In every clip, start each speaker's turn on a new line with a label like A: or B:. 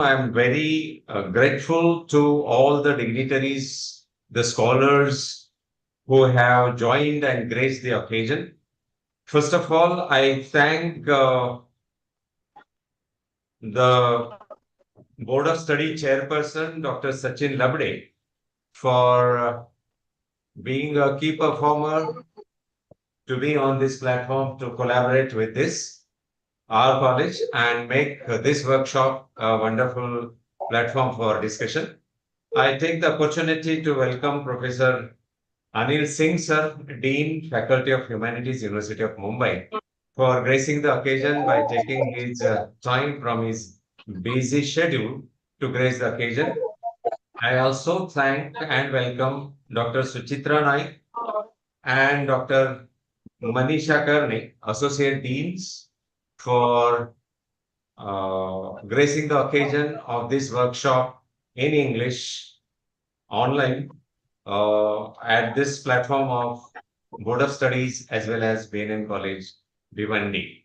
A: I'm very grateful to all the dignitaries, the scholars who have joined and graced the occasion. First of all, I thank the Board of Study Chairperson, Dr. Sachin Labde, for being a key performer to be on this platform to collaborate with our college, and make this workshop a wonderful platform for discussion. I take the opportunity to welcome Professor Anil Singh, sir, Dean, Faculty of Humanities, University of Mumbai, for gracing the occasion by taking his time from his busy schedule to grace the occasion. I also thank and welcome Dr. Suchitra Naik and Dr. Manisha Karne, Associate Deans, for gracing the occasion of this workshop in English online at this platform of Board of Studies as well as B.N.N.College B1D.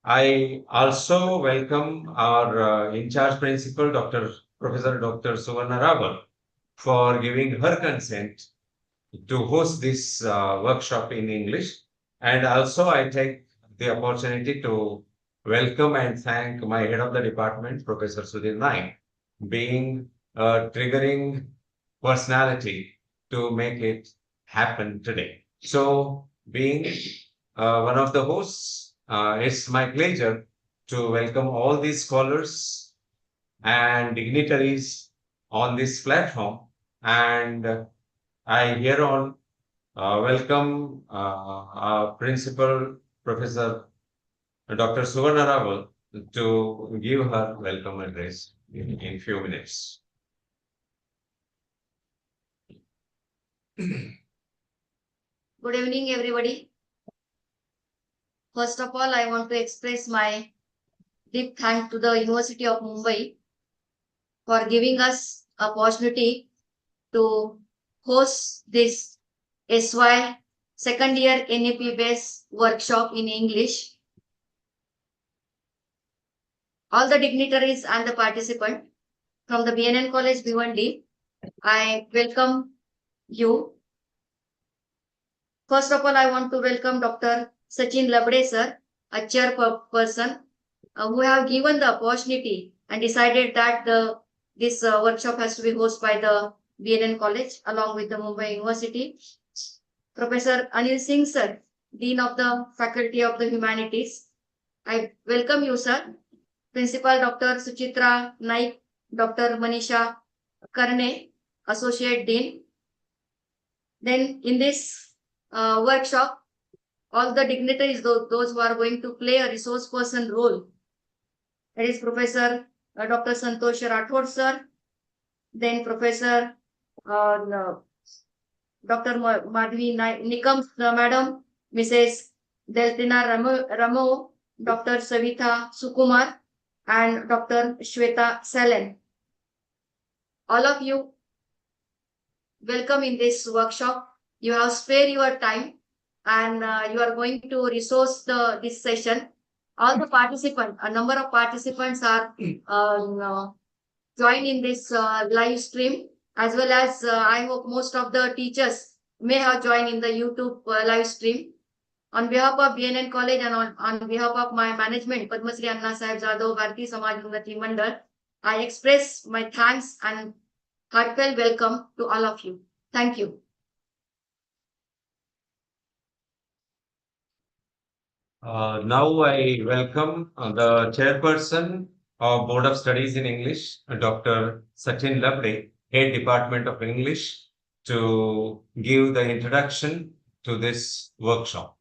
A: I also welcome our in-charge principal, Professor Dr. Suvarna Raval, for giving her consent to host this workshop in English. And also I take the opportunity to welcome and thank my head of the department, Professor Sudhir Naik, being a triggering personality to make it happen today. So, being one of the hosts, it's my pleasure to welcome all these scholars and dignitaries on this platform. And I hereon welcome our principal, Professor Dr. Suvarna Raval, to give her welcome address in few minutes.
B: Good evening, everybody. First of all, I want to express my deep thanks to the University of Mumbai for giving us opportunity to host this SY second year NEP based workshop in English. All the dignitaries and the participants from the B.N.N.College B1D, I welcome you. First of all, I want to welcome Dr. Sachin Labde, sir, a chairperson who have given the opportunity and decided that this workshop has to be hosted by the B.N.N.College along with the Mumbai University. Professor Anil Singh, sir, Dean of the Faculty of the Humanities. I welcome you, sir. Principal Dr. Suchitra Naik, Dr. Manisha Karne, Associate Dean. Then in this workshop, all the dignitaries, those who are going to play a resource person role, that is Professor Dr. Santosh Rathod, sir, then Professor Dr. Madhvi Nikam, Madam, Mrs. Deltina Ramo, Dr. Savitha Sukumar, and Dr. Shweta Salen. All of you, welcome in this workshop. You have spared your time and you are going to resource this session. All the participants, a number of participants are joined in this live stream, as well as I hope most of the teachers may have joined in the YouTube live stream. On behalf of B.N.N.College and on behalf of my management, Padma Shri Anna Sahib Jadhav, Bharati Samaj Unnati Mandal, I express my thanks and heartfelt welcome to all of you. Thank you.
A: Now I welcome the chairperson of Board of Studies in English, Dr. Sachin Labde, Head Department of English, to give the introduction to this workshop.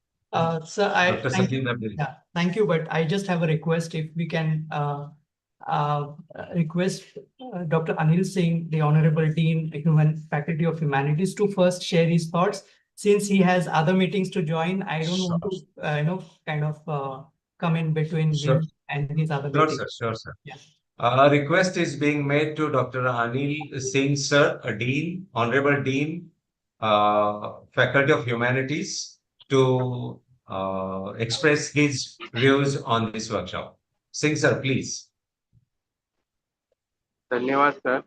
C: Sir,
A: Dr. Sachin Labde.
C: Yeah, thank you, but I just have a request if we can request Dr. Anil Singh, the Honorable Dean, Faculty of Humanities, to first share his thoughts. Since he has other meetings to join, I don't want to, kind of come in between him and his other meetings.
A: Sure, sir.
C: Yeah.
A: A request is being made to Dr. Anil Singh, sir, a Dean, Honorable Dean, Faculty of Humanities, to express his views on this workshop. Singh, sir, please.
D: धन्यवाद sir.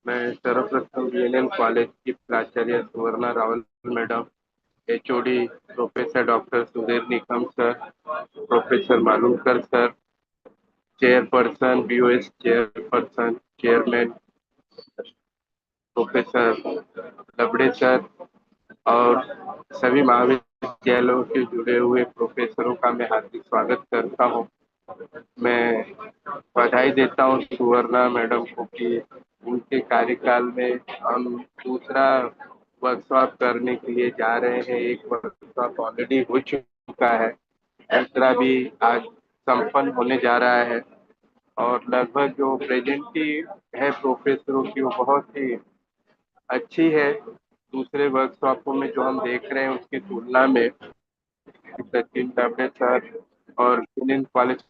D: मैं सर्वप्रथम B.N.N. College की प्राचार्य Suvarna Raval madam, HOD professor doctor Sudhir Nikam sir, professor Malumkar sir, chairperson BOS chairperson chairman professor Labade sir और सभी महाविद्यालयों से जुड़े हुए प्रोफेसरों का मैं हार्दिक स्वागत करता हूँ। मैं बधाई देता हूँ सुवर्णा मैडम को कि उनके कार्यकाल में हम दूसरा वर्कशॉप करने के लिए जा रहे हैं। एक वर्कशॉप ऑलरेडी हो चुका है, दूसरा भी आज संपन्न होने जा रहा है और लगभग जो प्रेजेंटी है प्रोफेसरों की वो बहुत ही अच्छी है। दूसरे वर्कशॉपों में जो हम देख रहे हैं उसकी तुलना में सचिन लाबड़े सर और B.N.N. कॉलेज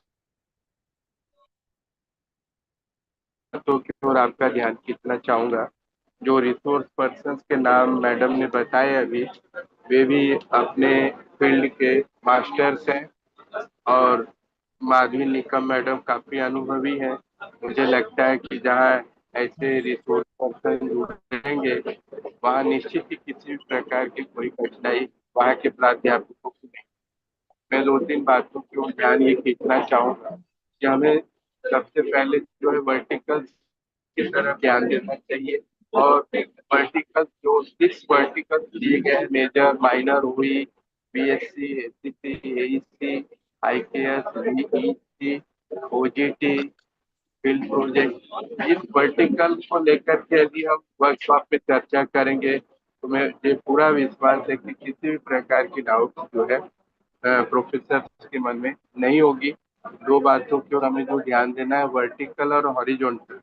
D: तो की ओर आपका ध्यान खींचना चाहूंगा। जो रिसोर्स पर्सन्स के नाम मैडम ने बताए अभी, वे भी अपने फील्ड के मास्टर्स हैं और माधवी निकम मैडम काफी अनुभवी हैं। मुझे लगता है कि जहाँ ऐसे रिसोर्स पर्सन जुड़ेंगे वहाँ निश्चित ही किसी भी प्रकार की कोई कठिनाई वहाँ के प्राध्यापकों को नहीं। मैं दो तीन बातों की ओर ध्यान ये खींचना चाहूंगा कि हमें सबसे पहले जो है वर्टिकल की तरफ ध्यान देना चाहिए और वर्टिकल जो 6 वर्टिकल दिए गए मेजर माइनर हुई, BSc, ACC, AEC, IKS, VEC, OGT, field project, इस वर्टिकल को लेकर के यदि हम वर्कशॉप पे चर्चा करेंगे तो मुझे पूरा विश्वास है कि किसी भी प्रकार की डाउट जो है प्रोफेसर के मन में नहीं होगी। दो बातों की ओर हमें जो ध्यान देना है, वर्टिकल और हॉरिजॉन्टल।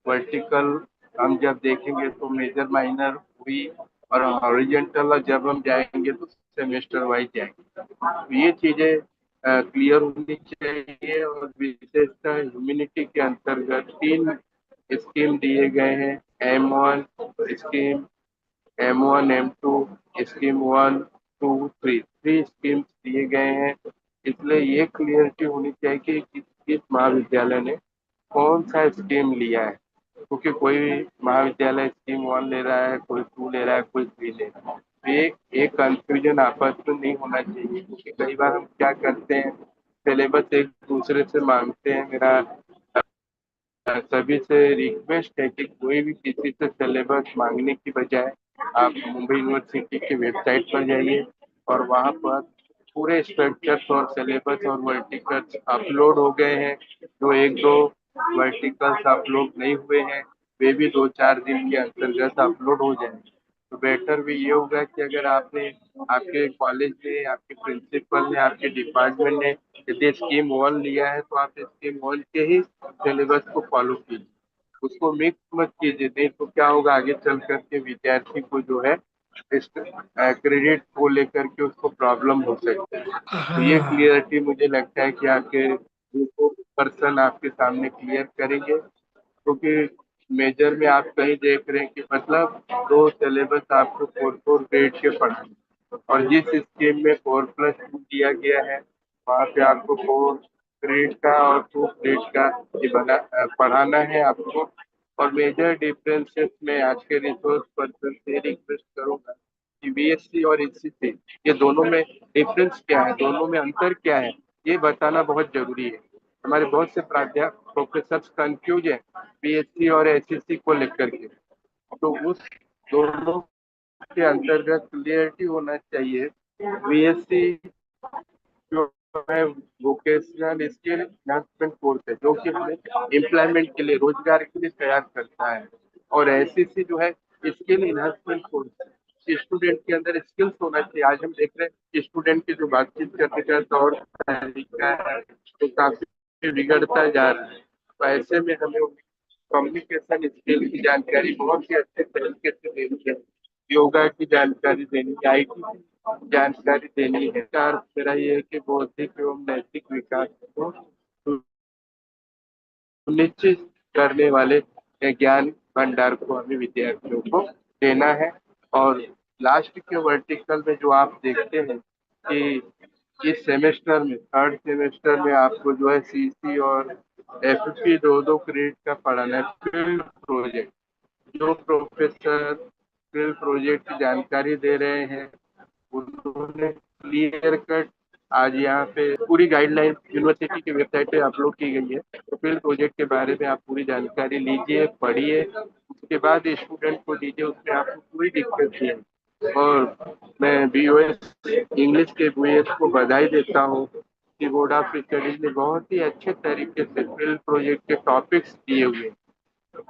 D: वर्टिकल हम जब देखेंगे तो मेजर माइनर हुई और हॉरिजॉन्टल जब हम जाएंगे तो सेमेस्टर वाइज जाएंगे। तो ये चीजें क्लियर होनी चाहिए और विशेषतः ह्यूमिनिटी के अंतर्गत 3 स्कीम दिए गए हैं। M1 scheme, M1 M2 scheme 1 2 3, 3 schemes दिए गए हैं। इसलिए ये क्लियरिटी होनी चाहिए कि किस महाविद्यालय ने कौन सा स्कीम लिया है, क्योंकि कोई महाविद्यालय स्कीम 1 ले रहा है, कोई 2 ले रहा है, कोई 3 ले रहा है। तो एक कंफ्यूजन आपस में नहीं होना चाहिए, क्योंकि कई बार हम क्या करते हैं, सिलेबस एक दूसरे से मांगते हैं। मेरा सभी से रिक्वेस्ट है कि कोई भी किसी से सिलेबस मांगने की बजाय आप मुंबई यूनिवर्सिटी की वेबसाइट पर जाइए और वहाँ पर पूरे स्ट्रक्चर्स और सिलेबस और वर्टिकल्स अपलोड हो गए हैं। जो एक दो वर्टिकल्स अपलोड नहीं हुए हैं वे भी 2-4 दिन के अंतर्गत अपलोड हो जाएंगे। तो बेटर भी ये होगा कि अगर आपने आपके कॉलेज में, आपके प्रिंसिपल ने, आपके डिपार्टमेंट ने यदि स्कीम 1 लिया है तो आप स्कीम 1 के ही सिलेबस को फॉलो कीजिए, उसको मिक्स मत कीजिए। नहीं तो क्या होगा, आगे चल करके विद्यार्थी को जो है क्रेडिट को लेकर के उसको प्रॉब्लम हो सकती है। तो ये क्लियरिटी मुझे लगता है कि आपके पर्सन आपके सामने क्लियर करेंगे, क्योंकि मेजर में आप कहीं देख रहे हैं कि मतलब 2 सिलेबस आपको 4 4 ग्रेड के पढ़ाना और जिस स्कीम में 4+2 दिया गया है वहाँ पे आपको 4 ग्रेड का और 2 ग्रेड का ये पढ़ाना है आपको। और मेजर डिफरेंसेस में आज के रिसोर्स पर्सन से रिक्वेस्ट करूंगा कि BSc और ACC ये दोनों में डिफरेंस क्या है, दोनों में अंतर क्या है, ये बताना बहुत जरूरी है। हमारे बहुत से प्राध्यापक प्रोफेसर कंफ्यूज है BSc और ACC को लेकर के, तो उस दोनों के अंतर्गत क्लियरिटी होना चाहिए। BSc जो है वोकेशनल स्किल एनहांसमेंट कोर्स है, जो कि हमें एम्प्लॉयमेंट के लिए, रोजगार के लिए तैयार करता है। और ACC जो है स्किल एनहांसमेंट कोर्स है, स्टूडेंट के अंदर स्किल्स होना चाहिए। आज हम देख रहे हैं स्टूडेंट की जो बातचीत करने का तौर तरीका है तो काफी बिगड़ता जा रहा है। तो ऐसे में हमें कम्युनिकेशन स्किल की जानकारी बहुत ही अच्छे तरीके से देनी है, योगा की जानकारी देनी है, IT की जानकारी देनी है। का अर्थ मेरा ये है कि बौद्धिक एवं नैतिक विकास को सुनिश्चित करने वाले ज्ञान भंडार को हमें विद्यार्थियों को देना है। और लास्ट के वर्टिकल में जो आप देखते हैं कि इस सेमेस्टर में, 3rd सेमेस्टर में आपको जो है CC और FP 2-2 क्रेडिट का पढ़ाना है। फील्ड प्रोजेक्ट, जो प्रोफेसर फील्ड प्रोजेक्ट की जानकारी दे रहे हैं उन्होंने क्लियर कट आज यहाँ पे पूरी गाइडलाइन यूनिवर्सिटी की वेबसाइट पे अपलोड की गई है। तो फील्ड प्रोजेक्ट के बारे में आप पूरी जानकारी लीजिए, पढ़िए, उसके बाद स्टूडेंट को दीजिए, उसमें आपको पूरी दिक्कत नहीं है। और मैं BOS इंग्लिश के BOS को बधाई देता हूँ कि बोर्ड ऑफ स्टडीज ने बहुत ही अच्छे तरीके से फील्ड प्रोजेक्ट के टॉपिक्स दिए हुए हैं।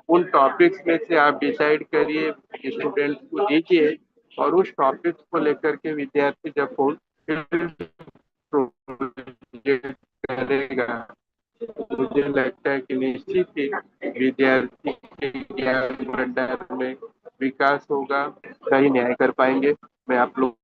D: उन टॉपिक्स में से आप डिसाइड करिए, स्टूडेंट को दीजिए, और उस टॉपिक्स को लेकर के विद्यार्थी जब प्रोजेक्ट करेगा, मुझे लगता है कि निश्चित ही विद्यार्थी के ज्ञान भंडार में विकास होगा, सही न्याय कर पाएंगे। मैं आप लोग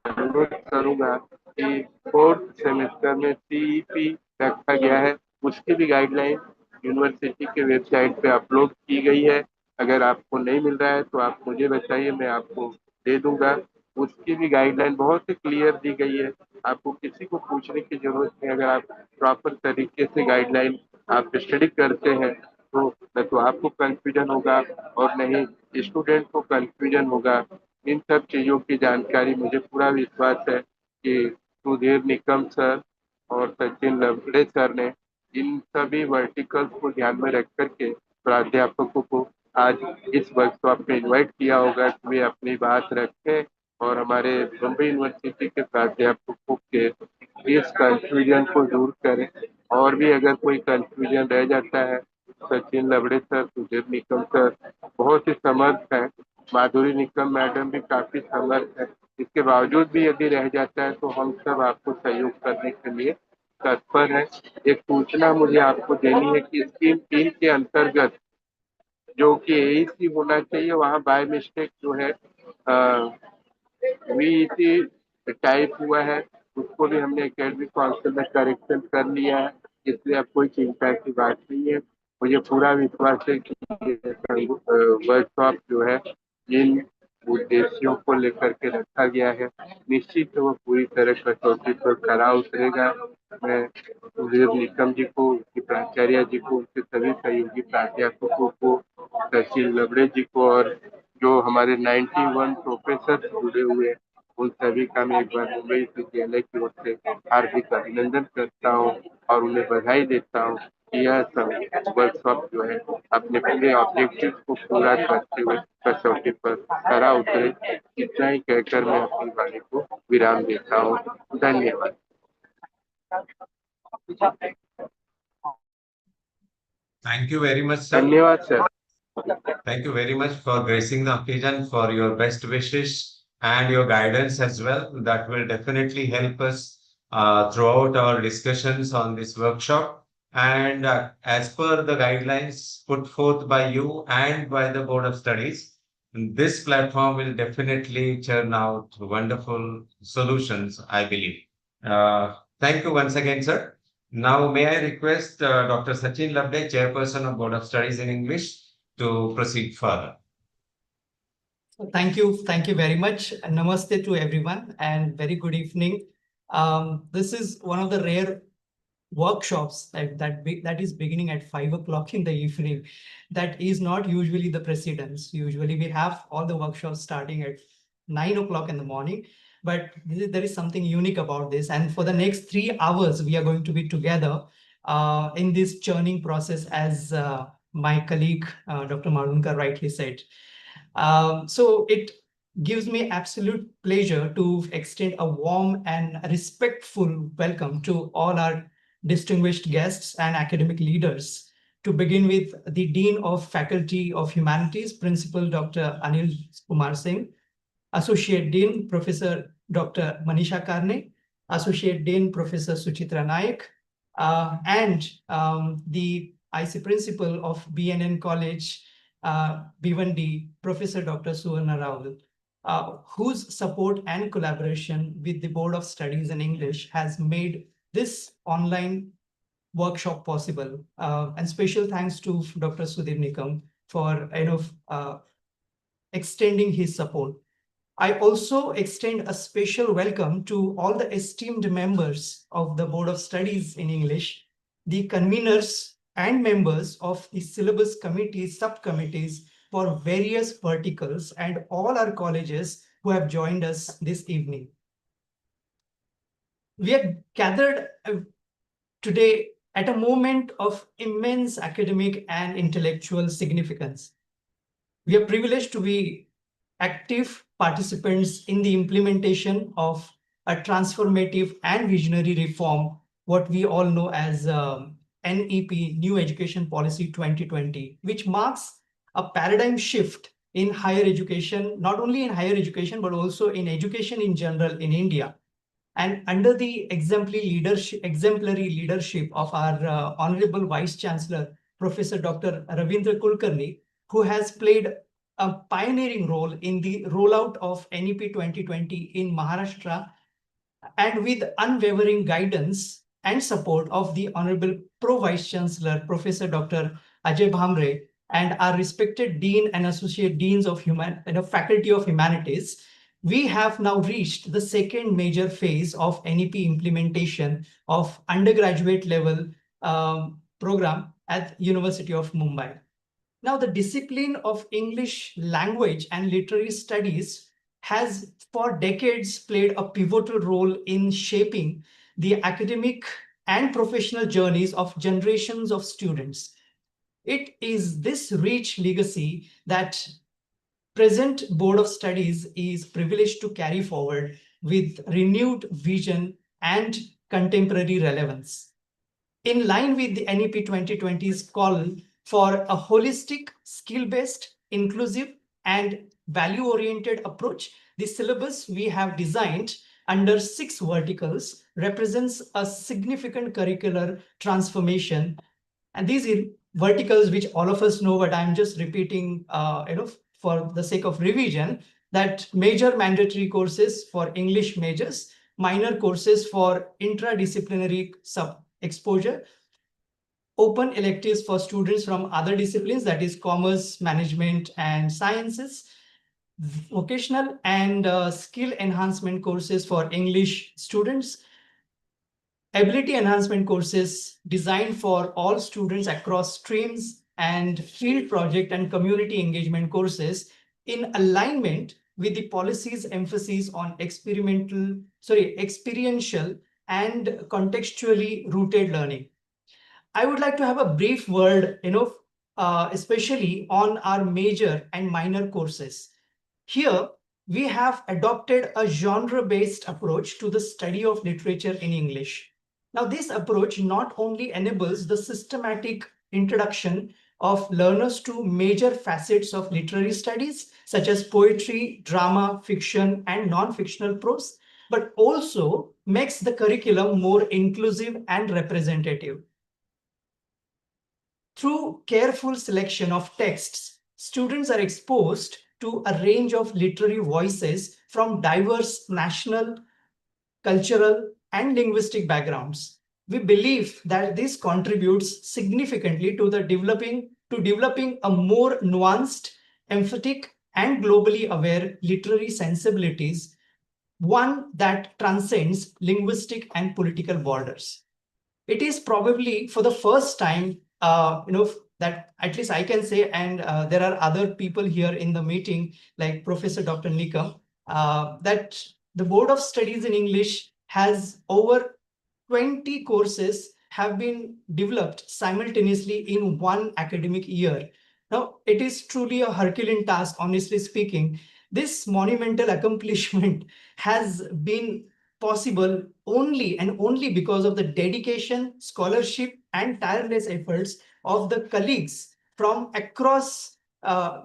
D: अनुरोध करूंगा कि फोर्थ सेमेस्टर में CEP रखा गया है, उसकी भी गाइडलाइन यूनिवर्सिटी के वेबसाइट पे अपलोड की गई है। अगर आपको नहीं मिल रहा है तो आप मुझे बताइए, मैं आपको दे दूंगा। उसकी भी गाइडलाइन बहुत ही क्लियर दी गई है, आपको किसी को पूछने की जरूरत नहीं। अगर आप प्रॉपर तरीके से गाइडलाइन आप स्टडी करते हैं तो न तो आपको कंफ्यूजन होगा और न ही स्टूडेंट को कंफ्यूजन होगा। इन सब चीज़ों की जानकारी मुझे पूरा विश्वास है कि सुधीर निकम सर और सचिन लबड़े सर ने इन सभी वर्टिकल्स को ध्यान में रख करके प्राध्यापकों को आज इस वर्कशॉप में इनवाइट किया होगा कि वे अपनी बात रखें और हमारे मुंबई यूनिवर्सिटी के प्राध्यापकों के इस कंफ्यूजन को दूर करें। और भी अगर कोई कंफ्यूजन रह जाता है, सचिन लबड़े सर, सुधीर निकम सर बहुत ही समर्थ है, माधुरी निकम मैडम भी काफी समर्थ है, इसके बावजूद भी यदि रह जाता है तो हम सब आपको सहयोग करने के लिए तत्पर है। एक सूचना मुझे आपको देनी है कि स्कीम 3 के अंतर्गत जो कि AEC होना चाहिए, वहाँ बाय मिस्टेक जो है VEC टाइप हुआ है, उसको भी हमने एकेडमिक काउंसिल में करेक्शन कर लिया है, इसलिए अब कोई चिंता की बात नहीं है। मुझे पूरा विश्वास है कि वर्कशॉप जो है इन उद्देश्यों को लेकर के रखा गया है, निश्चित वो पूरी तरह कसौटी पर खरा उतरेगा। मैं सुधीर निकम जी को, उनके प्राचार्य जी को, उनके सभी सहयोगी प्राध्यापकों को, सचिन लबड़े जी को और जो हमारे 91 प्रोफेसर जुड़े हुए हैं उन सभी का मैं एक बार मुंबई विश्वविद्यालय की ओर से हार्दिक अभिनंदन करता हूँ और उन्हें बधाई देता हूँ कि यह सब वर्कशॉप जो है अपने पूरे ऑब्जेक्टिव को पूरा करते हुए कसौटी पर खरा उतरे। इतना ही कहकर मैं अपनी वाणी को विराम देता हूँ। धन्यवाद।
A: Thank you very much, sir.
D: धन्यवाद sir.
A: Thank you very much for gracing the occasion, for your best wishes and your guidance as well. That will definitely help us throughout our discussions on this workshop. And as per the guidelines put forth by you and by the Board of Studies, this platform will definitely churn out wonderful solutions, I believe. Thank you once again, sir. Now, may I request Dr. Sachin Labde, Chairperson of Board of Studies in English, to proceed further.
C: Thank you very much. Namaste to everyone and very good evening. This is one of the rare workshops that is beginning at 5 o'clock in the evening. That is not usually the precedence. Usually we have all the workshops starting at 9 o'clock in the morning, but there is something unique about this. And for the next 3 hours, we are going to be together in this churning process, as my colleague, Dr. Marunkar rightly said. So it gives me absolute pleasure to extend a warm and respectful welcome to all our distinguished guests and academic leaders. To begin with, the Dean of Faculty of Humanities, Principal Dr. Anil Kumar Singh, Associate Dean Professor Dr. Manisha Karne, Associate Dean Professor Suchitra Naik, and the IC Principal of B.N.N.College, B1D, Professor Dr. Suvarna Rao, whose support and collaboration with the Board of Studies in English has made this online workshop possible. And special thanks to Dr. Sudhir Nikam for extending his support. I also extend a special welcome to all the esteemed members of the Board of Studies in English, the conveners and members of the syllabus committees, subcommittees for various verticals, and all our colleges who have joined us this evening. We are gathered today at a moment of immense academic and intellectual significance. We are privileged to be active participants in the implementation of a transformative and visionary reform, what we all know as NEP, New Education Policy 2020, which marks a paradigm shift in higher education, not only in higher education, but also in education in general in India. And under the exemplary leadership of our Honorable Vice Chancellor, Professor Dr. Ravindra Kulkarni, who has played a pioneering role in the rollout of NEP 2020 in Maharashtra, and with unwavering guidance and support of the Honorable Pro Vice Chancellor, Professor Dr. Ajay Bhamre, and our respected Dean and Associate Deans of Faculty of Humanities, we have now reached the second major phase of NEP implementation of undergraduate level program at University of Mumbai. Now, the discipline of English language and literary studies has for decades played a pivotal role in shaping the academic and professional journeys of generations of students. It is this rich legacy that present Board of Studies is privileged to carry forward with renewed vision and contemporary relevance. In line with the NEP 2020's call for a holistic, skill-based, inclusive, and value-oriented approach, the syllabus we have designed under 6 verticals represents a significant curricular transformation. And these verticals, which all of us know, but I'm just repeating, for the sake of revision, that major mandatory courses for English majors, minor courses for interdisciplinary exposure, open electives for students from other disciplines, that is commerce, management, and sciences, vocational and skill enhancement courses for English students, ability enhancement courses designed for all students across streams, and field project and community engagement courses in alignment with the policy's emphasis on experiential and contextually rooted learning. I would like to have a brief word, especially on our major and minor courses. Here, we have adopted a genre-based approach to the study of literature in English. Now, this approach not only enables the systematic introduction of learners to major facets of literary studies, such as poetry, drama, fiction, and non-fictional prose, but also makes the curriculum more inclusive and representative. Through careful selection of texts, students are exposed to a range of literary voices from diverse national, cultural, and linguistic backgrounds. We believe that this contributes significantly to developing a more nuanced, emphatic, and globally aware literary sensibilities, one that transcends linguistic and political borders. It is probably for the first time, that at least I can say, and there are other people here in the meeting, like Professor Dr. Nikam, that the Board of Studies in English has over 20 courses have been developed simultaneously in one academic year. Now, it is truly a Herculean task, honestly speaking. This monumental accomplishment has been possible only because of the dedication, scholarship, and tireless efforts of the colleagues from across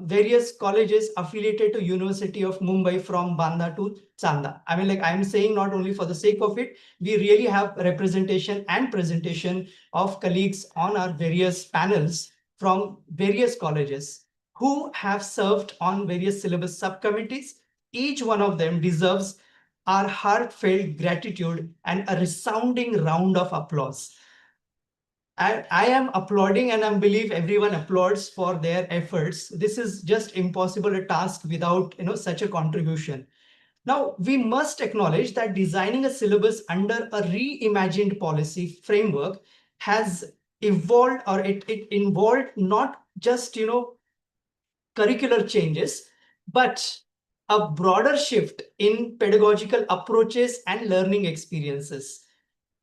C: various colleges affiliated to University of Mumbai, from Banda to Chanda. I mean, I'm saying not only for the sake of it, we really have representation and presentation of colleagues on our various panels from various colleges who have served on various syllabus subcommittees. Each one of them deserves our heartfelt gratitude and a resounding round of applause. I am applauding, and I believe everyone applauds for their efforts. This is just impossible a task without such a contribution. Now, we must acknowledge that designing a syllabus under a reimagined policy framework has evolved, or it involved not just, curricular changes, but a broader shift in pedagogical approaches and learning experiences.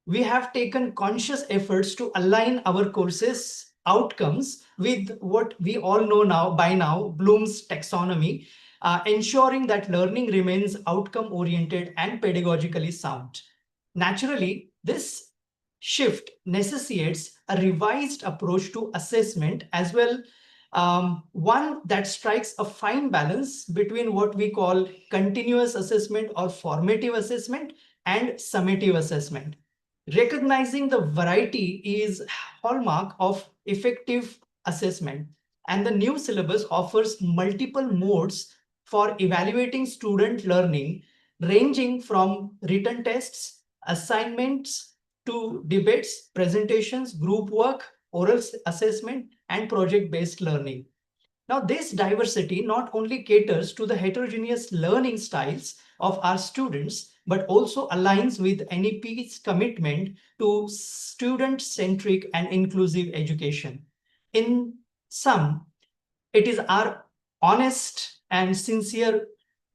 C: We have taken conscious efforts to align our courses outcomes with what we all know now by now, Bloom's taxonomy, ensuring that learning remains outcome oriented and pedagogically sound. Naturally, this shift necessitates a revised approach to assessment as well, one that strikes a fine balance between what we call continuous assessment or formative assessment and summative assessment. Recognizing the variety is hallmark of effective assessment, and the new syllabus offers multiple modes for evaluating student learning, ranging from written tests, assignments, to debates, presentations, group work, oral assessment, and project-based learning. Now, this diversity not only caters to the heterogeneous learning styles of our students, but also aligns with NEP's commitment to student-centric and inclusive education. In sum, it is our honest and sincere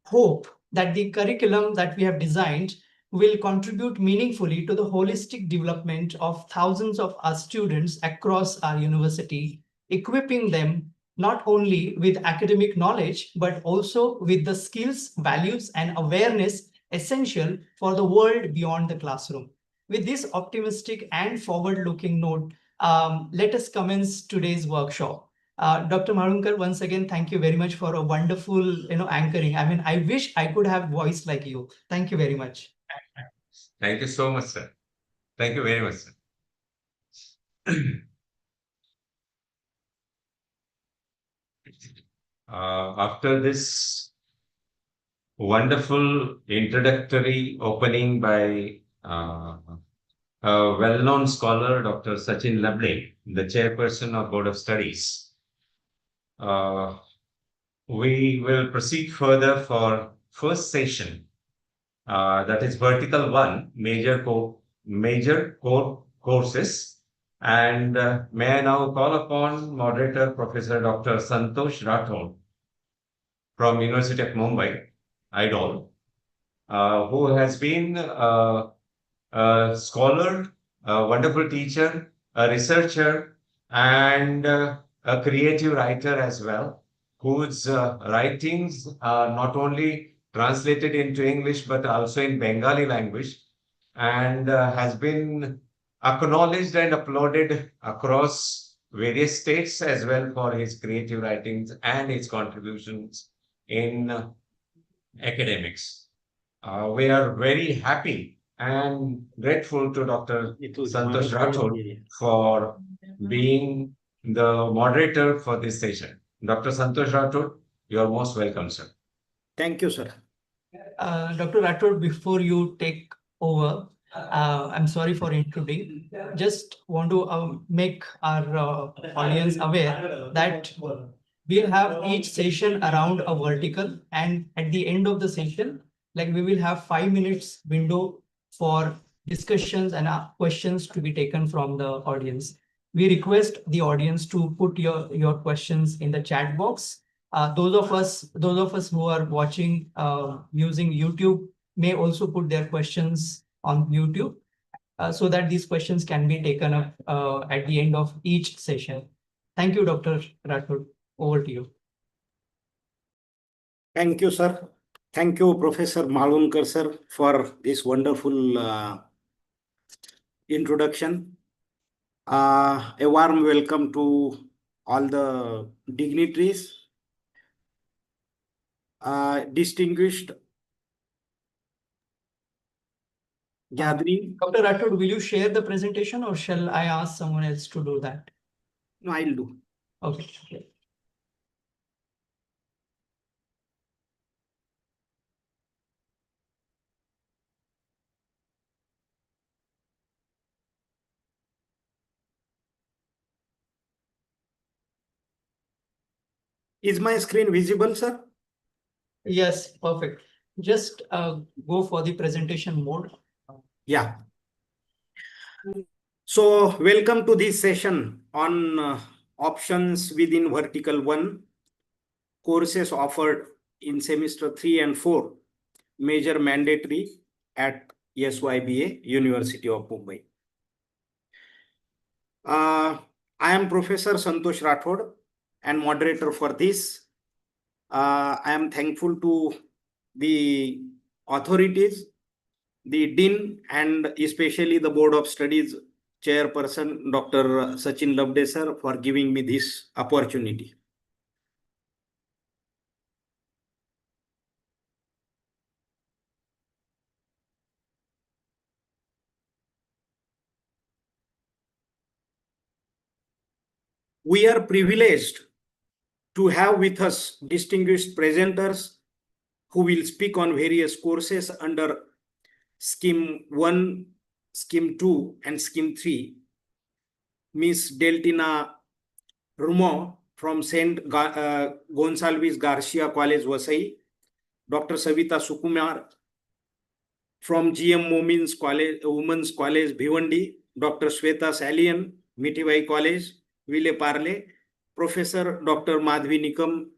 C: hope that the curriculum that we have designed will contribute meaningfully to the holistic development of thousands of our students across our university, equipping them not only with academic knowledge, but also with the skills, values, and awareness essential for the world beyond the classroom. With this optimistic and forward-looking note, let us commence today's workshop. Dr. Malunkar, once again, thank you very much for a wonderful, anchoring. I mean, I wish I could have voice like you. Thank you very much.
A: Thank you so much, sir. Thank you very much, sir. After this wonderful introductory opening by a well-known scholar, Dr. Sachin Labde, the chairperson of Board of Studies, we will proceed further for first session, that is vertical 1, major core courses. And may I now call upon moderator Professor Dr. Santosh Rathod from University of Mumbai, IDOL, who has been a scholar, a wonderful teacher, a researcher, and a creative writer as well, whose writings are not only translated into English but also in Bengali language, and has been acknowledged and applauded across various states as well for his creative writings and his contributions in academics. We are very happy and grateful to Dr. Santosh Rathod for being the moderator for this session. Dr. Santosh Rathod, you are most welcome, sir.
E: Thank you, sir.
C: Dr. Rathod, before you take over, I'm sorry for intruding. Just want to make our audience aware that we'll have each session around a vertical, and at the end of the session, like we will have 5 minutes window for discussions and questions to be taken from the audience. We request the audience to put your questions in the chat box. Those of us who are watching using YouTube may also put their questions on YouTube, so that these questions can be taken up at the end of each session. Thank you, Dr. Rathod. Over to you.
E: Thank you, sir. Thank you, Professor Malunkar, sir, for this wonderful introduction. A warm welcome to all the dignitaries, distinguished gathering.
C: Dr. Rathod, will you share the presentation or shall I ask someone else to do that?
E: No, I'll do.
C: Okay.
E: Is my screen visible, sir?
C: Yes, perfect. Just go for the presentation mode.
E: Yeah. So welcome to this session on options within Vertical 1, courses offered in semester 3 and 4, major mandatory at SYBA, University of Mumbai. I am Professor Santosh Rathod and moderator for this. I am thankful to the authorities, the Dean, and especially the Board of Studies Chairperson, Dr. Sachin Labde sir, for giving me this opportunity. We are privileged to have with us distinguished presenters who will speak on various courses under Scheme 1, Scheme 2, and Scheme 3. Miss Deltina Rumo from St. Gonsalves Garcia College, Vasai, Dr. Savita Sukumar from GM Women's College, Bhivandi, Dr. Sweta Salian, Mithivai College, Ville Parle, Professor Dr. Madhvi Nikam,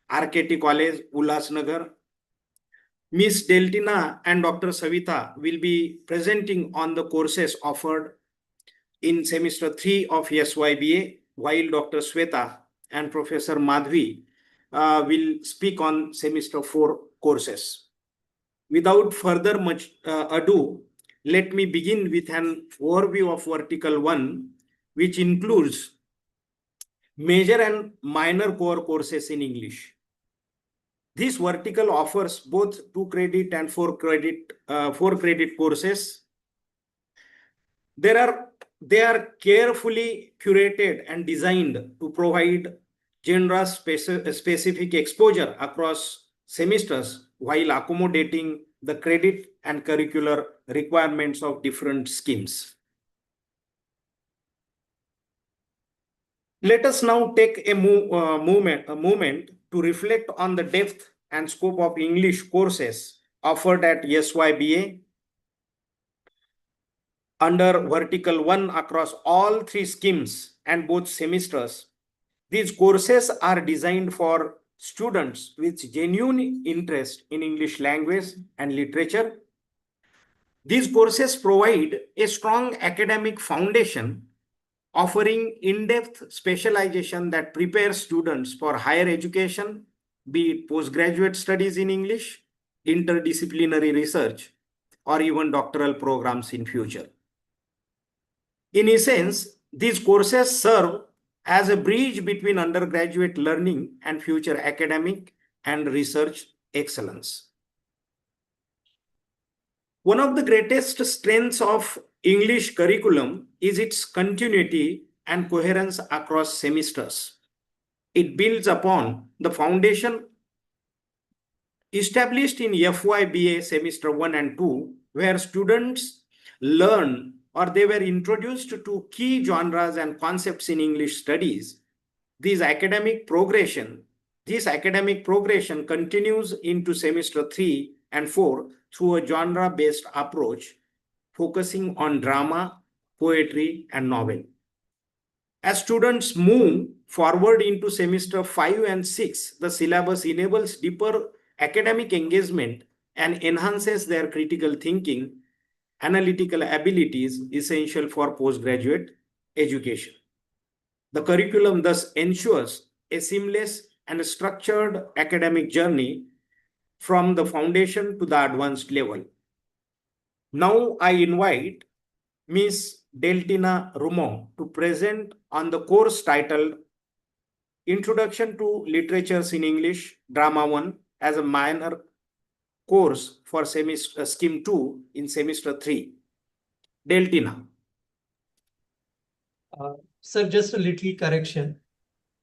E: RKT College, Ulhasnagar. Miss Deltina and Dr. Savita will be presenting on the courses offered in semester 3 of SYBA, while Dr. Sweta and Professor Madhvi will speak on semester 4 courses. Without further much ado, let me begin with an overview of Vertical 1, which includes major and minor core courses in English. This vertical offers both 2 credit and 4 credit courses. They are carefully curated and designed to provide genre-specific exposure across semesters while accommodating the credit and curricular requirements of different schemes. Let us now take a moment to reflect on the depth and scope of English courses offered at SYBA under Vertical 1 across all 3 schemes and both semesters. These courses are designed for students with genuine interest in English language and literature. These courses provide a strong academic foundation, offering in-depth specialization that prepares students for higher education, be it postgraduate studies in English, interdisciplinary research, or even doctoral programs in future. In essence, these courses serve as a bridge between undergraduate learning and future academic and research excellence. One of the greatest strengths of English curriculum is its continuity and coherence across semesters. It builds upon the foundation established in FYBA semester 1 and 2, where students learn or they were introduced to key genres and concepts in English studies. This academic progression continues into semester 3 and 4 through a genre-based approach, focusing on drama, poetry, and novel. As students move forward into semester 5 and 6, the syllabus enables deeper academic engagement and enhances their critical thinking, analytical abilities essential for postgraduate education. The curriculum thus ensures a seamless and structured academic journey from the foundation to the advanced level. Now I invite Ms. Deltina Rumo to present on the course titled Introduction to Literatures in English, Drama 1 as a minor course for Scheme 2 in semester 3. Deltina.
C: Sir, just a little correction.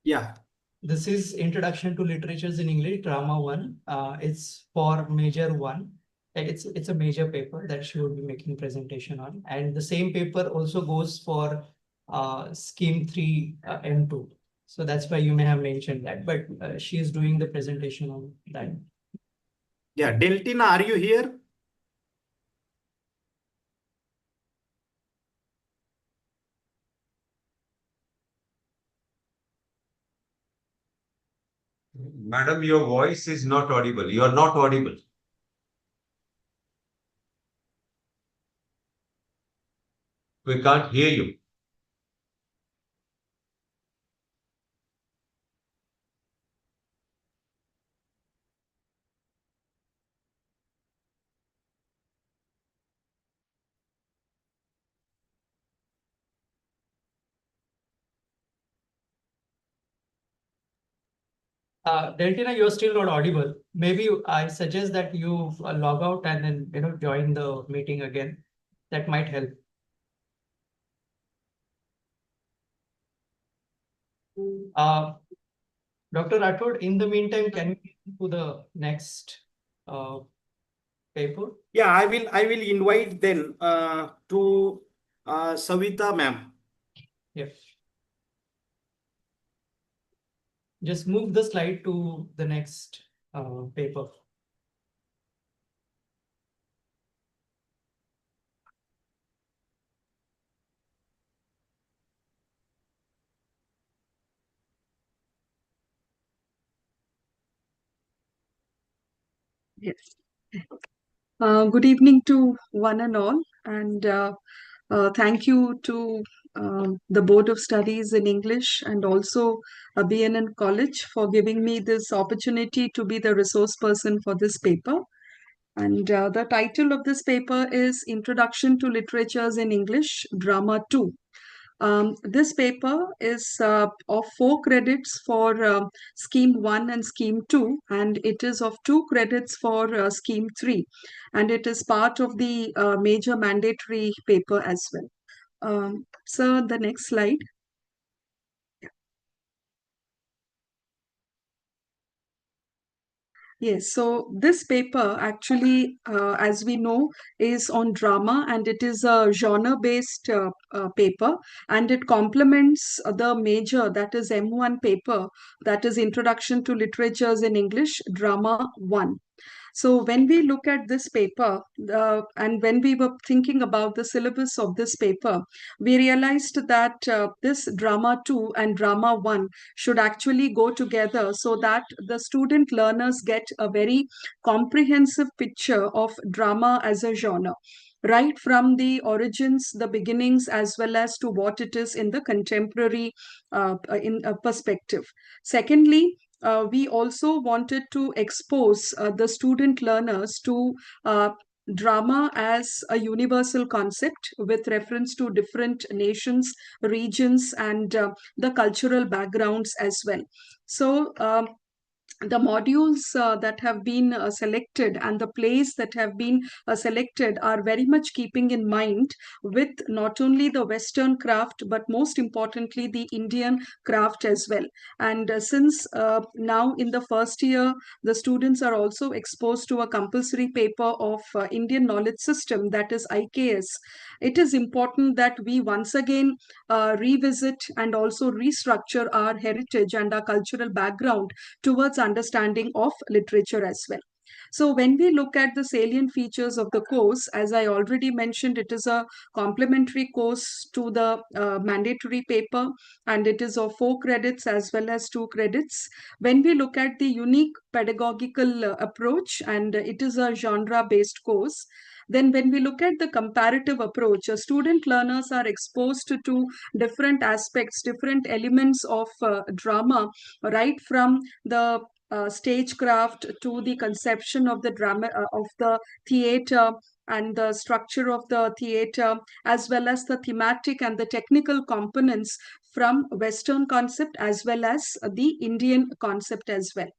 E: Yeah.
C: This is Introduction to Literatures in English, Drama 1. It's for Major 1. It's a major paper that she will be making presentation on. And the same paper also goes for Scheme 3 and 2. So that's why you may have mentioned that. But she is doing the presentation on that.
E: Yeah, Deltina, are you here?
A: Madam, your voice is not audible. You are not audible. We can't hear you.
C: Deltina, you're still not audible. Maybe I suggest that you log out and then join the meeting again. That might help. Dr. Rathod, in the meantime, can we move to the next paper?
E: Yeah, I will invite then to Savita ma'am.
C: Yes. Just move the slide to the next paper.
F: Yes. Good evening to one and all, and thank you to the Board of Studies in English and also B.N.N. College for giving me this opportunity to be the resource person for this paper. And the title of this paper is Introduction to Literatures in English, Drama 2. This paper is of 4 credits for Scheme 1 and Scheme 2, and it is of 2 credits for Scheme 3, and it is part of the major mandatory paper as well. So, the next slide. Yes, so this paper actually, as we know, is on drama and it is a genre-based paper, and it complements the major, that is M1 paper, that is Introduction to Literatures in English, Drama 1. So when we look at this paper, and when we were thinking about the syllabus of this paper, we realized that this drama 2 and drama 1 should actually go together so that the student learners get a very comprehensive picture of drama as a genre, right from the origins, the beginnings, as well as to what it is in the contemporary perspective. Secondly, we also wanted to expose the student learners to drama as a universal concept with reference to different nations, regions, and the cultural backgrounds as well. So, the modules that have been selected and the plays that have been selected are very much keeping in mind with not only the Western craft, but most importantly, the Indian craft as well. And since now in the first year, the students are also exposed to a compulsory paper of Indian knowledge system, that is IKS, it is important that we once again revisit and also restructure our heritage and our cultural background towards understanding of literature as well. So when we look at the salient features of the course, as I already mentioned, it is a complementary course to the mandatory paper, and it is of 4 credits as well as 2 credits. When we look at the unique pedagogical approach, and it is a genre-based course, then when we look at the comparative approach, student learners are exposed to different aspects, different elements of drama, right from the stagecraft to the conception of the drama of the theater and the structure of the theater, as well as the thematic and the technical components from Western concept as well as the Indian concept as well.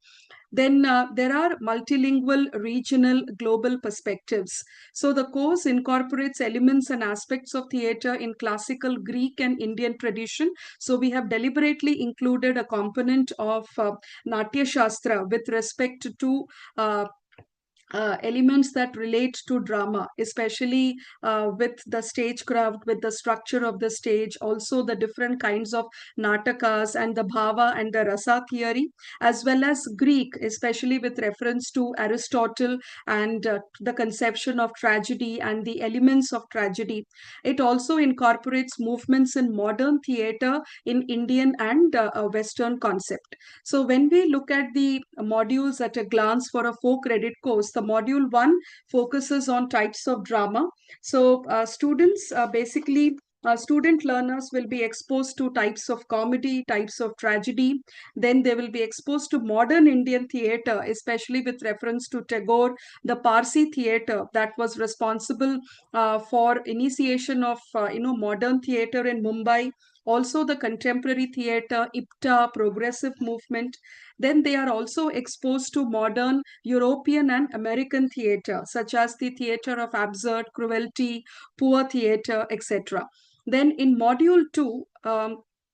F: Then there are multilingual, regional, global perspectives. So the course incorporates elements and aspects of theater in classical Greek and Indian tradition. So we have deliberately included a component of Natya Shastra with respect to elements that relate to drama, especially with the stagecraft, with the structure of the stage, also the different kinds of natakas and the bhava and the rasa theory, as well as Greek, especially with reference to Aristotle and the conception of tragedy and the elements of tragedy. It also incorporates movements in modern theater in Indian and Western concept. So when we look at the modules at a glance for a 4 credit course, the module 1 focuses on types of drama. So students basically student learners will be exposed to types of comedy, types of tragedy. Then they will be exposed to modern Indian theatre, especially with reference to Tagore, the Parsi theatre that was responsible for initiation of modern theatre in Mumbai. Also the contemporary theatre, IPTA, progressive movement. Then they are also exposed to modern European and American theatre, such as the theatre of absurd, cruelty, poor theatre, etc. Then in module 2,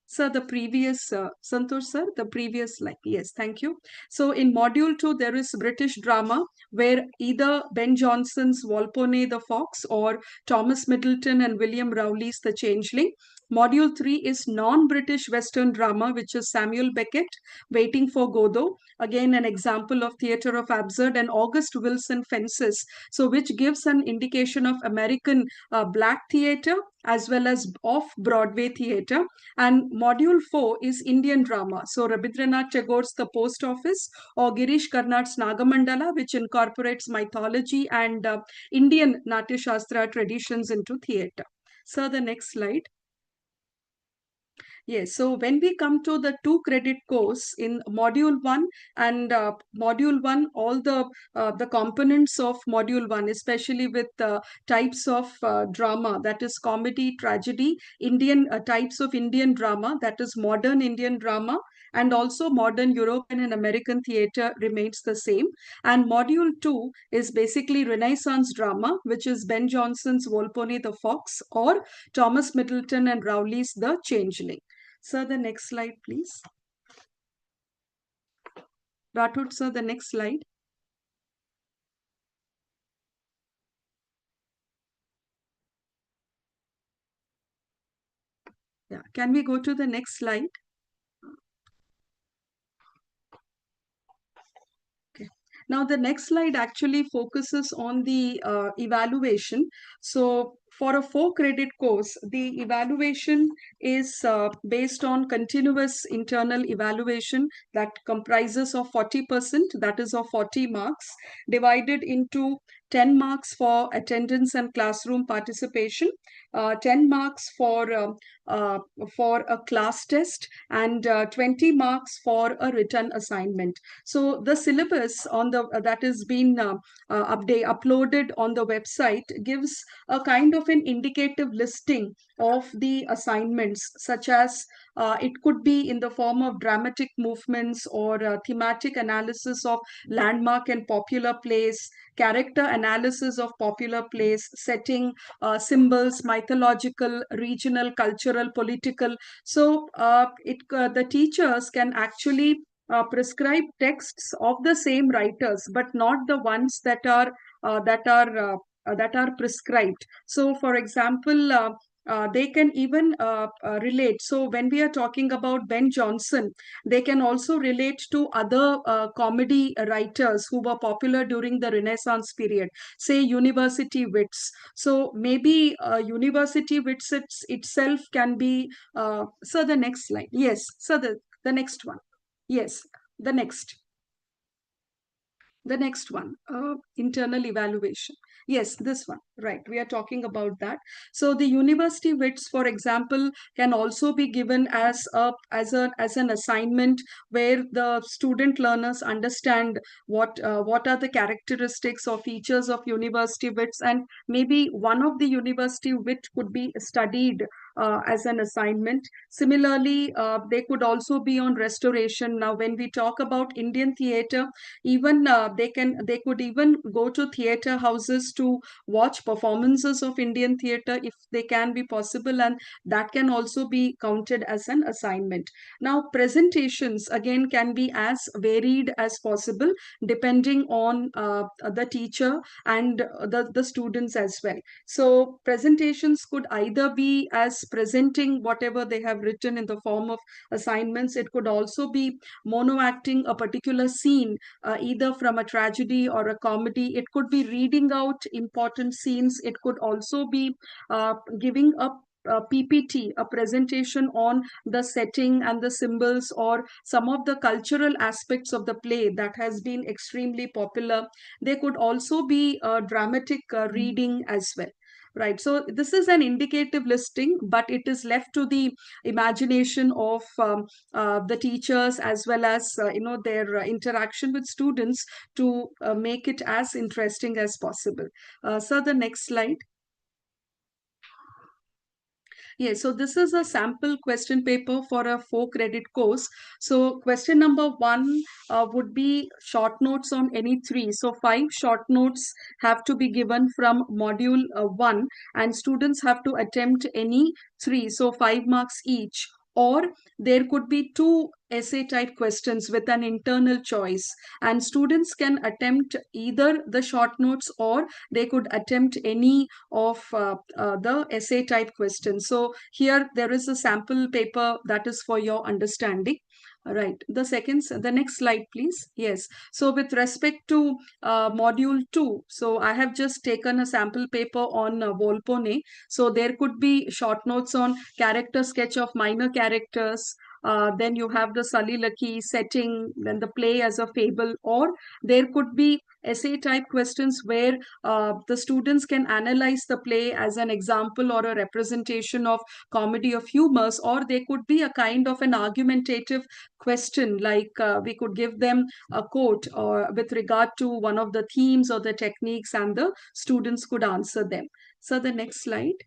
F: sir, the previous, Santosh sir, the previous slide. Yes, thank you. So in module 2, there is British drama, where either Ben Jonson's Volpone the Fox or Thomas Middleton and William Rowley's The Changeling. Module 3 is non-British Western drama, which is Samuel Beckett, Waiting for Godot. Again, an example of theatre of absurd, and August Wilson Fences, so which gives an indication of American black theatre as well as off-Broadway theatre. And module 4 is Indian drama. So Rabindranath Tagore's The Post Office or Girish Karnad's Nagamandala, which incorporates mythology and Indian Natya Shastra traditions into theatre. So the next slide. Yes, so when we come to the 2 credit course in module 1 and module 1, all the components of module 1, especially with types of drama, that is comedy, tragedy, Indian types of Indian drama, that is modern Indian drama, and also modern European and American theatre remains the same. And module 2 is basically Renaissance drama, which is Ben Jonson's Volpone the Fox or Thomas Middleton and Rowley's The Changeling. Sir, the next slide, please. Rathod, sir, the next slide. Yeah, can we go to the next slide? Okay. Now, the next slide actually focuses on the evaluation. So, for a 4 credit course, the evaluation is based on continuous internal evaluation that comprises of 40%, that is of 40 marks, divided into 10 marks for attendance and classroom participation, 10 marks for a class test, and 20 marks for a written assignment. So the syllabus on the that has been uploaded on the website gives a kind of an indicative listing of the assignments, such as it could be in the form of dramatic movements or thematic analysis of landmark and popular place, character analysis of popular place, setting, symbols, mythological, regional, cultural, political. So the teachers can actually prescribe texts of the same writers, but not the ones that are prescribed. So, for example, they can even relate. So, when we are talking about Ben Jonson, they can also relate to other comedy writers who were popular during the Renaissance period, say university wits. So, maybe university wits itself can be. So, the next slide. Yes, so the next one. Yes, the next. The next one, internal evaluation. Yes, this one, right. We are talking about that. So the university wits, for example, can also be given as an assignment where the student learners understand what are the characteristics or features of university wits, and maybe one of the university wit could be studied as an assignment. Similarly, they could also be on restoration. Now, when we talk about Indian theatre, even they could even go to theatre houses to watch performances of Indian theatre if they can be possible, and that can also be counted as an assignment. Now, presentations again can be as varied as possible depending on the teacher and the students as well. So presentations could either be as presenting whatever they have written in the form of assignments. It could also be mono acting a particular scene, either from a tragedy or a comedy. It could be reading out important scenes. It could also be giving a PPT, a presentation on the setting and the symbols or some of the cultural aspects of the play that has been extremely popular. There could also be a dramatic reading as well. Right. So this is an indicative listing, but it is left to the imagination of the teachers as well as their interaction with students to make it as interesting as possible. So the next slide. Yes, so this is a sample question paper for a 4 credit course. So question number 1 would be short notes on any 3. So 5 short notes have to be given from module 1, and students have to attempt any 3. So 5 marks each. Or there could be 2 essay type questions with an internal choice, and students can attempt either the short notes or they could attempt any of the essay type questions. So here there is a sample paper that is for your understanding. Right. The next slide, please. Yes. So with respect to module 2, so I have just taken a sample paper on Volpone. So there could be short notes on character sketch of minor characters. Then you have the soliloquy setting, then the play as a fable, or there could be essay type questions where the students can analyze the play as an example or a representation of comedy of humors, or they could be a kind of an argumentative question, like we could give them a quote or with regard to one of the themes or the techniques, and the students could answer them. So the next slide.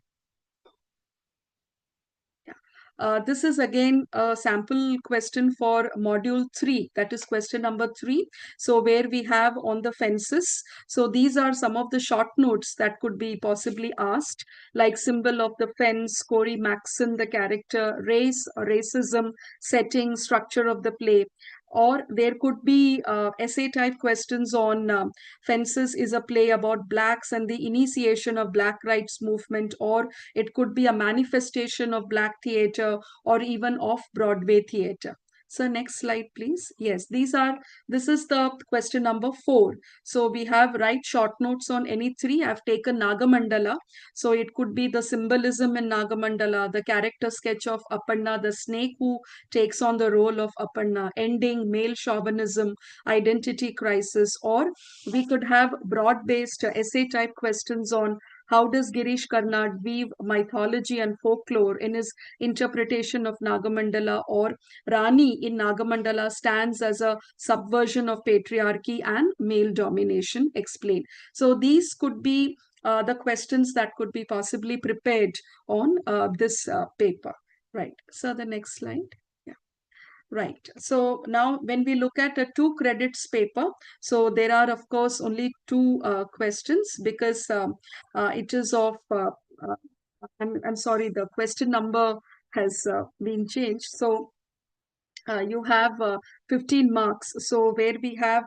F: This is again a sample question for module 3, that is question number 3. So where we have on the fences. So these are some of the short notes that could be possibly asked, like symbol of the fence, Corey Maxon, the character, race, racism, setting, structure of the play. Or there could be essay type questions on Fences is a play about blacks and the initiation of black rights movement, or it could be a manifestation of black theater or even off Broadway theater. So next slide, please. Yes, this is the question number 4. So we have write short notes on any 3. I've taken Nagamandala. So it could be the symbolism in Nagamandala, the character sketch of Aparna, the snake who takes on the role of Aparna, ending, male chauvinism, identity crisis, or we could have broad-based essay type questions on how does Girish Karnad weave mythology and folklore in his interpretation of Nagamandala, or Rani in Nagamandala stands as a subversion of patriarchy and male domination? Explain. So these could be the questions that could be possibly prepared on this paper. Right. So the next slide. Right. So now when we look at a 2 credits paper, so there are of course only 2 questions, because it is of, I'm sorry, the question number has been changed. So you have 15 marks. So where we have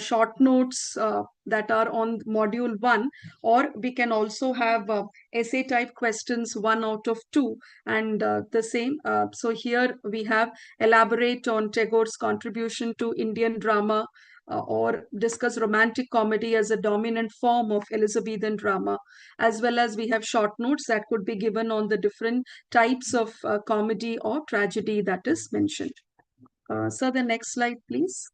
F: short notes that are on module 1, or we can also have essay type questions 1 out of 2, and the same. So here we have elaborate on Tagore's contribution to Indian drama, or discuss romantic comedy as a dominant form of Elizabethan drama, as well as we have short notes that could be given on the different types of comedy or tragedy that is mentioned. So the next slide, please.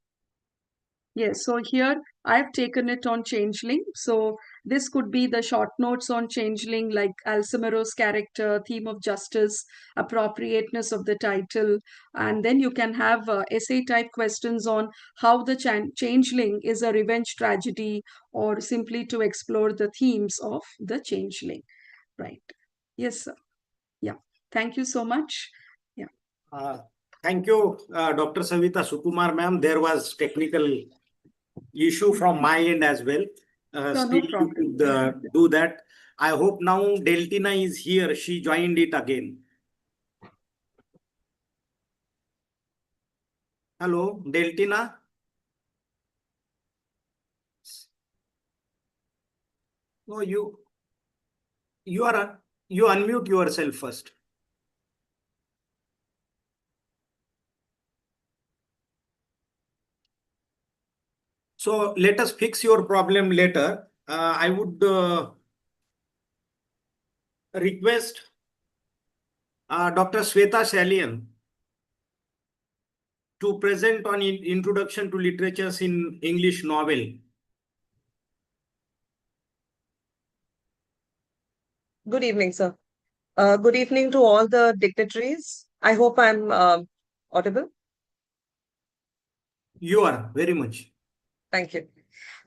F: Yes, so here I've taken it on Changeling. So this could be the short notes on Changeling, like Alcimero's character, theme of justice, appropriateness of the title. And then you can have essay type questions on how the Changeling is a revenge tragedy, or simply to explore the themes of the Changeling. Right. Yes, sir. Yeah. Thank you so much.
E: Thank you, Dr. Savita Sukumar ma'am. There was technical issue from my end as well.
F: No
E: Still you
F: problem.
E: could do that. I hope now Deltina is here. She joined it again. Hello, Deltina. No, you unmute yourself first. So let us fix your problem later. I would request Dr. Sweta Salian to present on introduction to literatures in English novel.
G: Good evening, sir. Good evening to all the dignitaries. I hope I'm audible.
E: You are very much.
G: Thank you.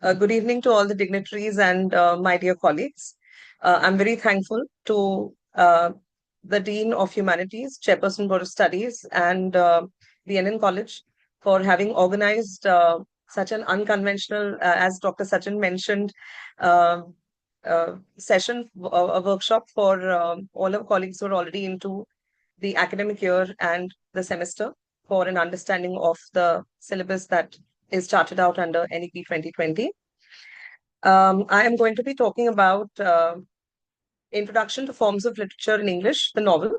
G: Good evening to all the dignitaries and my dear colleagues. I'm very thankful to the Dean of Humanities, Chairperson Board of Studies, and B.N.N.College for having organized such an unconventional, as Dr. Sachin mentioned, session, a workshop for all our colleagues who are already into the academic year and the semester for an understanding of the syllabus that is charted out under NEP 2020. I am going to be talking about Introduction to Forms of Literature in English, the novel,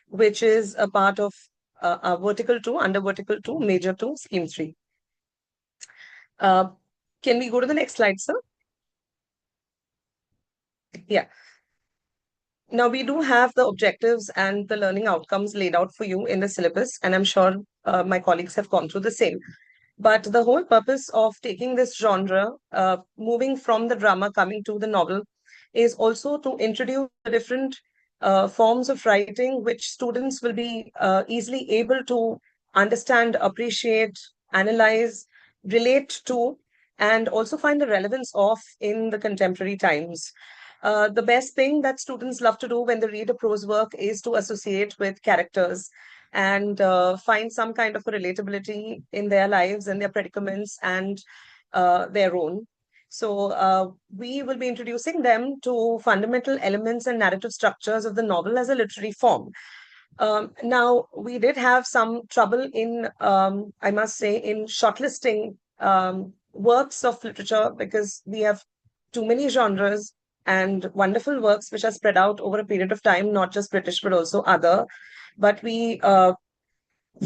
G: which is a part of Vertical 2, under Vertical 2, Major 2, Scheme 3. Can we go to the next slide, sir? Yeah. Now, we do have the objectives and the learning outcomes laid out for you in the syllabus, and I'm sure my colleagues have gone through the same. But the whole purpose of taking this genre, moving from the drama, coming to the novel, is also to introduce the different forms of writing which students will be easily able to understand, appreciate, analyze, relate to, and also find the relevance of in the contemporary times. The best thing that students love to do when they read a prose work is to associate with characters and find some kind of a relatability in their lives and their predicaments and their own. So we will be introducing them to fundamental elements and narrative structures of the novel as a literary form. Now, we did have some trouble in, I must say, in shortlisting works of literature because we have too many genres and wonderful works which are spread out over a period of time, not just British, but also other. But we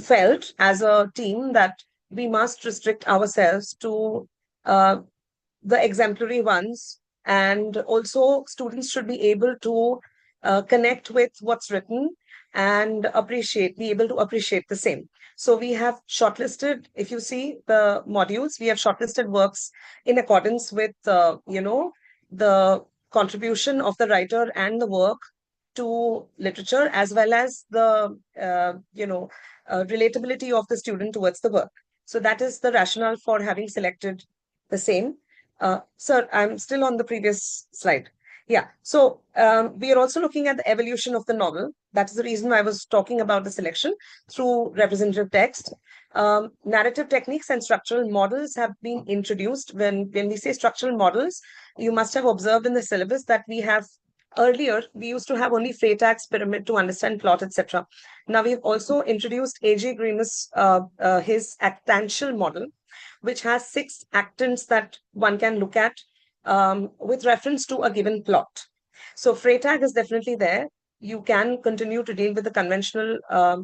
G: felt as a team that we must restrict ourselves to the exemplary ones. And also, students should be able to connect with what's written and be able to appreciate the same. So we have shortlisted, if you see the modules, we have shortlisted works in accordance with, the contribution of the writer and the work to literature, as well as the, relatability of the student towards the work. So that is the rationale for having selected the same. Sir, I'm still on the previous slide. Yeah, so we are also looking at the evolution of the novel. That is the reason I was talking about the selection through representative text. Narrative techniques and structural models have been introduced. When we say structural models, you must have observed in the syllabus that we have earlier, we used to have only Freytag's pyramid to understand plot, etc. Now we've also introduced A.J. Grimus, his actantial model, which has 6 actants that one can look at with reference to a given plot. So Freytag is definitely there. You can continue to deal with the conventional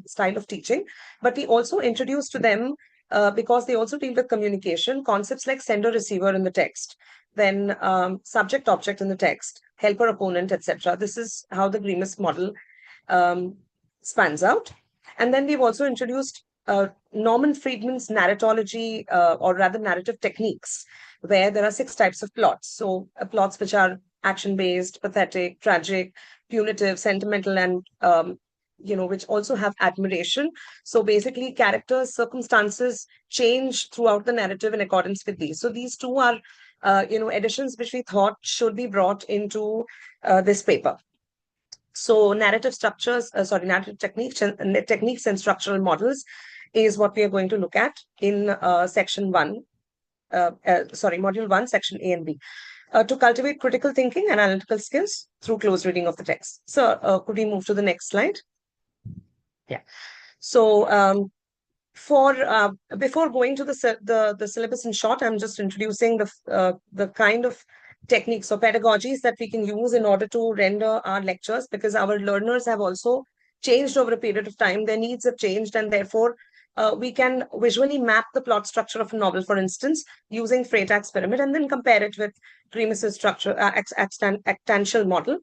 G: style of teaching, but we also introduced to them, because they also deal with communication, concepts like sender-receiver in the text, then subject-object in the text, helper-opponent, etc. This is how the Grimus model spans out. And then we've also introduced Norman Friedman's narratology, or rather narrative techniques, where there are 6 types of plots. So plots which are action-based, pathetic, tragic, punitive, sentimental, and which also have admiration. So basically, characters, circumstances change throughout the narrative in accordance with these. So these 2 are, additions which we thought should be brought into this paper. So narrative structures, narrative techniques and structural models is what we are going to look at in section 1, module 1, section A and B. To cultivate critical thinking and analytical skills through close reading of the text. So could we move to the next slide? Yeah. So before going to the syllabus in short, I'm just introducing the kind of techniques or pedagogies that we can use in order to render our lectures, because our learners have also changed over a period of time. Their needs have changed, and therefore we can visually map the plot structure of a novel, for instance, using Freytag's pyramid, and then compare it with Grimus's structure, actantial model.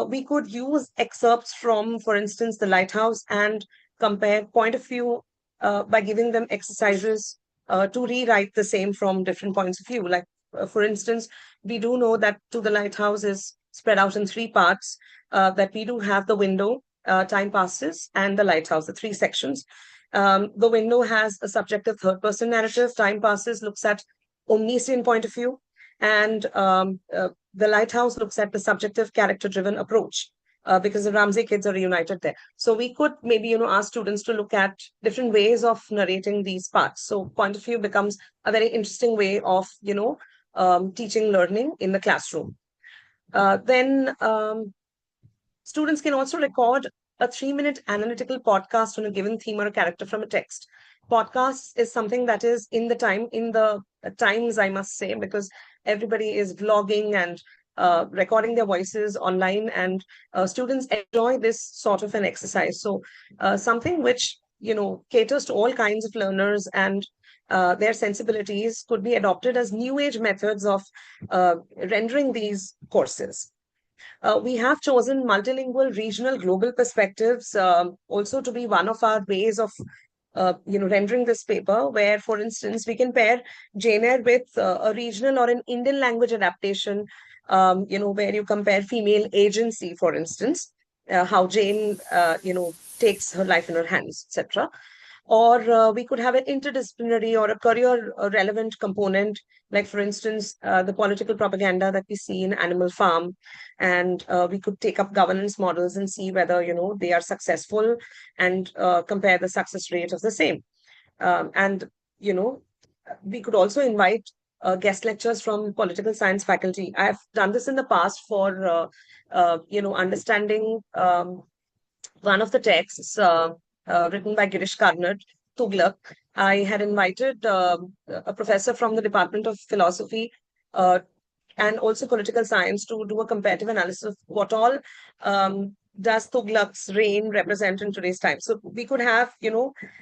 G: We could use excerpts from, for instance, The Lighthouse, and compare point of view by giving them exercises to rewrite the same from different points of view. Like, for instance, we do know that To the Lighthouse is spread out in 3 parts, that we do have the window, time passes, and the lighthouse, the 3 sections. The window has a subjective third-person narrative. Time passes looks at omniscient point of view, and the lighthouse looks at the subjective character-driven approach. Because the Ramsey kids are reunited there. So we could maybe, ask students to look at different ways of narrating these parts. So point of view becomes a very interesting way of, teaching learning in the classroom. Then students can also record a 3-minute analytical podcast on a given theme or a character from a text. Podcasts is something that is in the times, I must say, because everybody is vlogging and recording their voices online, and students enjoy this sort of an exercise. So something which, caters to all kinds of learners and their sensibilities could be adopted as new age methods of rendering these courses. We have chosen multilingual, regional, global perspectives also to be one of our ways of rendering this paper, where, for instance, we can pair Jane Eyre with a regional or an Indian language adaptation, where you compare female agency, for instance, how Jane, takes her life in her hands, etc. Or we could have an interdisciplinary or a career relevant component, like, for instance, the political propaganda that we see in Animal Farm. And we could take up governance models and see whether, they are successful, and compare the success rate of the same. And, we could also invite guest lectures from political science faculty. I've done this in the past for, understanding one of the texts written by Girish Karnad, Tughlaq. I had invited a professor from the Department of Philosophy and also political science to do a comparative analysis of what all does Tughlaq's reign represent in today's time. So we could have,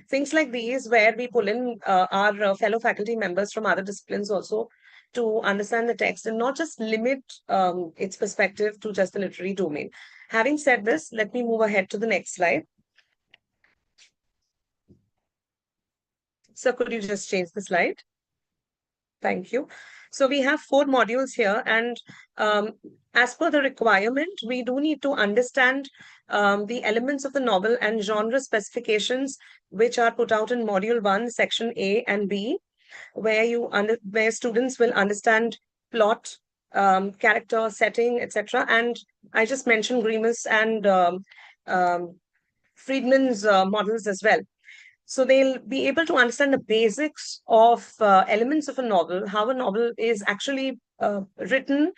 G: things like these where we pull in our fellow faculty members from other disciplines also to understand the text, and not just limit its perspective to just the literary domain. Having said this, let me move ahead to the next slide. So could you just change the slide? Thank you. So we have 4 modules here, and as per the requirement, we do need to understand the elements of the novel and genre specifications, which are put out in module 1, section A and B, where students will understand plot, character, setting, etc. And I just mentioned Grimus and Friedman's models as well. So they'll be able to understand the basics of elements of a novel, how a novel is actually written,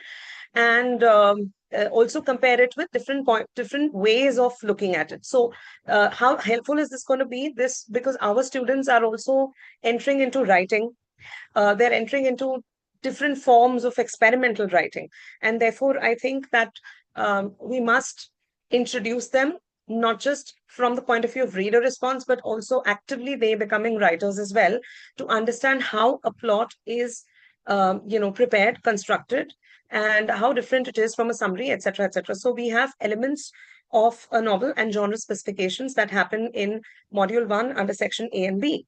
G: and also compare it with different ways of looking at it. So how helpful is this going to be? Because our students are also entering into writing. They're entering into different forms of experimental writing. And therefore, I think that we must introduce them not just from the point of view of reader response, but also actively they becoming writers as well, to understand how a plot is, prepared, constructed, and how different it is from a summary, etc., etc. So we have elements of a novel and genre specifications that happen in module 1 under section A and B.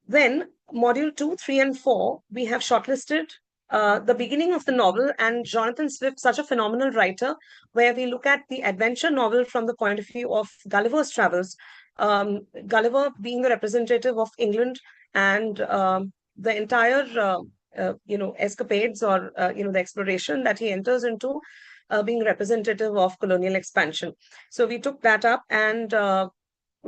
G: Then module 2, 3, and 4, we have shortlisted the beginning of the novel, and Jonathan Swift, such a phenomenal writer, where we look at the adventure novel from the point of view of Gulliver's Travels. Gulliver being the representative of England, and the entire, escapades or, the exploration that he enters into being representative of colonial expansion. So we took that up, and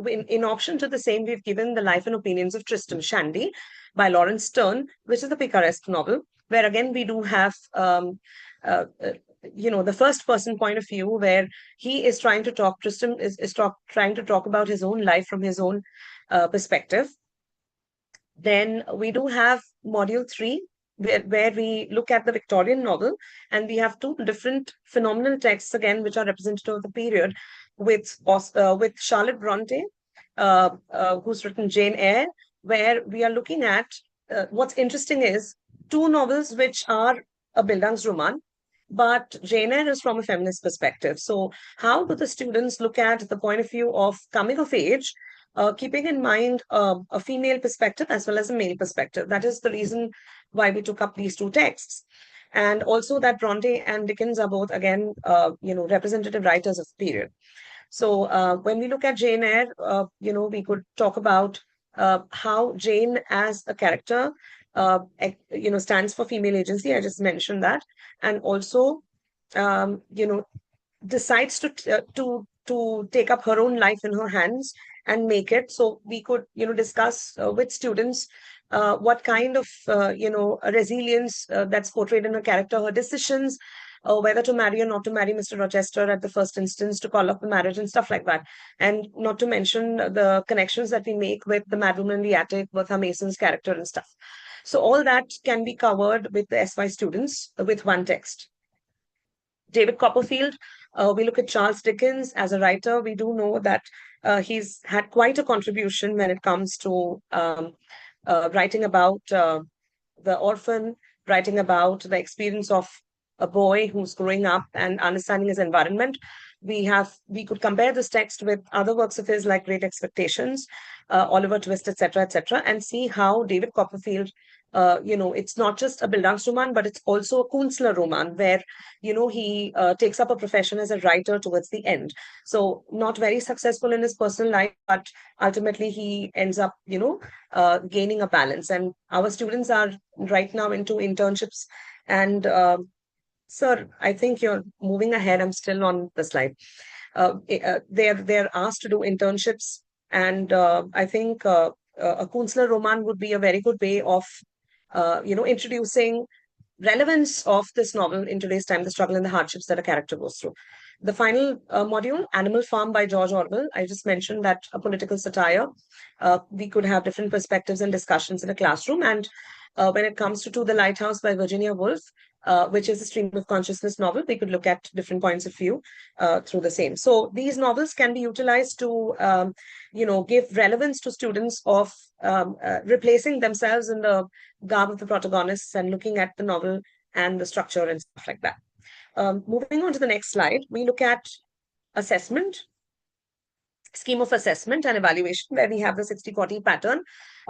G: in option to the same, we've given The Life and Opinions of Tristram Shandy by Lawrence Sterne, which is a picaresque novel, where again we do have the first person point of view, where he is trying to talk, Tristram is trying to talk about his own life from his own perspective. Then we do have module 3, where we look at the Victorian novel, and we have 2 different phenomenal texts again, which are representative of the period, with Charlotte Bronte, who's written Jane Eyre, where we are looking at what's interesting is 2 novels which are a Bildungsroman, but Jane Eyre is from a feminist perspective. So how do the students look at the point of view of coming of age, keeping in mind a female perspective as well as a male perspective? That is the reason why we took up these 2 texts. And also that Bronte and Dickens are both, again, representative writers of the period. So when we look at Jane Eyre, we could talk about how Jane as a character, stands for female agency. I just mentioned that. And also, decides to take up her own life in her hands and make it. So we could, discuss with students what kind of, resilience that's portrayed in her character, her decisions, whether to marry or not to marry Mr. Rochester at the first instance, to call up the marriage and stuff like that. And not to mention the connections that we make with the madwoman in the attic, with her Mason's character and stuff. So all that can be covered with the SY students with 1 text. David Copperfield, we look at Charles Dickens as a writer. We do know that he's had quite a contribution when it comes to writing about the orphan, writing about the experience of a boy who's growing up and understanding his environment. We could compare this text with other works of his like Great Expectations, Oliver Twist, etc., and see how David Copperfield, it's not just a Bildungsroman, but it's also a Künstler Roman, where, he takes up a profession as a writer towards the end. So not very successful in his personal life, but ultimately he ends up, gaining a balance. And our students are right now into internships. And sir, I think you're moving ahead. I'm still on the slide. They're asked to do internships, and I think a Künstler Roman would be a very good way of introducing relevance of this novel in today's time, the struggle and the hardships that a character goes through. The final module, Animal Farm by George Orwell. I just mentioned that a political satire. We could have different perspectives and discussions in a classroom. And when it comes to The Lighthouse by Virginia Woolf, which is a stream of consciousness novel, we could look at different points of view through the same. So these novels can be utilized to, give relevance to students of replacing themselves in the garb of the protagonists and looking at the novel and the structure and stuff like that. Moving on to the next slide, we look at assessment, scheme of assessment and evaluation, where we have the 60-40 pattern,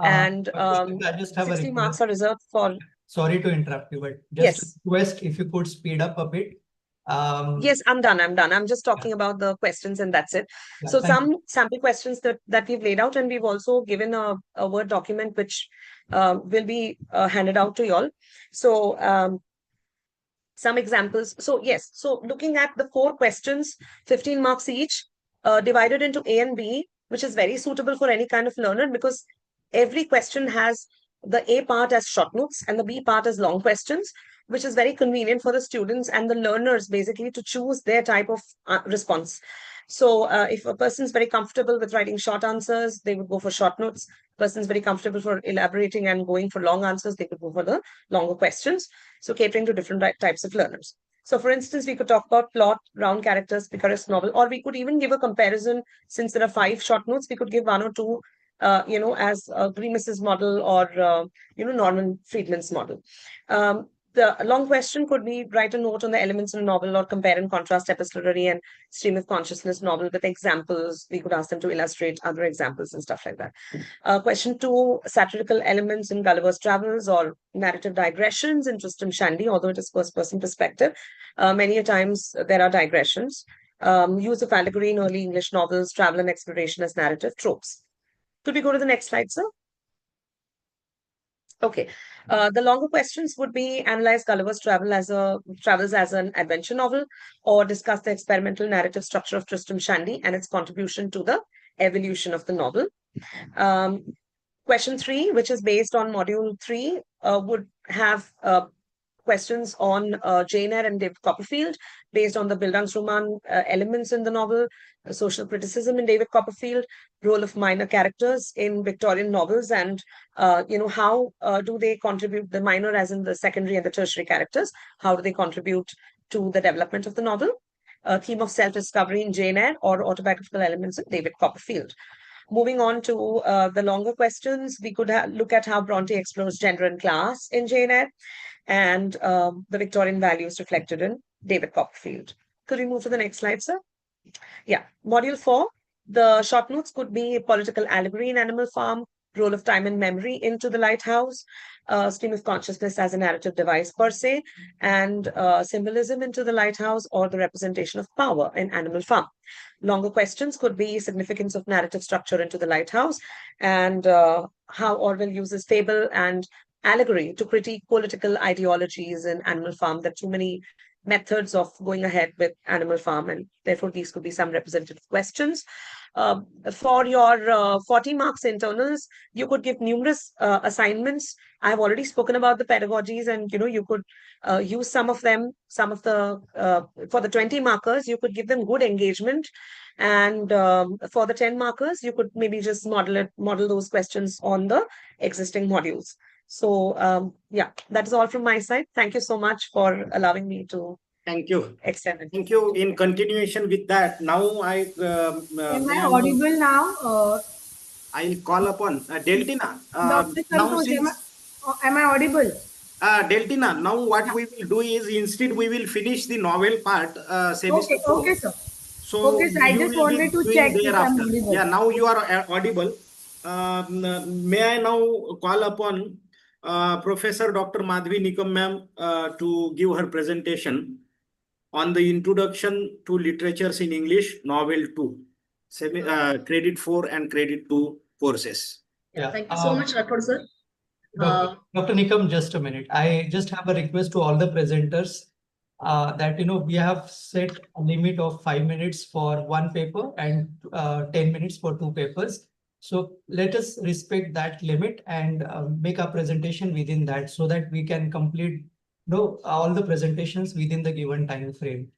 G: and
C: I just have
G: 60 marks are reserved for.
C: Sorry to interrupt you, but just
G: Yes.
C: request if you could speed up a bit.
G: Yes, I'm done. I'm just talking about the questions and that's it.
C: Yeah,
G: so
C: thank
G: some
C: you.
G: sample questions that we've laid out, and we've also given a Word document which will be handed out to you all. So some examples. So yes, so looking at the 4 questions, 15 marks each, divided into A and B, which is very suitable for any kind of learner, because every question has the A part as short notes and the B part as long questions, which is very convenient for the students and the learners basically to choose their type of response. So if a person is very comfortable with writing short answers, they would go for short notes. Person is very comfortable for elaborating and going for long answers, they could go for the longer questions. So catering to different types of learners. So for instance, we could talk about plot, round characters, picaresque novel, or we could even give a comparison. Since there are 5 short notes, we could give 1 or 2, as Grimus's model or, Norman Friedman's model. The long question could be write a note on the elements in a novel, or compare and contrast epistolary and stream of consciousness novel with examples. We could ask them to illustrate other examples and stuff like that. Question 2, satirical elements in Gulliver's Travels, or narrative digressions in Tristram Shandy, although it is first-person perspective. Many a times there are digressions. Use of allegory in early English novels, travel and exploration as narrative tropes. Could we go to the next slide, sir? Okay. The longer questions would be analyze Gulliver's Travels as an adventure novel, or discuss the experimental narrative structure of Tristram Shandy and its contribution to the evolution of the novel. Question 3, which is based on module 3, would have questions on Jane Eyre and David Copperfield based on the Bildungsroman elements in the novel, social criticism in David Copperfield, role of minor characters in Victorian novels, and how do they contribute, the minor as in the secondary and the tertiary characters, how do they contribute to the development of the novel? A theme of self-discovery in Jane Eyre or autobiographical elements in David Copperfield. Moving on to the longer questions, we could look at how Bronte explores gender and class in Jane Eyre, and the Victorian values reflected in David Copperfield. Could we move to the next slide, sir? Yeah. Module 4, the short notes could be political allegory in Animal Farm, role of time and memory into the lighthouse, stream of consciousness as a narrative device per se, and symbolism into the lighthouse, or the representation of power in Animal Farm. Longer questions could be significance of narrative structure into the lighthouse, and how Orwell uses fable and allegory to critique political ideologies in Animal Farm. There are too many methods of going ahead with Animal Farm, and therefore these could be some representative questions. For your 40 marks internals, you could give numerous assignments. I've already spoken about the pedagogies, and you could use some of them. Some of the for the 20 markers, you could give them good engagement, and for the 10 markers, you could maybe just model those questions on the existing modules. So yeah, that is all from my side. Thank you so much for allowing me to
E: Thank you.
G: extend it.
E: Thank you. In continuation with that, now
H: Am I audible now?
E: I'll call upon Deltina.
H: Dr.
E: Now
H: Santosh, am I audible?
E: Deltina, now what we will do is, instead we will finish the novel part, semester
H: Okay,
E: 4.
H: okay, sir.
E: So
H: Okay, sir, I
E: you
H: just
E: will be
H: wanted to
E: doing
H: check if I'm
E: thereafter.
H: audible.
E: Yeah, now you are audible. May I now call upon Professor Dr. Madhvi Nikam ma'am to give her presentation on the introduction to literatures in English, novel 2, credit 4 and credit 2 courses.
B: Yeah, thank you so much, Rathod sir.
C: Dr. Nikam, just a minute. I just have a request to all the presenters that we have set a limit of 5 minutes for one paper and 10 minutes for two papers. So let us respect that limit and make our presentation within that, so that we can complete all the presentations within the given time frame.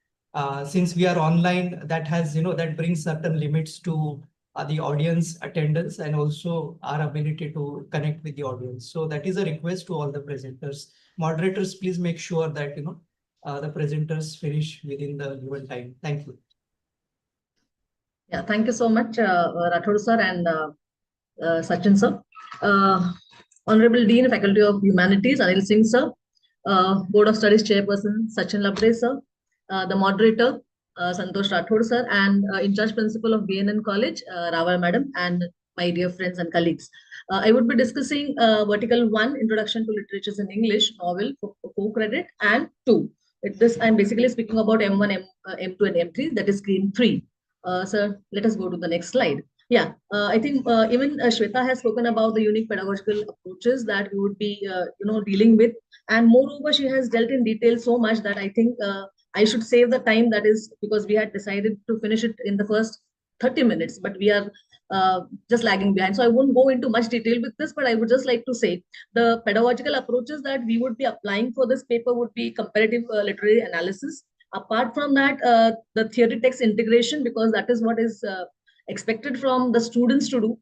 C: Since we are online, that has that brings certain limits to the audience attendance and also our ability to connect with the audience. So that is a request to all the presenters. Moderators, please make sure that the presenters finish within the given time. Thank you.
B: Yeah, thank you so much, Rathod sir and Sachin sir. Honorable Dean, Faculty of Humanities, Anil Singh sir. Board of Studies Chairperson, Sachin Labde sir. The moderator, Santosh Rathod sir, and in charge principal of B.N.N.College, Rawal madam, and my dear friends and colleagues. I would be discussing vertical 1, Introduction to Literatures in English, novel for 4 credit, and 2. This I'm basically speaking about M1, M2, and M3, that is screen 3. Sir, let us go to the next slide. Yeah, I think even Shweta has spoken about the unique pedagogical approaches that we would be, dealing with, and moreover, she has dealt in detail so much that I think I should save the time. That is because we had decided to finish it in the first 30 minutes, but we are just lagging behind. So I won't go into much detail with this, but I would just like to say the pedagogical approaches that we would be applying for this paper would be comparative literary analysis. Apart from that, the theory text integration, because that is what is expected from the students to do.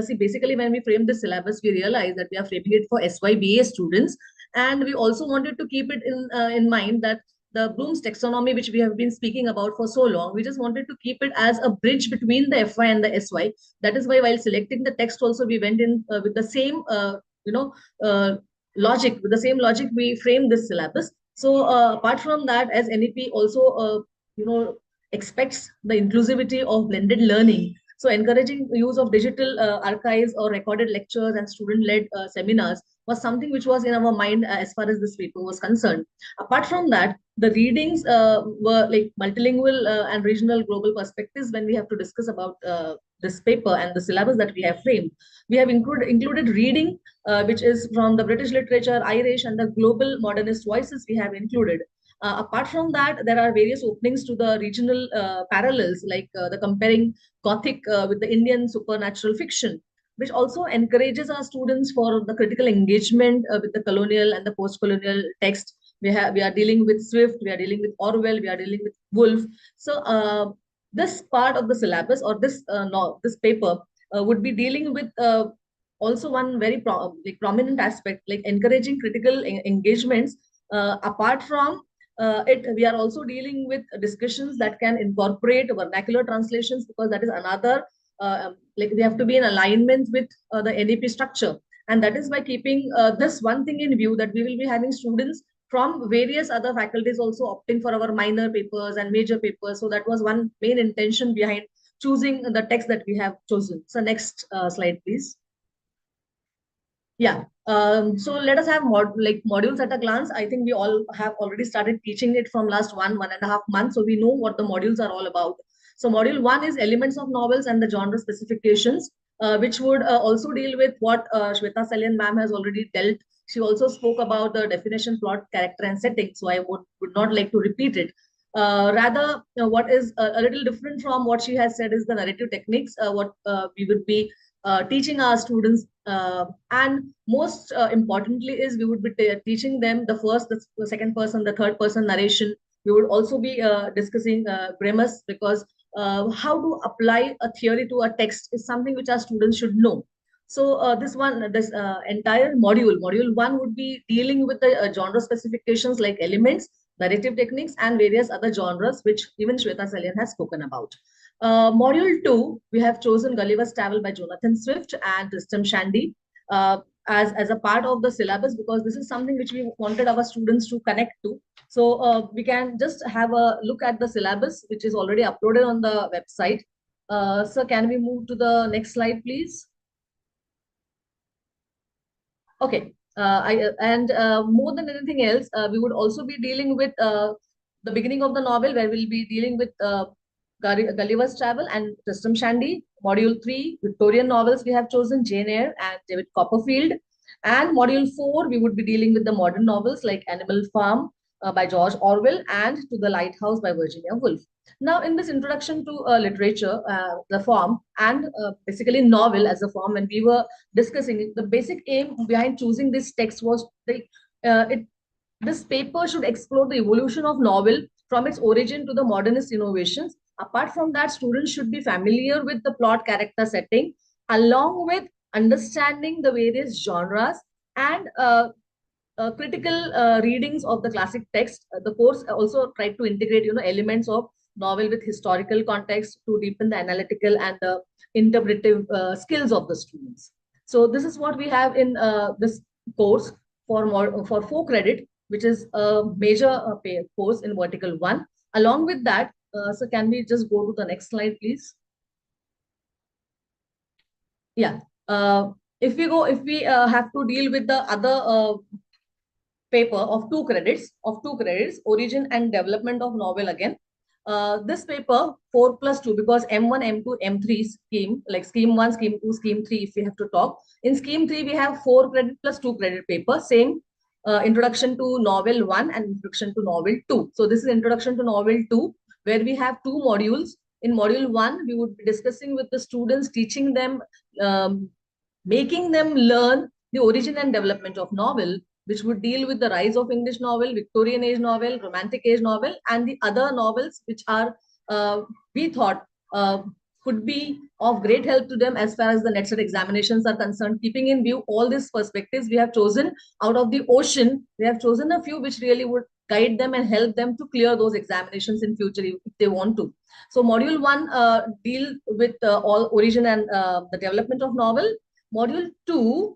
B: See, basically, when we frame the syllabus, we realize that we are framing it for SYBA students. And we also wanted to keep it in mind that the Bloom's taxonomy, which we have been speaking about for so long, we just wanted to keep it as a bridge between the FY and the SY. That is why while selecting the text also, we went in with the same, logic. With the same logic, we framed this syllabus. So apart from that, as NEP also, expects the inclusivity of blended learning. So encouraging use of digital archives or recorded lectures and student-led seminars was something which was in our mind as far as this paper was concerned. Apart from that,
I: the readings were like multilingual and regional global perspectives when we have to discuss about this paper and the syllabus that we have framed. We have included reading, which is from the British literature, Irish, and the global modernist voices we have included. Apart from that, there are various openings to the regional parallels, like the comparing Gothic with the Indian supernatural fiction, which also encourages our students for the critical engagement with the colonial and the post-colonial text. We are dealing with Swift, we are dealing with Orwell, we are dealing with Woolf. So this part of the syllabus, or this this paper would be dealing with also one very prominent aspect, like encouraging critical engagements. Apart from it, we are also dealing with discussions that can incorporate vernacular translations, because that is another like we have to be in alignment with the NEP structure. And that is by keeping this one thing in view, that we will be having students from various other faculties also opting for our minor papers and major papers. So that was one main intention behind choosing the text that we have chosen. So next slide, please. Yeah. So let us have modules at a glance. I think we all have already started teaching it from last 1.5 months. So we know what the modules are all about. So module 1 is elements of novels and the genre specifications, which would also deal with what Shweta Salyan ma'am has already dealt. She also spoke about the definition, plot, character, and setting. So I would not like to repeat it. Rather, what is a little different from what she has said is the narrative techniques, what we would be teaching our students. And most importantly is we would be teaching them the first, the second person, the third person narration. We would also be discussing grammars, because how to apply a theory to a text is something which our students should know. So this entire module 1 would be dealing with the genre specifications like elements, narrative techniques, and various other genres, which even Shweta Salyan has spoken about. Module 2, we have chosen Gulliver's Travel by Jonathan Swift and Tristram Shandy as a part of the syllabus, because this is something which we wanted our students to connect to. So we can just have a look at the syllabus, which is already uploaded on the website. So can we move to the next slide, please? Okay. More than anything else, we would also be dealing with the beginning of the novel, where we'll be dealing with Gulliver's Travel and Tristram Shandy. Module 3, Victorian novels, we have chosen Jane Eyre and David Copperfield. And module 4, we would be dealing with the modern novels like Animal Farm by George Orwell and To the Lighthouse by Virginia Woolf. Now, in this introduction to literature, the form, and basically novel as a form, when we were discussing it, the basic aim behind choosing this text was this paper should explore the evolution of novel from its origin to the modernist innovations. Apart from that, students should be familiar with the plot, character, setting, along with understanding the various genres and critical readings of the classic text. The course also tried to integrate, elements of novel with historical context to deepen the analytical and the interpretive skills of the students. So this is what we have in this course for 4 credit, which is a major course in vertical 1. Along with that, so can we just go to the next slide, please? Yeah. If we have to deal with the other paper of 2 credits, origin and development of novel again. This paper 4+2, because M1, M2, M3 scheme, like scheme 1, scheme 2, scheme 3, if we have to talk. In scheme 3, we have 4 credit plus 2 credit paper, same introduction to novel 1 and introduction to novel 2. So this is introduction to novel 2, where we have 2 modules. In module 1, we would be discussing with the students, teaching them, making them learn the origin and development of novel, which would deal with the rise of English novel, Victorian age novel, Romantic age novel, and the other novels which are, we thought, could be of great help to them as far as the NET examinations are concerned. Keeping in view all these perspectives, we have chosen out of the ocean, we have chosen a few which really would guide them and help them to clear those examinations in future if they want to. So module 1 deal with all origin and the development of novel. Module 2,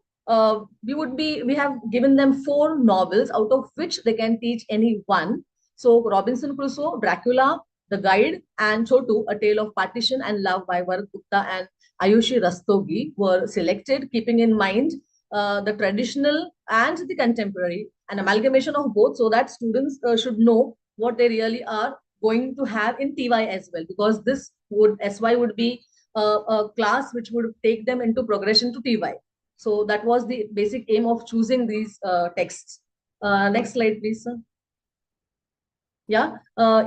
I: we have given them 4 novels, out of which they can teach any one. So Robinson Crusoe, Dracula, The Guide, and Chotu, A Tale of Partition and Love by Bharat Gupta and Ayushi Rastogi were selected, keeping in mind the traditional and the contemporary, an amalgamation of both, so that students should know what they really are going to have in TY as well, because this would SY would be a class which would take them into progression to TY. So that was the basic aim of choosing these texts. Next slide, please, sir. Yeah,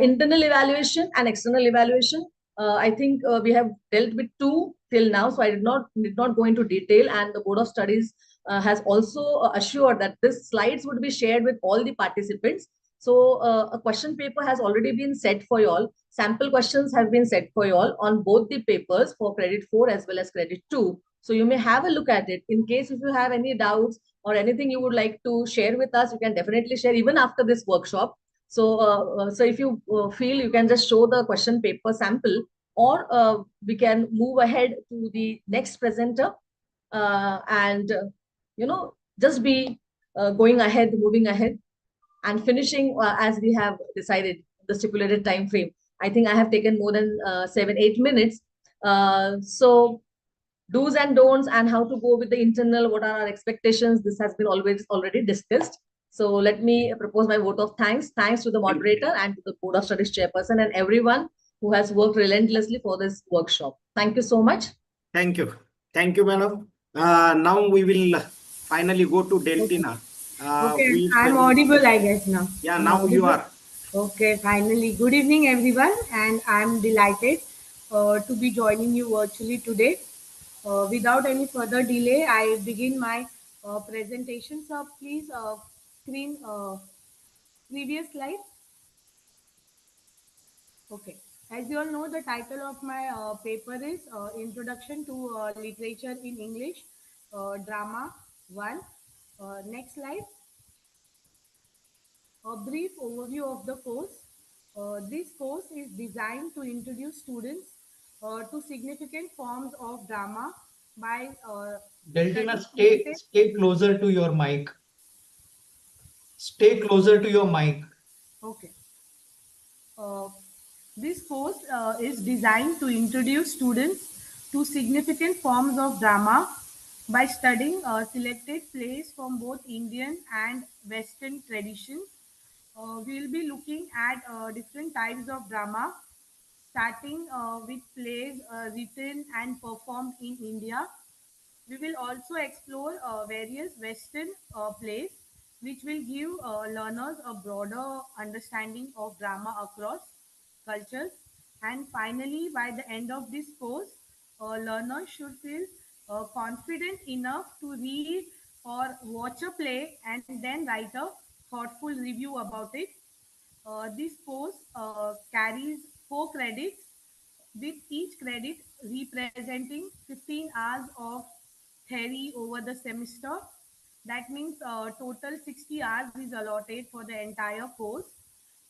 I: internal evaluation and external evaluation. I think we have dealt with two till now, so I did not go into detail. And the Board of Studies has also assured that this slides would be shared with all the participants. So a question paper has already been set for you all. Sample questions have been set for you all on both the papers for credit 4 as well as credit 2. So you may have a look at it. In case if you have any doubts or anything you would like to share with us, you can definitely share even after this workshop. So if you feel, you can just show the question paper sample, or we can move ahead to the next presenter, and just be going ahead, moving ahead, and finishing as we have decided the stipulated time frame. I think I have taken more than 7-8 minutes. So do's and don'ts and how to go with the internal, what are our expectations, this has been already discussed. So let me propose my vote of thanks. Thanks to the moderator and to the Board of Studies chairperson and everyone who has worked relentlessly for this workshop. Thank you so much.
E: Thank you. Thank you, madam. Now we will finally go to Deltina.
H: Okay, I'm audible, I guess now.
E: Yeah,
H: I'm
E: now
H: audible.
E: you are.
H: Okay, finally. Good evening, everyone, and I'm delighted to be joining you virtually today. Without any further delay, I begin my presentation. So please screen previous slide. Okay. As you all know, the title of my paper is Introduction to Literature in English, Drama 1. Next slide. A brief overview of the course. This course is designed to introduce students to significant forms of drama by
C: Deltina,
H: studying
C: stay closer to your mic. Stay closer to your mic.
H: Okay. This course is designed to introduce students to significant forms of drama by studying selected plays from both Indian and Western traditions. We'll be looking at different types of drama, starting with plays written and performed in India. We will also explore various Western plays, which will give learners a broader understanding of drama across cultures. And finally, by the end of this course, learners should feel confident enough to read or watch a play and then write a thoughtful review about it. This course carries 4 credits, with each credit representing 15 hours of theory over the semester. That means total 60 hours is allotted for the entire course.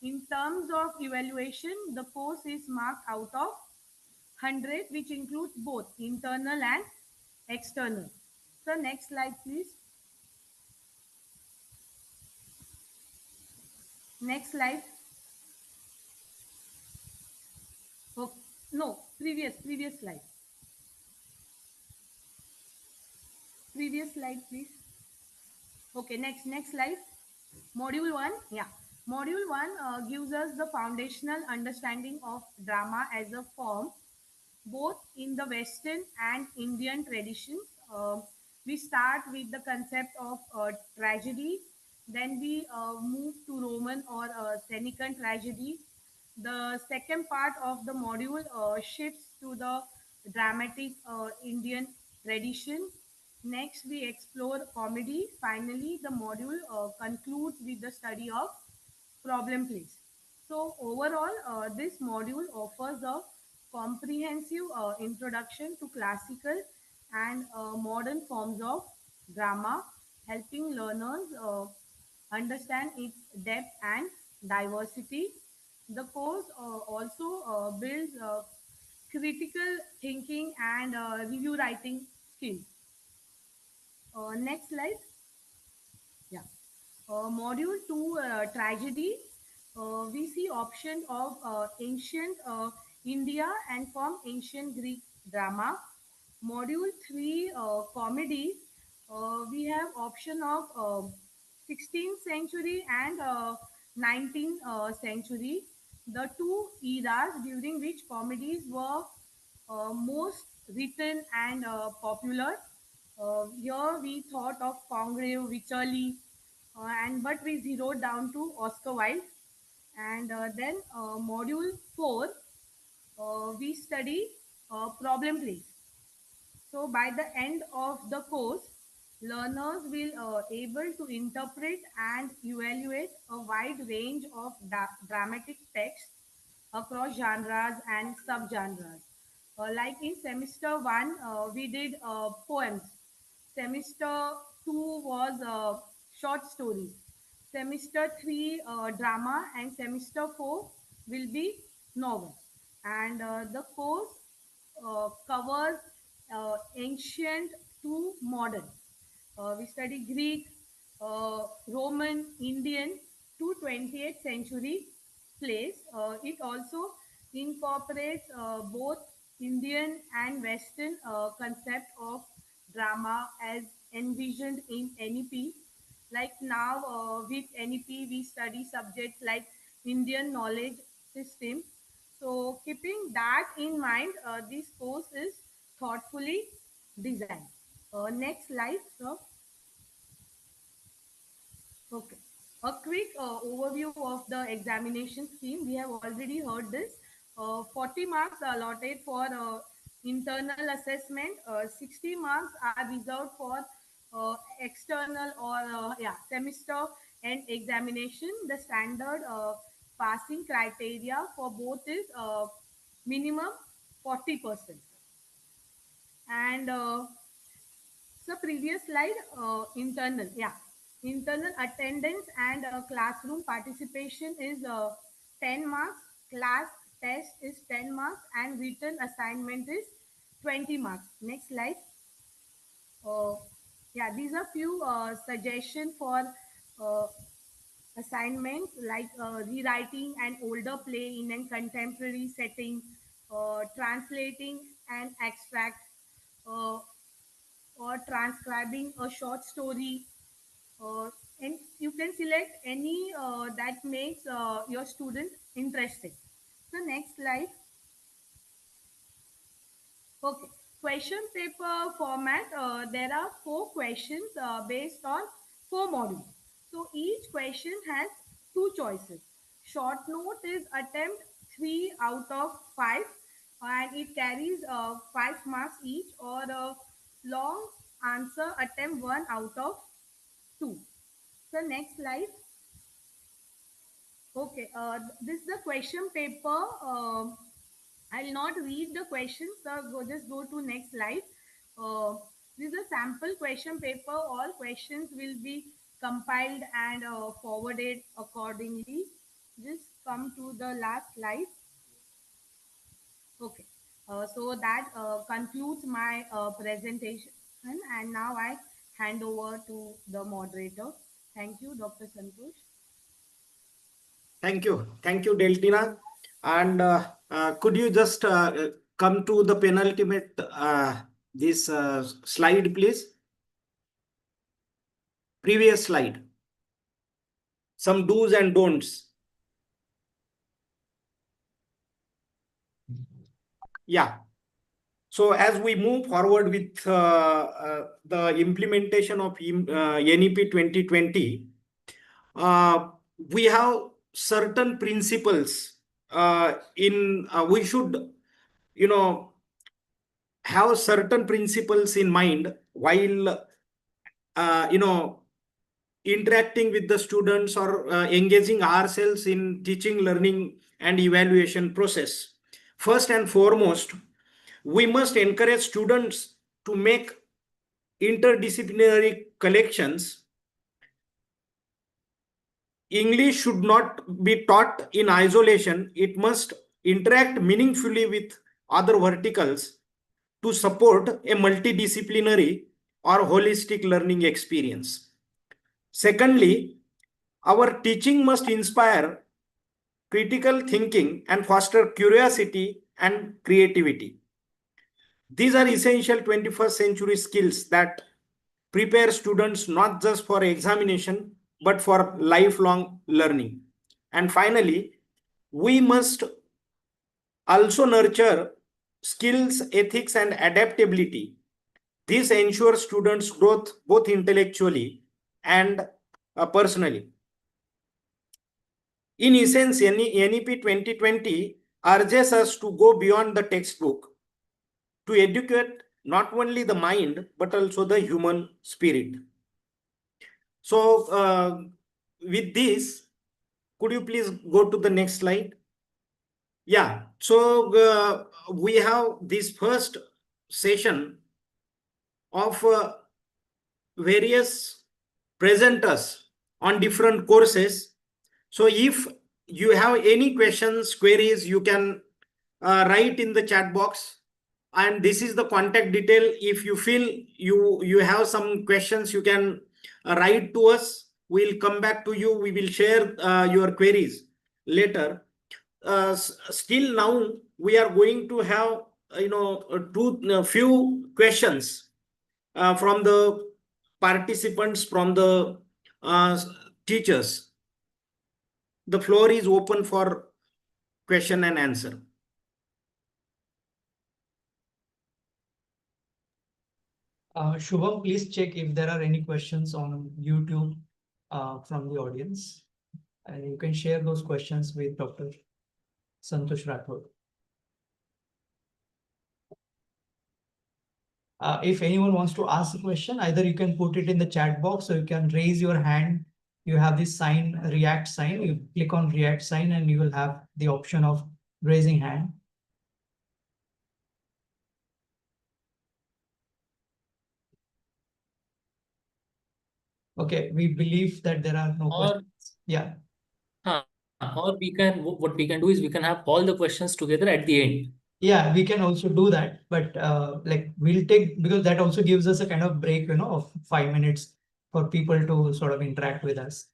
H: In terms of evaluation, the course is marked out of 100, which includes both internal and external. So next slide, please. Next slide. Oh, no, previous slide. Previous slide, please. Okay, next slide. Module 1, yeah. Module 1 gives us the foundational understanding of drama as a form, both in the Western and Indian traditions. We start with the concept of tragedy, then we move to Roman or Senecan tragedy. The second part of the module shifts to the dramatic Indian tradition. Next, we explore comedy. Finally, the module concludes with the study of problem plays. So overall, this module offers a comprehensive introduction to classical and modern forms of drama, helping learners understand its depth and diversity. The course also builds critical thinking and review writing skills. Next slide. Yeah. Module 2, tragedy. We see option of ancient India and from ancient Greek drama. Module 3, comedy. We have option of 16th century and 19th century, the two eras during which comedies were most written and popular. Here we thought of Congreve, Vichali, and but we zeroed down to Oscar Wilde. And then module 4, we study problem plays. So by the end of the course, learners will able to interpret and evaluate a wide range of dramatic texts across genres and subgenres. Like in semester 1, we did poems. Semester 2 was short stories. Semester 3, drama, and semester 4 will be novels. And the course covers ancient to modern. We study Greek, Roman, Indian to 20th century plays. It also incorporates both Indian and Western concept of drama as envisioned in NEP. Like now with NEP, we study subjects like Indian knowledge system. So keeping that in mind, this course is thoughtfully designed. Next slide, sir. Okay. A quick overview of the examination scheme. We have already heard this. 40 marks are allotted for internal assessment. 60 marks are reserved for external or semester and examination. The standard passing criteria for both is minimum 40%. And so previous slide, internal, yeah. Internal attendance and classroom participation is 10 marks, class test is 10 marks, and written assignment is 20 marks. Next slide. Yeah, these are few suggestions for uh, assignments like rewriting an older play in a contemporary setting, translating an extract, uh, or transcribing a short story, and you can select any that makes your student interested. So next slide. Okay, question paper format. There are 4 questions based on 4 modules. So each question has 2 choices. Short note is attempt 3 out of 5, and it carries 5 marks each, or a long answer attempt 1 out of 2. So next slide. Okay, this is the question paper. I'll not read the questions. Just go to next slide. This is a sample question paper. All questions will be compiled and forwarded accordingly. Just come to the last slide. Okay, so that concludes my presentation, and now I hand over to the moderator. Thank you, Dr. Santosh.
E: Thank you, Deltina. And could you just come to the penultimate this slide, please? Previous slide. Some do's and don'ts. Yeah. So as we move forward with the implementation of NEP 2020, we have certain principles we should, have certain principles in mind while, interacting with the students or engaging ourselves in teaching, learning, and evaluation process. First and foremost, we must encourage students to make interdisciplinary collections. English should not be taught in isolation. It must interact meaningfully with other verticals to support a multidisciplinary or holistic learning experience. Secondly, our teaching must inspire critical thinking and foster curiosity and creativity. These are essential 21st century skills that prepare students not just for examination, but for lifelong learning. And finally, we must also nurture skills, ethics, and adaptability. This ensures students' growth both intellectually and personally. In essence, NEP 2020 urges us to go beyond the textbook to educate not only the mind but also the human spirit. So, with this, could you please go to the next slide? Yeah, so we have this first session of various presenters on different courses. So if you have any questions, queries, you can write in the chat box. And this is the contact detail. If you feel you have some questions, you can write to us. We'll come back to you. We will share your queries later. Still now we are going to have few questions from the participants, from the teachers. The floor is open for question and answer.
C: Shubham, please check if there are any questions on YouTube from the audience. And you can share those questions with Dr. Santosh Rathod. If anyone wants to ask a question, either you can put it in the chat box or you can raise your hand. You have this sign, react sign. You click on react sign and you will have the option of raising hand. Okay, we believe that there are no questions. Yeah.
J: Or what we can do is we can have all the questions together at the end.
C: Yeah, we can also do that, but like we'll take, because that also gives us a kind of break, of 5 minutes for people to sort of interact with us.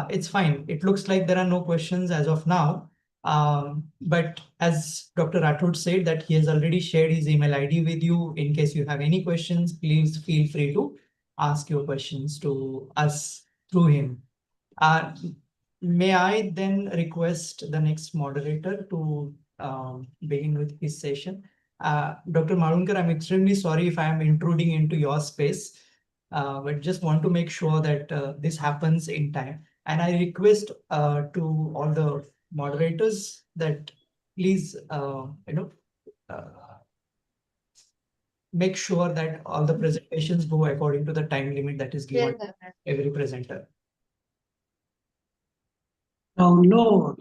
C: It's fine. It looks like there are no questions as of now. But as Dr. Rathod said that he has already shared his email ID with you. In case you have any questions, please feel free to ask your questions to us through him. May I then request the next moderator to begin with his session? Dr. Marunkar, I'm extremely sorry if I am intruding into your space, but just want to make sure that this happens in time. And I request to all the moderators that please, make sure that all the presentations go according to the time limit that is given to every presenter.
K: Download.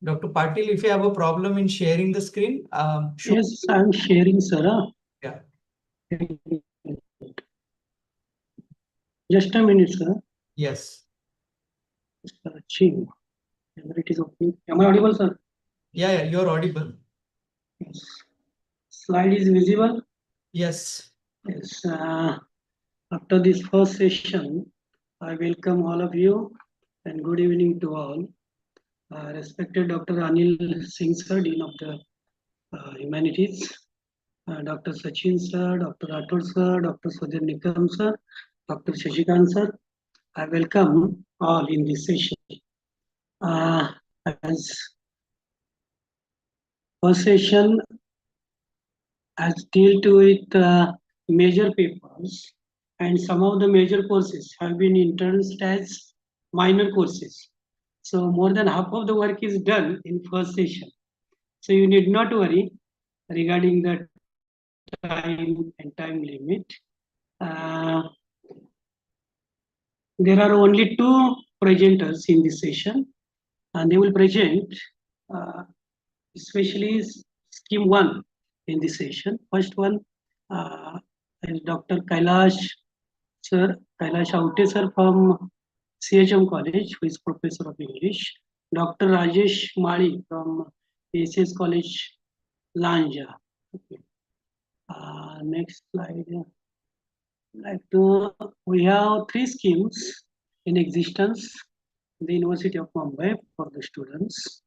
C: Dr. Patil, if you have a problem in sharing the screen,
K: yes, I'm sharing, sir.
C: Yeah.
K: Just a minute, sir.
C: Yes.
K: Searching. It is opening. Am I audible, sir?
C: Yeah, you're audible.
K: Yes. Slide is visible?
C: Yes.
K: Yes. After this first session, I welcome all of you and good evening to all. Respected Dr. Anil Singh, sir, Dean of the Humanities, Dr. Sachin, sir, Dr. Rathod, sir, Dr. Sudhir Nikam, sir, Dr. Shashikant, sir. I welcome all in this session. As first session has dealt with major papers, and some of the major courses have been introduced as minor courses. So more than half of the work is done in first session. So you need not worry regarding the time and time limit. There are only two presenters in this session, and they will present especially scheme 1 in this session. First one is Dr. Kailash Aute sir from CHM College, who is Professor of English. Dr. Rajesh Mali from ACS College, Lanja. Okay. Next slide. We have 3 schemes in existence in the University of Mumbai for the students.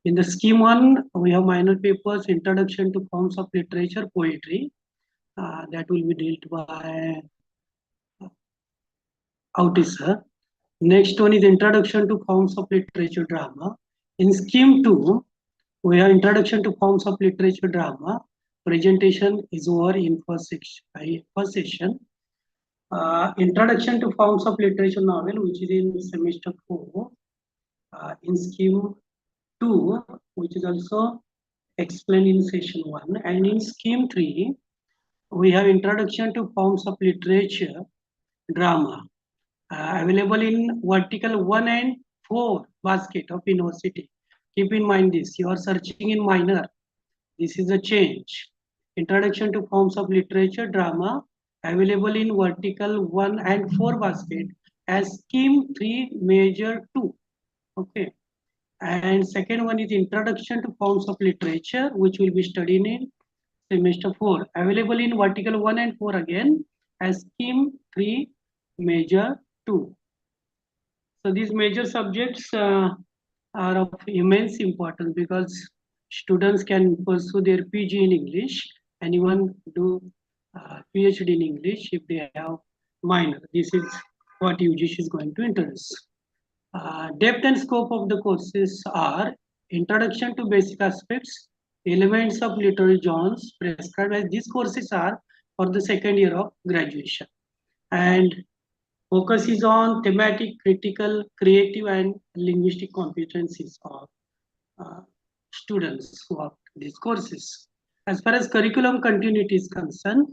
K: In the scheme 1, we have minor papers, Introduction to Forms of Literature, Poetry. That will be dealt by Aute sir. Next one is Introduction to Forms of Literature Drama. In Scheme 2, we have Introduction to Forms of Literature Drama. Presentation is over in first session. Introduction to Forms of Literature Novel, which is in semester 4. In Scheme 2, which is also explained in session 1. And in Scheme 3, we have Introduction to Forms of Literature Drama. Available in vertical 1 and 4 basket of university. Keep in mind this, you are searching in minor. This is a change. Introduction to Forms of Literature Drama available in vertical 1 and 4 basket as Scheme 3 Major 2. Okay. And second one is Introduction to Forms of Literature, which will be studied in semester 4. Available in vertical 1 and 4 again as Scheme 3 Major 2. So these major subjects are of immense importance because students can pursue their PG in English and even do PhD in English if they have minor. This is what UGC is going to introduce. Depth and scope of the courses are Introduction to Basic Aspects, Elements of Literary Genres prescribed as these courses are for the second year of graduation. And focus is on thematic, critical, creative, and linguistic competencies of students who have these courses. As far as curriculum continuity is concerned,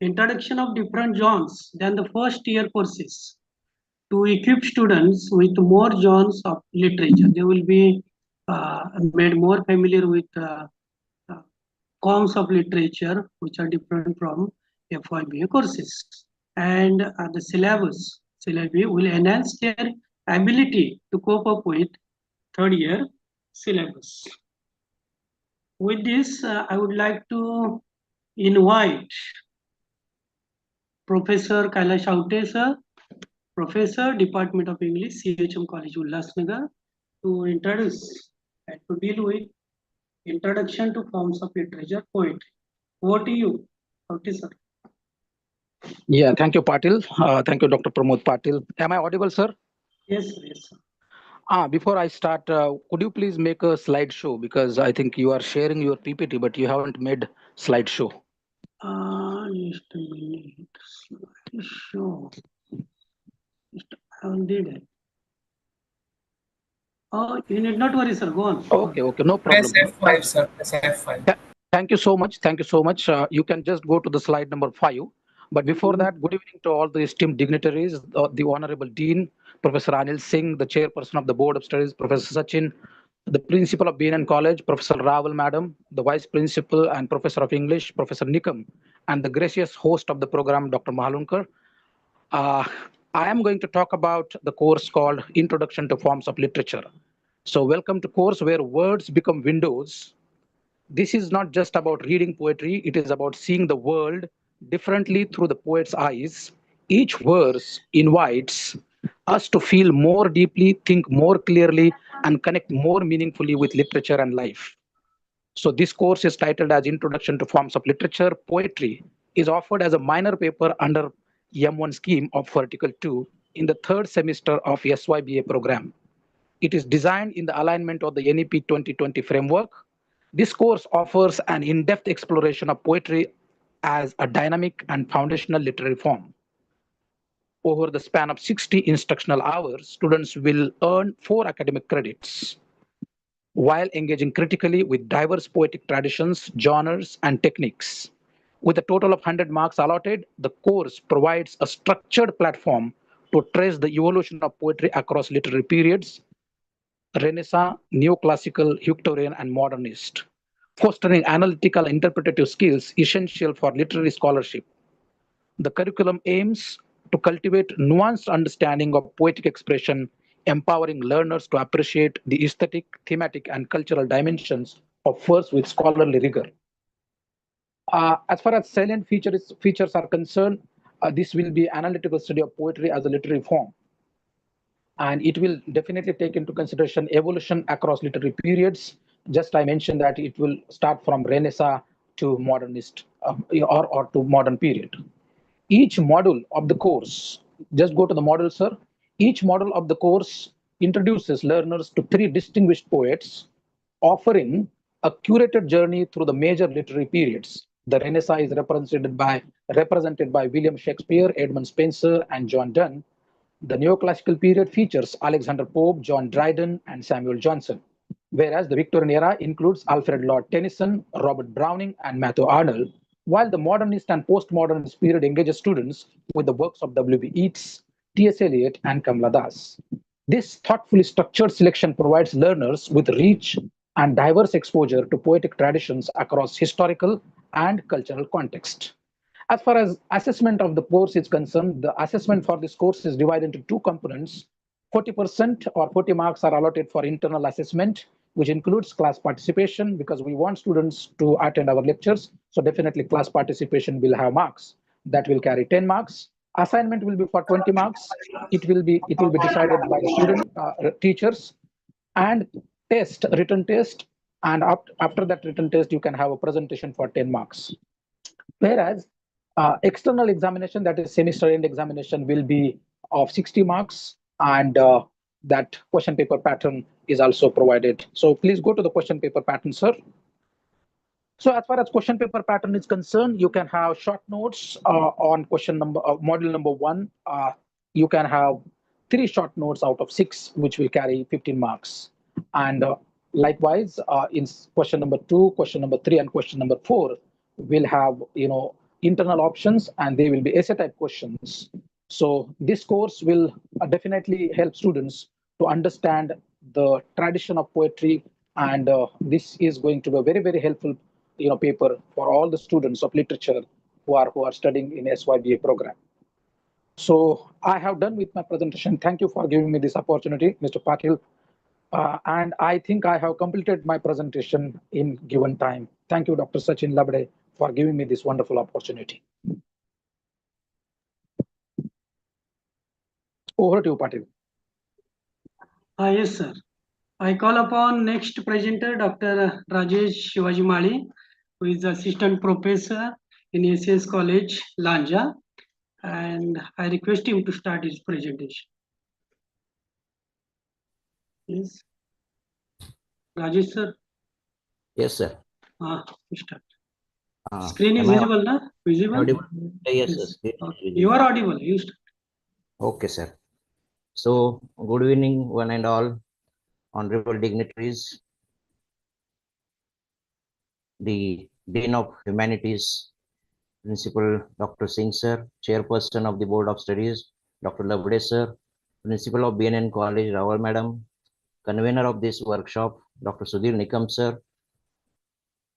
K: introduction of different genres than the first year courses to equip students with more genres of literature. They will be made more familiar with forms of literature which are different from FYBA courses. And the syllabus will enhance their ability to cope up with third year syllabus. With this, I would like to invite Professor Kailash Aute sir, Professor, Department of English, CHM College, Ulhasnagar, to introduce and to deal with Introduction to Forms of Literature Poetry. Over to you, Aute sir.
L: Yeah, thank you, Patil. Thank you, Dr. Pramod Patil. Am I audible, sir?
K: Yes, sir. Yes, sir.
L: Before I start, could you please make a slideshow? Because I think you are sharing your PPT, but you haven't made slideshow.
K: Just a minute. Slideshow. I did it. Oh, you need not worry, sir. Go on.
L: Okay, no problem.
M: Press F5, sir. Press F5.
L: Thank you so much. Thank you so much. You can just go to the slide number 5. But before that, good evening to all the esteemed dignitaries, the Honorable Dean, Professor Anil Singh, the Chairperson of the Board of Studies, Professor Sachin, the Principal of B.N.N.College, Professor Raval Madam, the Vice Principal and Professor of English, Professor Nikam, and the gracious host of the program, Dr. Mahalunkar. I am going to talk about the course called Introduction to Forms of Literature. So welcome to course where words become windows. This is not just about reading poetry, it is about seeing the world differently through the poet's eyes. Each verse invites us to feel more deeply, think more clearly, and connect more meaningfully with literature and life. So this course is titled as Introduction to Forms of Literature. Poetry is offered as a minor paper under M1 scheme of Vertical 2 in the third semester of SYBA program. It is designed in the alignment of the NEP 2020 framework. This course offers an in-depth exploration of poetry as a dynamic and foundational literary form. Over the span of 60 instructional hours, students will earn 4 academic credits while engaging critically with diverse poetic traditions, genres, and techniques. With a total of 100 marks allotted, the course provides a structured platform to trace the evolution of poetry across literary periods, Renaissance, Neoclassical, Victorian, and Modernist, fostering analytical and interpretative skills essential for literary scholarship. The curriculum aims to cultivate nuanced understanding of poetic expression, empowering learners to appreciate the aesthetic, thematic, and cultural dimensions of verse with scholarly rigor. As far as salient features are concerned, this will be analytical study of poetry as a literary form. And it will definitely take into consideration evolution across literary periods. Just I mentioned that it will start from Renaissance to modernist or to modern period. Each module of the course, just go to the module, sir. Each model of the course introduces learners to 3 distinguished poets, offering a curated journey through the major literary periods. The Renaissance is represented by William Shakespeare, Edmund Spenser, and John Donne. The neoclassical period features Alexander Pope, John Dryden, and Samuel Johnson, whereas the Victorian era includes Alfred Lord Tennyson, Robert Browning, and Matthew Arnold, while the modernist and postmodernist period engages students with the works of W.B. Yeats, T.S. Eliot, and Kamala Das. This thoughtfully structured selection provides learners with rich and diverse exposure to poetic traditions across historical and cultural context. As far as assessment of the course is concerned, the assessment for this course is divided into 2 components. 40% or 40 marks are allotted for internal assessment, which includes class participation, because we want students to attend our lectures. So definitely class participation will have marks. That will carry 10 marks. Assignment will be for 20 marks. It will be decided by the student teachers, and written test, and after that written test you can have a presentation for 10 marks. Whereas external examination, that is semester end examination, will be of 60 marks, and that question paper pattern is also provided. So please go to the question paper pattern, sir. So as far as question paper pattern is concerned, you can have short notes on module number 1. You can have 3 short notes out of 6, which will carry 15 marks. And likewise, in question number 2, question number 3, and question number 4, will have internal options, and they will be essay type questions. So this course will definitely help students to understand the tradition of poetry, and this is going to be a very, very helpful paper for all the students of literature who are studying in SYBA program. So I have done with my presentation. Thank you for giving me this opportunity, Mr. Patil. And I think I have completed my presentation in given time. Thank you, Dr. Sachin Labde, for giving me this wonderful opportunity. Over to you, Patil.
K: Yes, sir. I call upon next presenter, Dr. Rajesh Shivaji Mali, who is assistant professor in SAS College, Lanja, and I request him to start his presentation. Yes. Rajesh, sir.
N: Yes, sir.
K: Start. Screen is visible, na? Visible?
N: Audible? Yes, yes.
K: You are audible. You start.
N: Okay, sir. So, good evening, one and all, honorable dignitaries, the Dean of Humanities, Principal Dr. Singh, sir, Chairperson of the Board of Studies, Dr. Labde, sir, Principal of B.N.N.College, Rawal, madam, convener of this workshop, Dr. Sudhir Nikam, sir,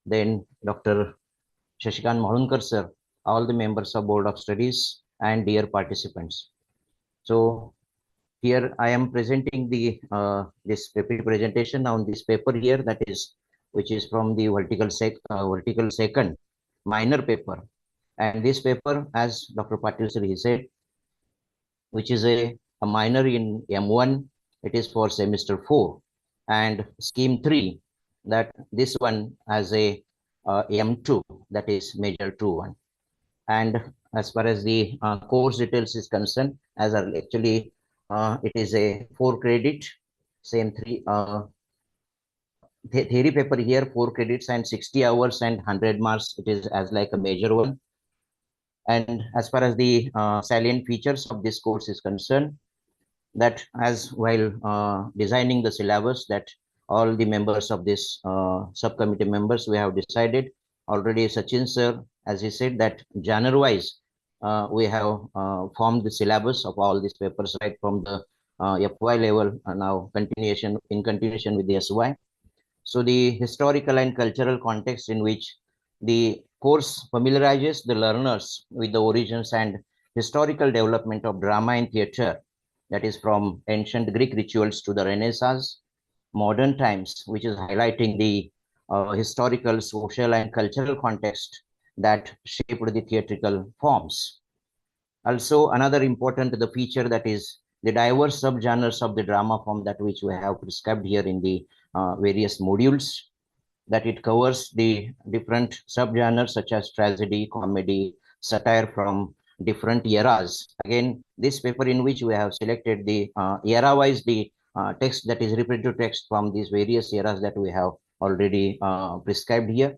N: then Dr. Shashikan Mahunkar, sir, all the members of Board of Studies, and dear participants. So here I am presenting the this presentation on this paper here, that is, which is from the vertical second minor paper. And this paper, as Dr. Patil sir he said, which is a minor in M1, it is for semester 4, and scheme 3, that this one has a M2, that is major 2-1. And as far as the course details is concerned, as actually it is a 4 credit, same 3 theory paper here, 4 credits and 60 hours and 100 marks. It is as like a major one. And as far as the salient features of this course is concerned, that as while designing the syllabus, that all the members of this subcommittee members, we have decided already. Sachin sir, as he said, that genre wise we have formed the syllabus of all these papers, right from the FY level, now continuation with the SY. So the historical and cultural context in which the course familiarizes the learners with the origins and historical development of drama and theater, that is from ancient Greek rituals to the Renaissance, modern times, which is highlighting the historical, social, and cultural context that shaped the theatrical forms. Also, another important feature, that is the diverse subgenres of the drama form, that which we have prescribed here in the various modules, that it covers the different subgenres such as tragedy, comedy, satire from different eras. Again, this paper in which we have selected the era-wise the text that is representative text from these various eras that we have already prescribed here.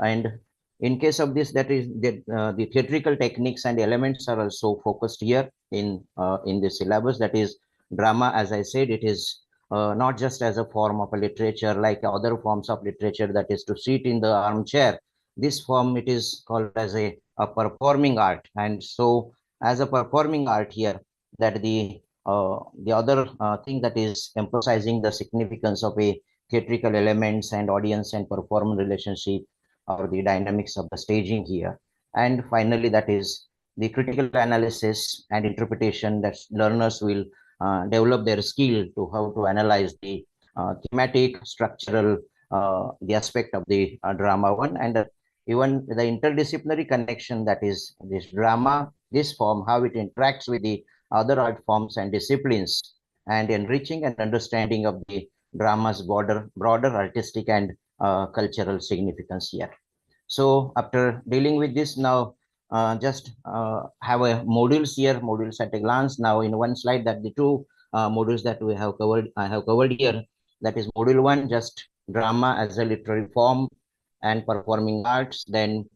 N: And in case of this, that is the theatrical techniques and elements are also focused here in the syllabus. That is drama, as I said, it is not just as a form of a literature like other forms of literature, that is to sit in the armchair. This form, it is called as a performing art. And so as a performing art here, that the other thing that is emphasizing the significance of a theatrical elements and audience and performance relationship, or the dynamics of the staging here. And finally, that is the critical analysis and interpretation that learners will develop their skill to how to analyze the thematic, structural, the aspect of the drama one, and even the interdisciplinary connection, that is this drama, this form, how it interacts with the other art forms and disciplines, and enriching and understanding of the drama's broader artistic and cultural significance here. So after dealing with this, now just have a modules here, modules at a glance. Now in one slide, that the two modules that we have covered, I have covered here. That is module 1, just drama as a literary form and performing arts. Then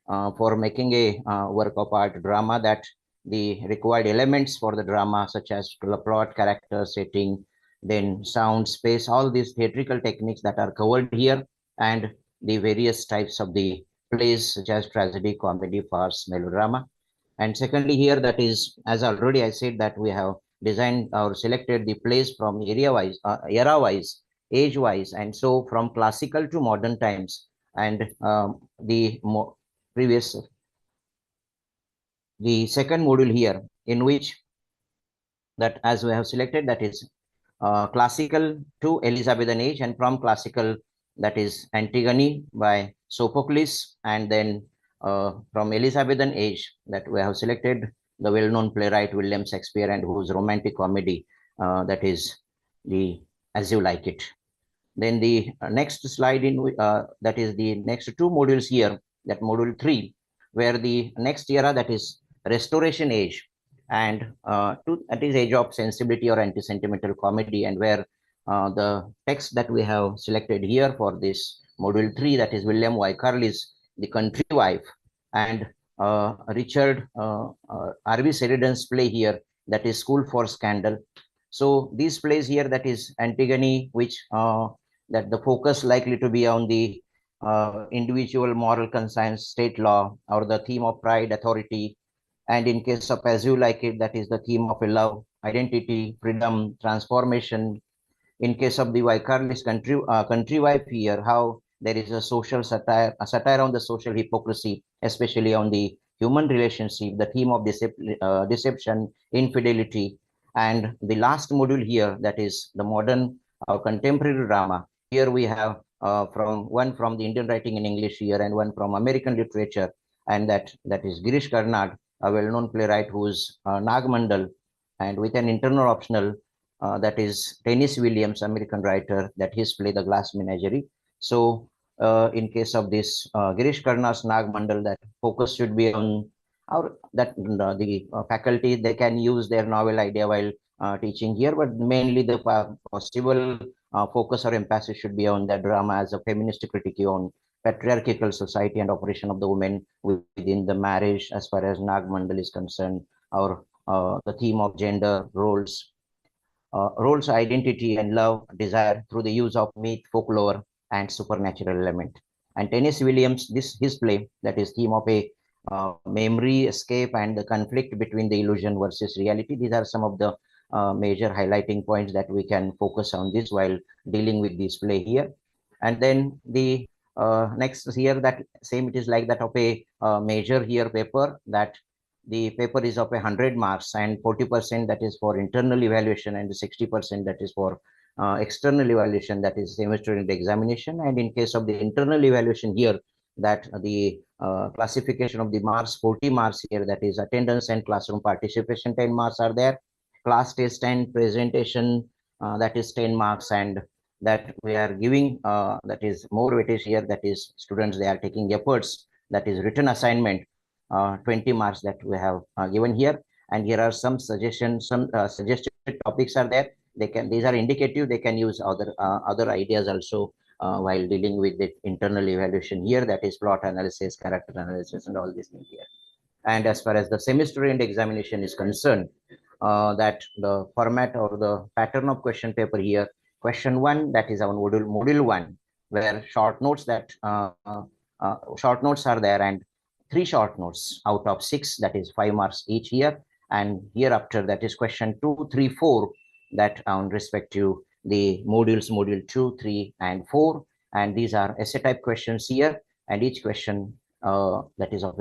N: for making a work of art drama, that the required elements for the drama, such as plot, character, setting, then sound, space, all these theatrical techniques that are covered here, and the various types of the plays such as tragedy, comedy, farce, melodrama. And secondly here, that is, as already I said, that we have designed or selected the plays from era-wise, age-wise, and so from classical to modern times. And the second module here, in which that as we have selected, that is classical to Elizabethan age, and from classical, that is Antigone by Sophocles, and then from Elizabethan age, that we have selected the well-known playwright William Shakespeare, and whose romantic comedy, that is the As You Like It. Then the next slide that is the next two modules here, that module 3, where the next era, that is Restoration age, and that is age of sensibility or anti-sentimental comedy, and where the text that we have selected here for this module 3, that is William Wycherley's The Country Wife, and Richard R.V. Sheridan's play here, that is School for Scandal. So these plays here, that is Antigone, which that the focus likely to be on the individual moral conscience, state law, or the theme of pride, authority. And in case of As You Like It, that is the theme of a love, identity, freedom, transformation. In case of the Wycherley's Country Wife here, how there is a social satire, a satire on the social hypocrisy, especially on the human relationship, the theme of deception, infidelity. And the last module here, that is the modern contemporary drama. Here we have one from the Indian writing in English here, and one from American literature, and that is Girish Karnad, a well-known playwright, who's Nagmandal, and with an internal optional, that is Tennessee Williams, American writer, that his play The Glass Menagerie. So in case of this Girish Karnad's Nagmandal, that focus should be on the faculty, they can use their novel idea while teaching here, but mainly the possible focus or emphasis should be on the drama as a feminist critique on patriarchal society and operation of the women within the marriage, as far as Nagmandal is concerned, or the theme of gender roles, identity, and love, desire through the use of myth, folklore, and supernatural element. And Tennessee Williams, his play, that is theme of a memory escape and the conflict between the illusion versus reality. These are some of the major highlighting points that we can focus on this while dealing with this play here. And then the next here, that same, it is like that of a major here paper, that the paper is of 100 marks, and 40% that is for internal evaluation, and 60% that is for external evaluation, that is semester end examination. And in case of the internal evaluation here, that the classification of the marks, 40 marks here, that is attendance and classroom participation, 10 marks are there, class test and presentation, that is 10 marks, and that we are giving that is more weightage here, that is students, they are taking efforts, that is written assignment, 20 marks that we have given here. And here are some suggestions, some suggested topics are there. These are indicative. They can use other ideas also while dealing with the internal evaluation here. That is plot analysis, character analysis, and all these things here. And as far as the semester end examination is concerned, that the format or the pattern of question paper here, question 1, that is our module 1, where short notes are there, and 3 short notes out of 6, that is 5 marks each here. And hereafter, that is question 2, 3, 4, that on respect to the modules, module 2, 3, and 4. And these are essay type questions here, and each question that is of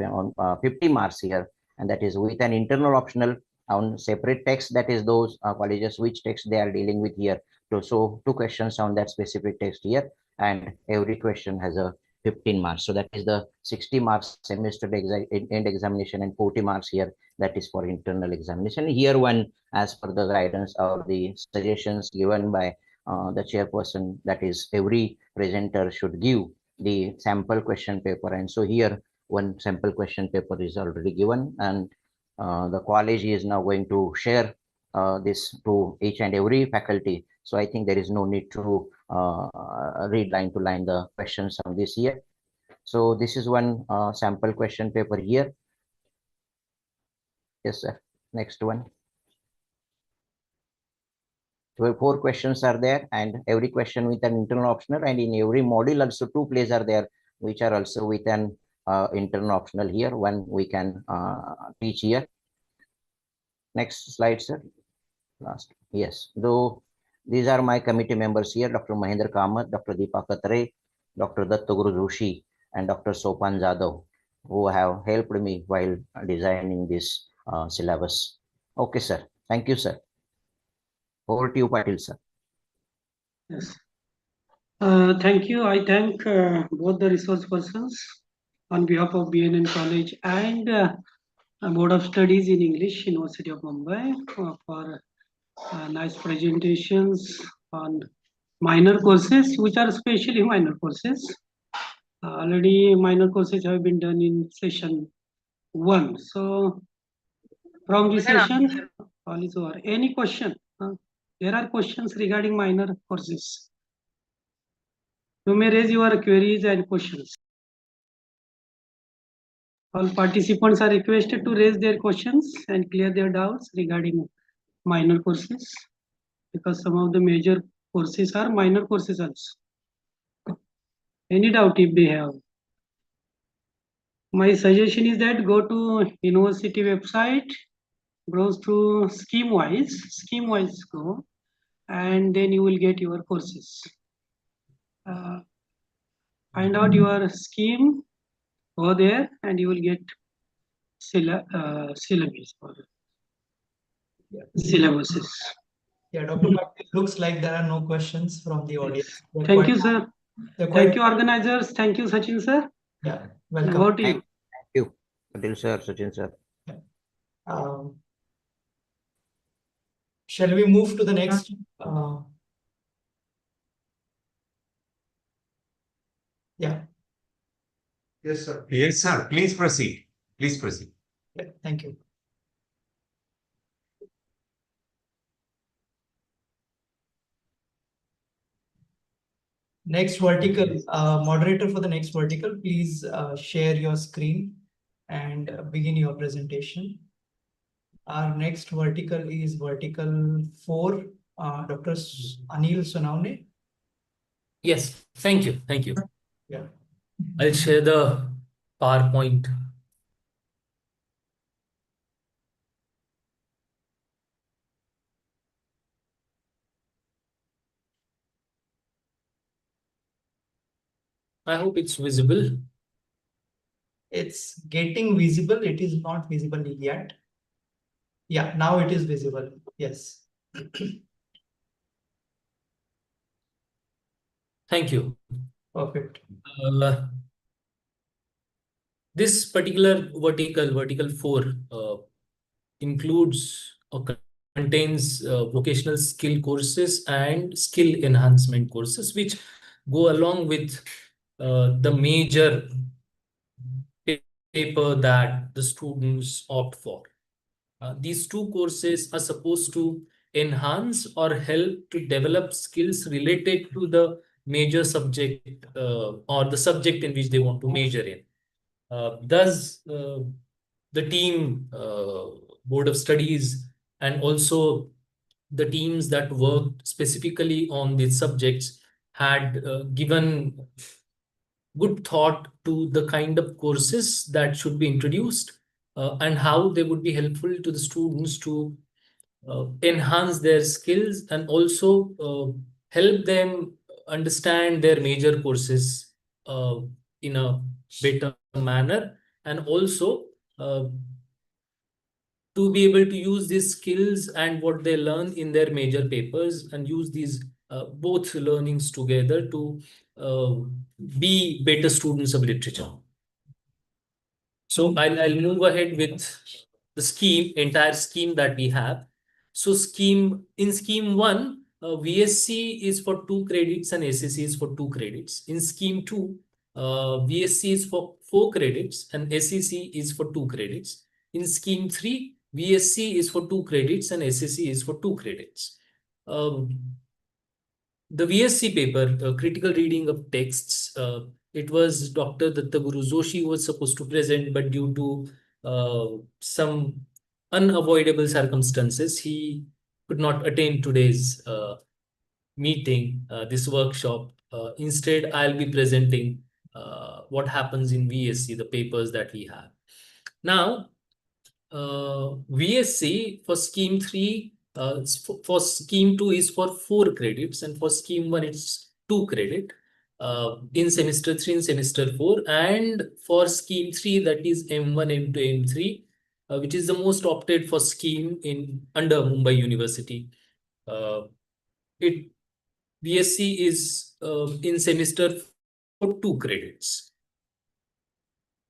N: 50 marks here, and that is with an internal optional on separate text, that is those colleges which text they are dealing with here. So 2 questions on that specific text here, and every question has a 15 marks. So that is the 60 marks semester end examination, and 40 marks here, that is for internal examination. Here one, as per the guidance or the suggestions given by the chairperson, that is every presenter should give the sample question paper. And so here one sample question paper is already given, and the college is now going to share this to each and every faculty. So I think there is no need to read line to line the questions on this here. So this is one sample question paper here. Yes, sir. Next one. 4 questions are there, and every question with an internal optional, and in every module also 2 plays are there, which are also with an internal optional here. One we can teach here. Next slide, sir. Last. Yes. Though these are my committee members here: Dr. Mahendra Kamath, Dr. Deepa Katre, Dr. Dattaguru Joshi, and Dr. Sopan Jadhav, who have helped me while designing this syllabus. Okay, sir. Thank you, sir. Over to you, Patil, sir.
K: Yes. Thank you. I thank both the resource persons on behalf of B.N.N.College and Board of Studies in English, University of Mumbai, for nice presentations on minor courses, which are especially minor courses. Already minor courses have been done in session 1. So from this session, all is over. Any question? There are questions regarding minor courses. You may raise your queries and questions. All participants are requested to raise their questions and clear their doubts regarding minor courses, because some of the major courses are minor courses also. Any doubt if they have? My suggestion is that go to university website, browse through scheme wise go, and then you will get your courses. Find out your scheme, go there, and you will get syllabus or syllabuses.
C: Yeah, Dr. Patil, it looks like there are no questions from the audience.
K: Thank you, sir. Thank you, organizers. Thank you, Sachin, sir.
C: Yeah, welcome.
K: Over to you.
N: Thank you, Patil sir, Sachin sir.
C: Shall we move to the next? Yeah.
A: Yes, sir. Yes, sir. Please proceed. Please proceed.
C: Yeah, thank you. Next vertical, moderator for the next vertical, please share your screen and begin your presentation. Our next vertical is vertical 4, Dr. Anil Sonawane.
J: Yes, thank you. Thank you.
C: Yeah.
J: I'll share the PowerPoint. I hope it's visible.
C: It's getting visible. It is not visible yet. Yeah, now it is visible. Yes.
J: Thank you.
C: Perfect.
J: This particular vertical 4, includes or contains vocational skill courses and skill enhancement courses, which go along with the major paper that the students opt for. These two courses are supposed to enhance or help to develop skills related to the major subject or the subject in which they want to major in. Thus, the team, board of studies, and also the teams that worked specifically on these subjects had given good thought to the kind of courses that should be introduced and how they would be helpful to the students to enhance their skills and also help them understand their major courses in a better manner, and also to be able to use these skills and what they learn in their major papers and use these both learnings together to uh, be better students of literature. So I'll move ahead with the entire scheme that we have. So in scheme 1, VSC is for 2 credits and SSC is for 2 credits. In scheme 2, VSC is for 4 credits and SEC is for 2 credits. In scheme 3, VSC is for 2 credits and SSC is for 2 credits. The VSC paper, critical reading of texts, it was Dr. Dattaguru Joshi who was supposed to present, but due to some unavoidable circumstances, he could not attend today's meeting, this workshop. Instead, I'll be presenting what happens in VSC, the papers that we have. Now, VSC for scheme 3, for scheme 2 is for 4 credits, and for scheme 1 it's 2 credit in semester 3 and semester 4, and for scheme 3 that is M1, M2, M3, which is the most opted for scheme in under Mumbai University. VSC is in semester for 2 credits.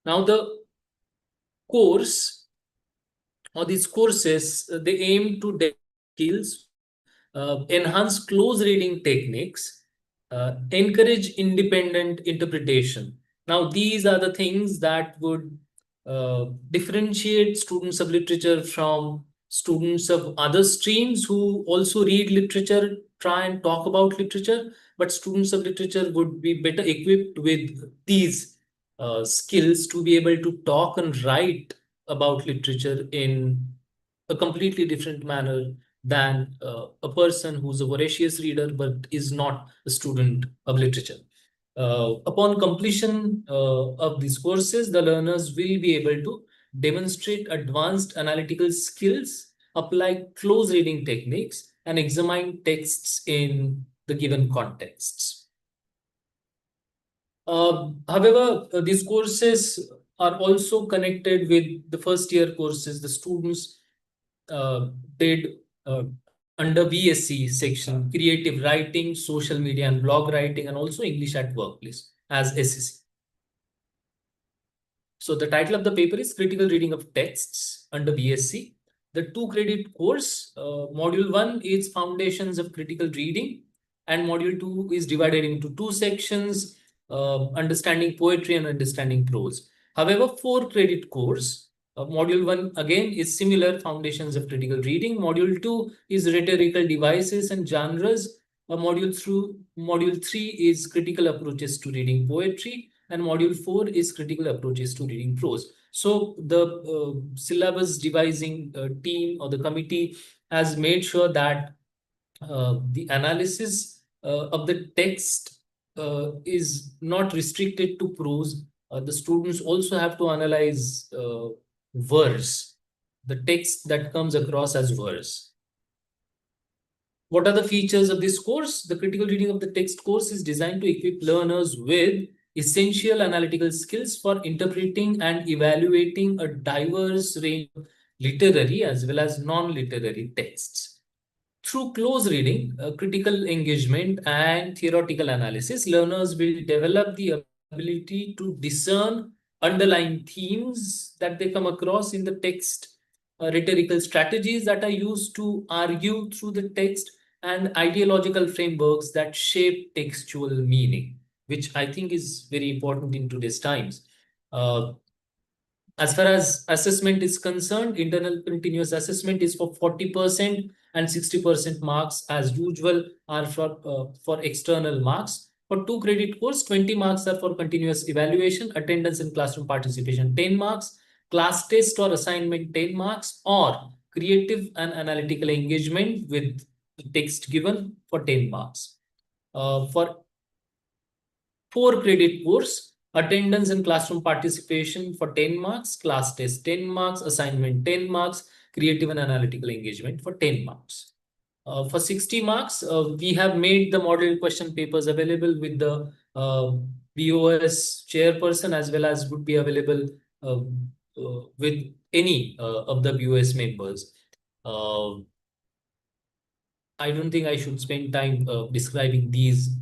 J: Now the course or these courses, they aim to develop skills, enhance close reading techniques, encourage independent interpretation. Now, these are the things that would differentiate students of literature from students of other streams who also read literature, try and talk about literature, but students of literature would be better equipped with these skills to be able to talk and write about literature in a completely different manner than a person who's a voracious reader but is not a student of literature. Upon completion of these courses, the learners will be able to demonstrate advanced analytical skills, apply close reading techniques, and examine texts in the given contexts. However, these courses are also connected with the first year courses. The students did under VSC section, creative writing, social media and blog writing, and also English at workplace as SSC. So the title of the paper is Critical Reading of Texts under VSC. The 2 credit course, module 1 is Foundations of Critical Reading, and module 2 is divided into 2 sections, Understanding Poetry and Understanding Prose. However, 4 credit course, module 1 again is similar, Foundations of Critical Reading. Module 2 is Rhetorical Devices and Genres. Module 3 is Critical Approaches to Reading Poetry, and module 4 is Critical Approaches to Reading Prose. So the syllabus devising team or the committee has made sure that the analysis of the text is not restricted to prose. The students also have to analyze verse, the text that comes across as verse. What are the features of this course? The critical reading of the text course is designed to equip learners with essential analytical skills for interpreting and evaluating a diverse range of literary as well as non-literary texts. Through close reading, critical engagement, and theoretical analysis, learners will develop the ability to discern underlying themes that they come across in the text, rhetorical strategies that are used to argue through the text, and ideological frameworks that shape textual meaning, which I think is very important in today's times. As far as assessment is concerned, internal continuous assessment is for 40% and 60% marks as usual are for external marks. For 2 credit course, 20 marks are for continuous evaluation, attendance and classroom participation 10 marks, class test or assignment 10 marks, or creative and analytical engagement with the text given for 10 marks. For 4 credit course, attendance and classroom participation for 10 marks, class test 10 marks, assignment 10 marks, creative and analytical engagement for 10 marks. For 60 marks, we have made the model question papers available with the BOS chairperson as well as would be available with any of the BOS members. I don't think I should spend time describing these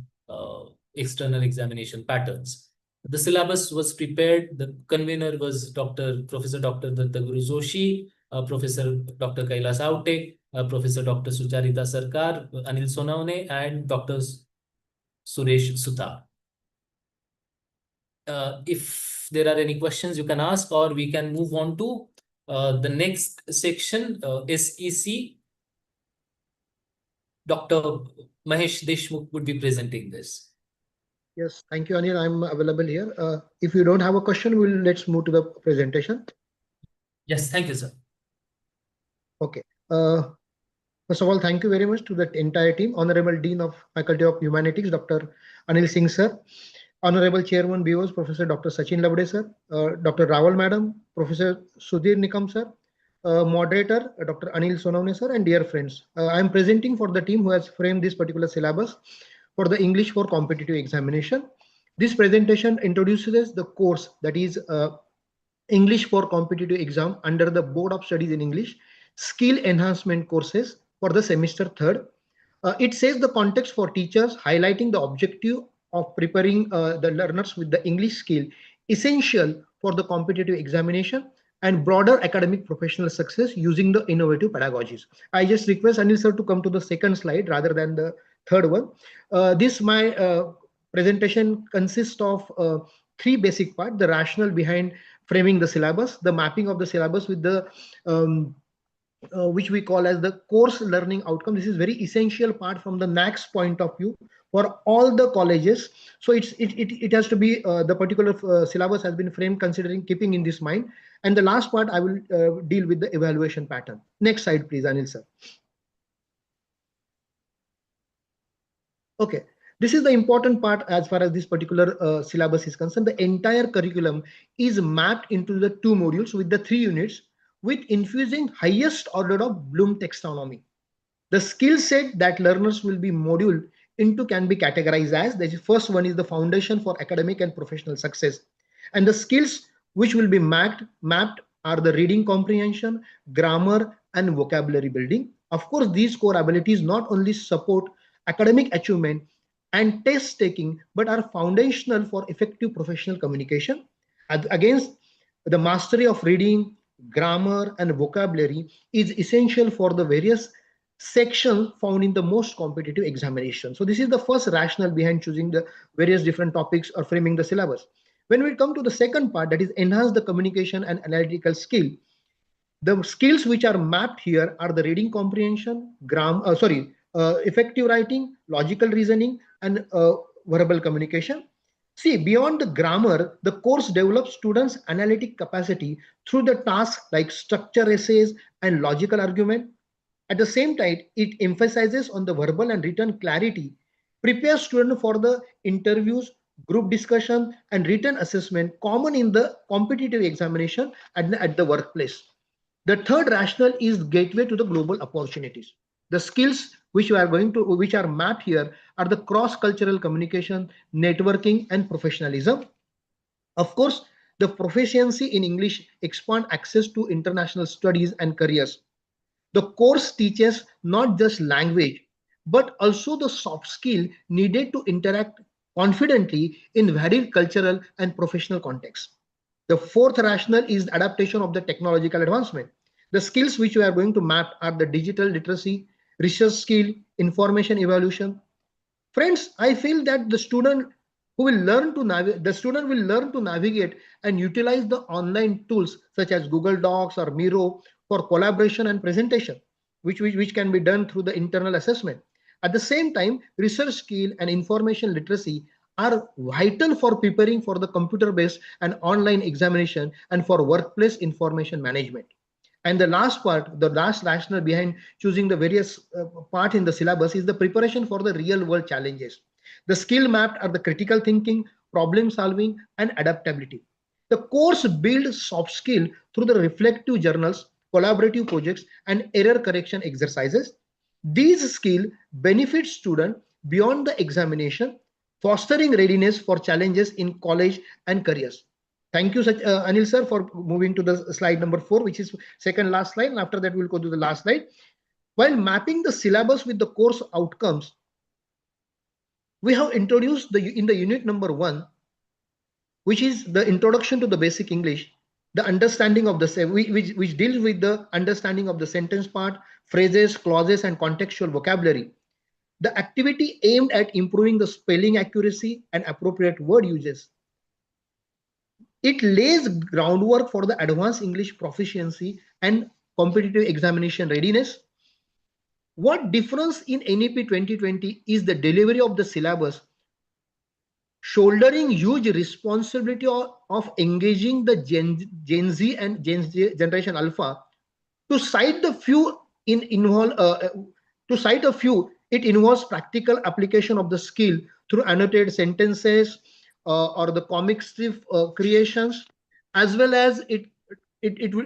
J: external examination patterns. The syllabus was prepared. The convener was Professor Dr. Datta Guru Joshi, Professor Dr. Kailas Aute, Professor Dr. Sucharita Sarkar, Anil Sonawane, and Dr. Suresh Suta. If there are any questions, you can ask, or we can move on to the next section, SEC. Dr. Mahesh Deshmukh would be presenting this.
O: Yes, thank you, Anil. I'm available here. If you don't have a question, let's move to the presentation.
J: Yes, thank you, sir.
O: Okay. First of all, thank you very much to the entire team. Honorable Dean of Faculty of Humanities, Dr. Anil Singh, sir. Honorable Chairman BOS, Professor Dr. Sachin Labde, sir. Dr. Rawal, Madam. Professor Sudhir Nikam, sir. Moderator, Dr. Anil Sonawane, sir, and dear friends. I am presenting for the team who has framed this particular syllabus for the English for competitive examination. This presentation introduces the course that is English for competitive exam under the Board of Studies in English, skill enhancement courses for the semester 3rd. It says the context for teachers, highlighting the objective of preparing the learners with the English skill essential for the competitive examination and broader academic professional success using the innovative pedagogies. I just request Anil sir to come to the second slide rather than the third one. My presentation consists of 3 basic parts: the rationale behind framing the syllabus, the mapping of the syllabus with the which we call as the course learning outcome. This is very essential part from the NAAC's point of view for all the colleges. So it has to be the particular syllabus has been framed considering keeping in this mind. And the last part I will deal with the evaluation pattern. Next slide, please, Anil sir. Okay, this is the important part as far as this particular syllabus is concerned. The entire curriculum is mapped into the 2 modules with the 3 units, with infusing highest order of Bloom taxonomy. The skill set that learners will be moduled into can be categorized as: the first one is the foundation for academic and professional success, and the skills which will be mapped are the reading comprehension, grammar, and vocabulary building. Of course, these core abilities not only support academic achievement and test taking, but are foundational for effective professional communication. Against the mastery of reading, grammar, and vocabulary is essential for the various sections found in the most competitive examination. So this is the first rationale behind choosing the various different topics or framing the syllabus. When we come to the second part, that is enhance the communication and analytical skill, the skills which are mapped here are the reading comprehension, effective writing, logical reasoning, and verbal communication. See, beyond the grammar, the course develops students' analytic capacity through the tasks like structure essays and logical argument. At the same time, it emphasizes on the verbal and written clarity, prepares students for the interviews, group discussion, and written assessment common in the competitive examination at the workplace. The third rationale is gateway to the global opportunities. The skills which are mapped here are the cross-cultural communication, networking, and professionalism. Of course, the proficiency in English expand access to international studies and careers. The course teaches not just language, but also the soft skill needed to interact confidently in varied cultural and professional contexts. The fourth rationale is adaptation of the technological advancement. The skills which we are going to map are the digital literacy, research skill, information evaluation. Friends, I feel that the student who will learn to navigate. The student will learn to navigate and utilize the online tools such as Google Docs or Miro for collaboration and presentation, which can be done through the internal assessment. At the same time, research skill and information literacy are vital for preparing for the computer-based and online examination and for workplace information management. And the last part, the last rationale behind choosing the various part in the syllabus is the preparation for the real world challenges. The skill mapped are the critical thinking, problem solving, and adaptability. The course builds soft skill through the reflective journals, collaborative projects, and error correction exercises. These skills benefit students beyond the examination, fostering readiness for challenges in college and careers. Thank you, Anil sir, for moving to the slide number 4, which is second last slide. And after that, we'll go to the last slide. While mapping the syllabus with the course outcomes, we have introduced in the unit number 1, which is the introduction to the basic English, the understanding of the which deals with the understanding of the sentence part, phrases, clauses, and contextual vocabulary. The activity aimed at improving the spelling accuracy and appropriate word uses. It lays groundwork for the advanced English proficiency and competitive examination readiness. What difference in NEP 2020 is the delivery of the syllabus, shouldering huge responsibility of engaging the Gen Z and Generation Alpha. To cite a few, it involves practical application of the skill through annotated sentences or the comic strip creations, as well as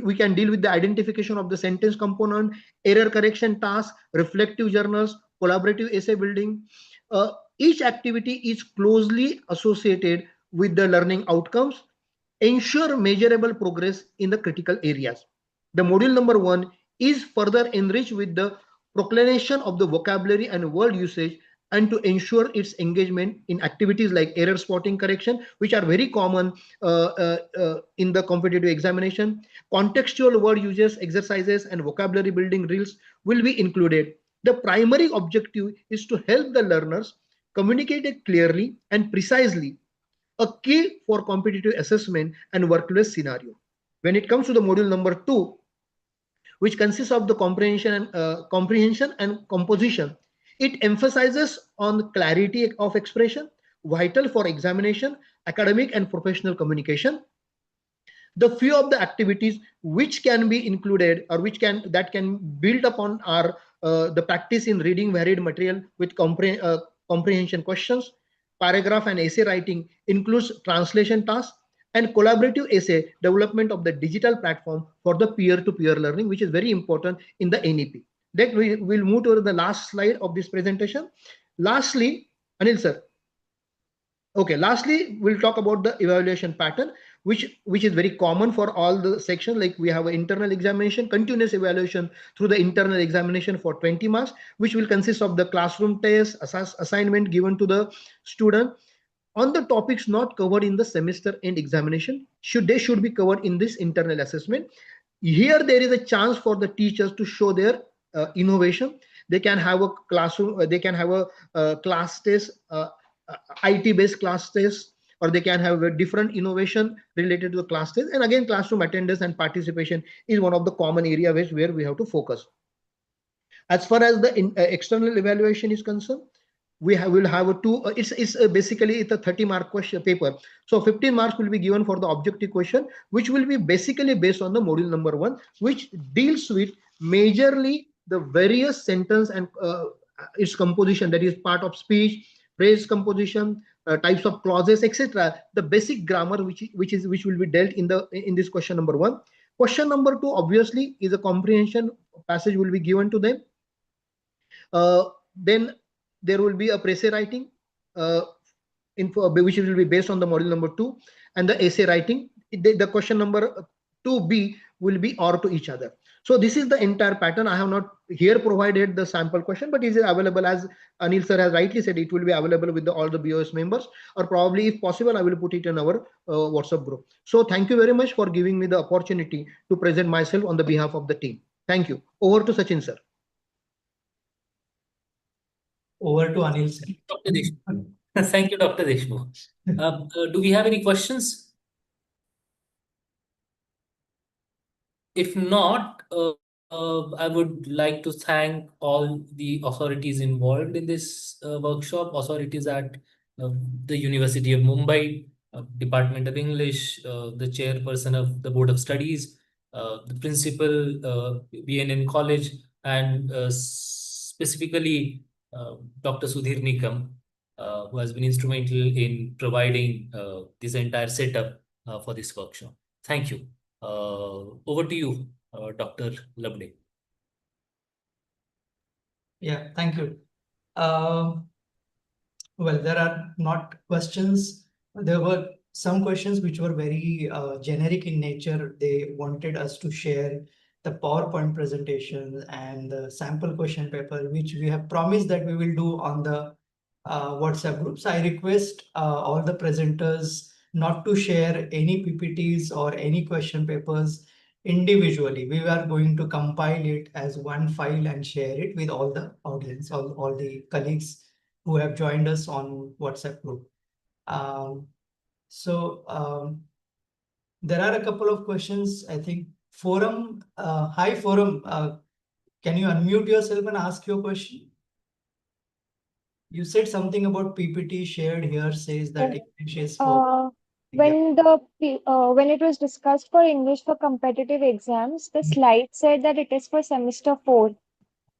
O: we can deal with the identification of the sentence component, error correction tasks, reflective journals, collaborative essay building. Each activity is closely associated with the learning outcomes, ensure measurable progress in the critical areas. The module number 1 is further enriched with the proclamation of the vocabulary and word usage, and to ensure its engagement in activities like error spotting correction, which are very common in the competitive examination. Contextual word uses, exercises, and vocabulary building drills will be included. The primary objective is to help the learners communicate it clearly and precisely, a key for competitive assessment and workplace scenario. When it comes to the module number 2, which consists of the comprehension and composition, it emphasizes on clarity of expression, vital for examination, academic and professional communication. The few of the activities which can be included or that can build upon are the practice in reading varied material with comprehension questions. Paragraph and essay writing includes translation tasks, and collaborative essay development of the digital platform for the peer-to-peer learning, which is very important in the NEP. Then we will move to the last slide of this presentation. Lastly, Anil sir. Okay, lastly, we'll talk about the evaluation pattern, which is very common for all the sections. Like we have an internal examination, continuous evaluation through the internal examination for 20 marks, which will consist of the classroom test, assignment given to the student on the topics not covered in the semester end examination. They should be covered in this internal assessment. Here there is a chance for the teachers to show their innovation. They can have a classroom, they can have a class test, IT based class test, or they can have a different innovation related to the class test. And again, classroom attendance and participation is one of the common areas where we have to focus. As far as the external evaluation is concerned, will have a two. It's basically it's a 30-mark question paper. So 15 marks will be given for the objective question, which will be basically based on the module number 1, which deals with majorly the various sentence and its composition, that is part of speech, phrase composition, types of clauses, etc. The basic grammar which will be dealt in this question number 1. Question number 2 obviously is a comprehension passage will be given to them. Then there will be a essay writing which will be based on the module number 2, and the essay writing, the question number 2B will be or to each other. So this is the entire pattern. I have not here provided the sample question, but it is available, as Anil sir has rightly said, it will be available with all the BOS members, or probably if possible I will put it in our WhatsApp group. So thank you very much for giving me the opportunity to present myself on the behalf of the team. Thank you. Over to Sachin sir.
C: Over to Anil sir.
J: Thank you, Dr. Deshmukh. Do we have any questions? If not, I would like to thank all the authorities involved in this workshop, authorities at the University of Mumbai, Department of English, the chairperson of the Board of Studies, the principal, B.N.N.College, and specifically Dr. Sudhir Nikam, who has been instrumental in providing this entire setup for this workshop. Thank you. Over to you, Dr. Labde.
C: Yeah, thank you. Well, there are not questions. There were some questions which were very generic in nature. They wanted us to share the PowerPoint presentation and the sample question paper, which we have promised that we will do on the WhatsApp groups. I request all the presenters not to share any PPTs or any question papers individually. We are going to compile it as one file and share it with all the audience, all the colleagues who have joined us on WhatsApp group. There are a couple of questions. I think Forum, hi Forum, can you unmute yourself and ask your question? You said something about PPT shared here says that English is for.
P: When it was discussed for English for competitive exams, the slide said that it is for semester 4,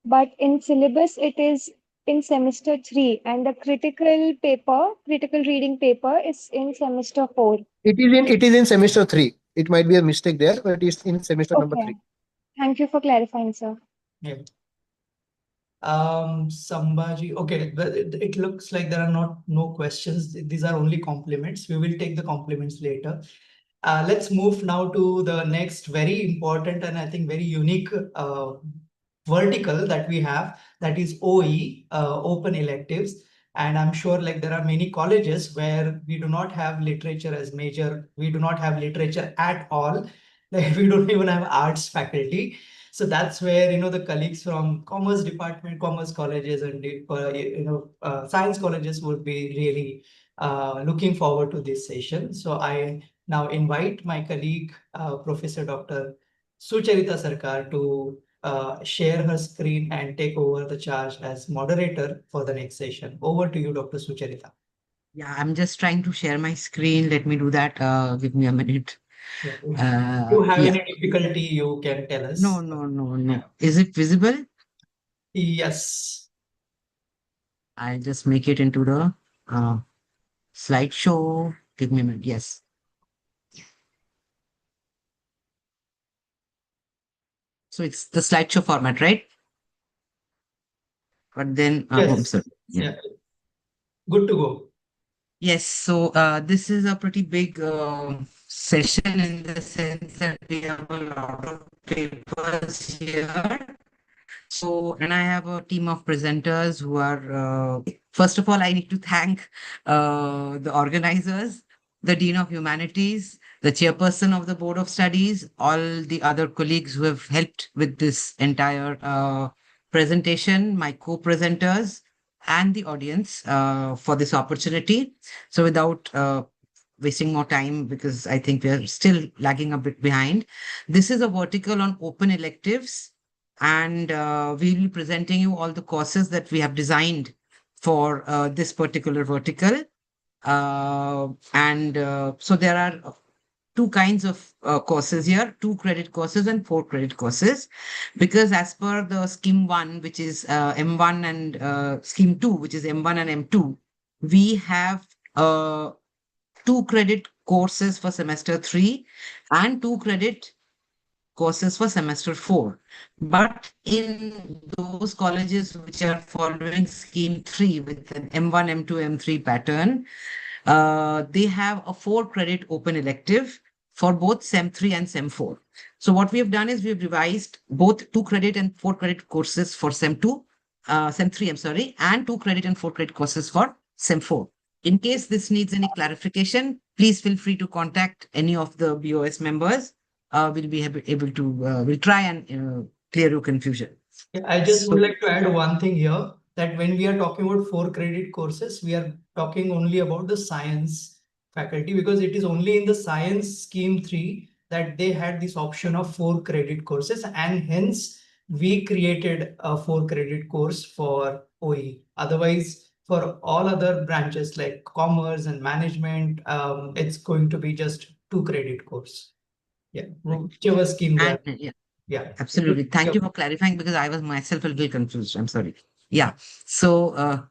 P: but in syllabus it is in semester 3, and the critical reading paper is in semester 4.
O: It is in semester 3. It might be a mistake there, but it is in semester number 3.
P: Thank you for clarifying, sir.
C: Yeah. Sambhaji, okay, it looks like there are no questions. These are only compliments. We will take the compliments later. Let's move now to the next very important and I think very unique vertical that we have, that is OE, open electives. And I'm sure like there are many colleges where we do not have literature as major. We do not have literature at all. Like we don't even have arts faculty. So that's where, the colleagues from commerce department, commerce colleges and, science colleges would be really looking forward to this session. So I now invite my colleague, Professor Dr. Sucharita Sarkar to share her screen and take over the charge as moderator for the next session. Over to you, Dr. Sucharita.
Q: Yeah, I'm just trying to share my screen. Let me do that. Give me a minute.
C: If you have any difficulty, you can tell us.
Q: No. Is it visible?
C: Yes.
Q: I'll just make it into the slideshow. Give me a minute. Yes. So it's the slideshow format, right? But then,
C: yes.
Q: Sorry.
C: Yeah. Good to go.
Q: Yes, so this is a pretty big session in the sense that we have a lot of papers here. So, and I have a team of presenters who are, first of all, I need to thank the organizers, the Dean of Humanities, the chairperson of the Board of Studies, all the other colleagues who have helped with this entire presentation, my co-presenters, and the audience for this opportunity. So without wasting more time, because I think we are still lagging a bit behind, this is a vertical on open electives, and we'll be presenting you all the courses that we have designed for this particular vertical. So there are two kinds of courses here, 2 credit courses and 4 credit courses, because as per the scheme 1, which is M1, and scheme 2, which is M1 and M2, we have 2 credit courses for semester 3 and 2 credit courses for semester 4. But in those colleges which are following scheme 3 with an M1, M2, M3 pattern, they have a 4 credit open elective for both SEM 3 and SEM 4. So what we have done is we've revised both 2 credit and 4 credit courses for SEM 3, I'm sorry, and 2 credit and 4 credit courses for SEM 4. In case this needs any clarification, please feel free to contact any of the BOS members. We'll be able to, we'll try and clear your confusion.
C: I just would like to add one thing here. that when we are talking about 4 credit courses, we are talking only about the science faculty, because it is only in the science scheme 3 that they had this option of 4 credit courses, and hence we created a 4 credit course for OE. Otherwise, for all other branches like commerce and management, it's going to be just 2 credit course. Yeah, whichever scheme they are.
Q: Yeah,
C: Yeah,
Q: absolutely. Thank you for clarifying, because I was myself a little confused. I'm sorry. Yeah. So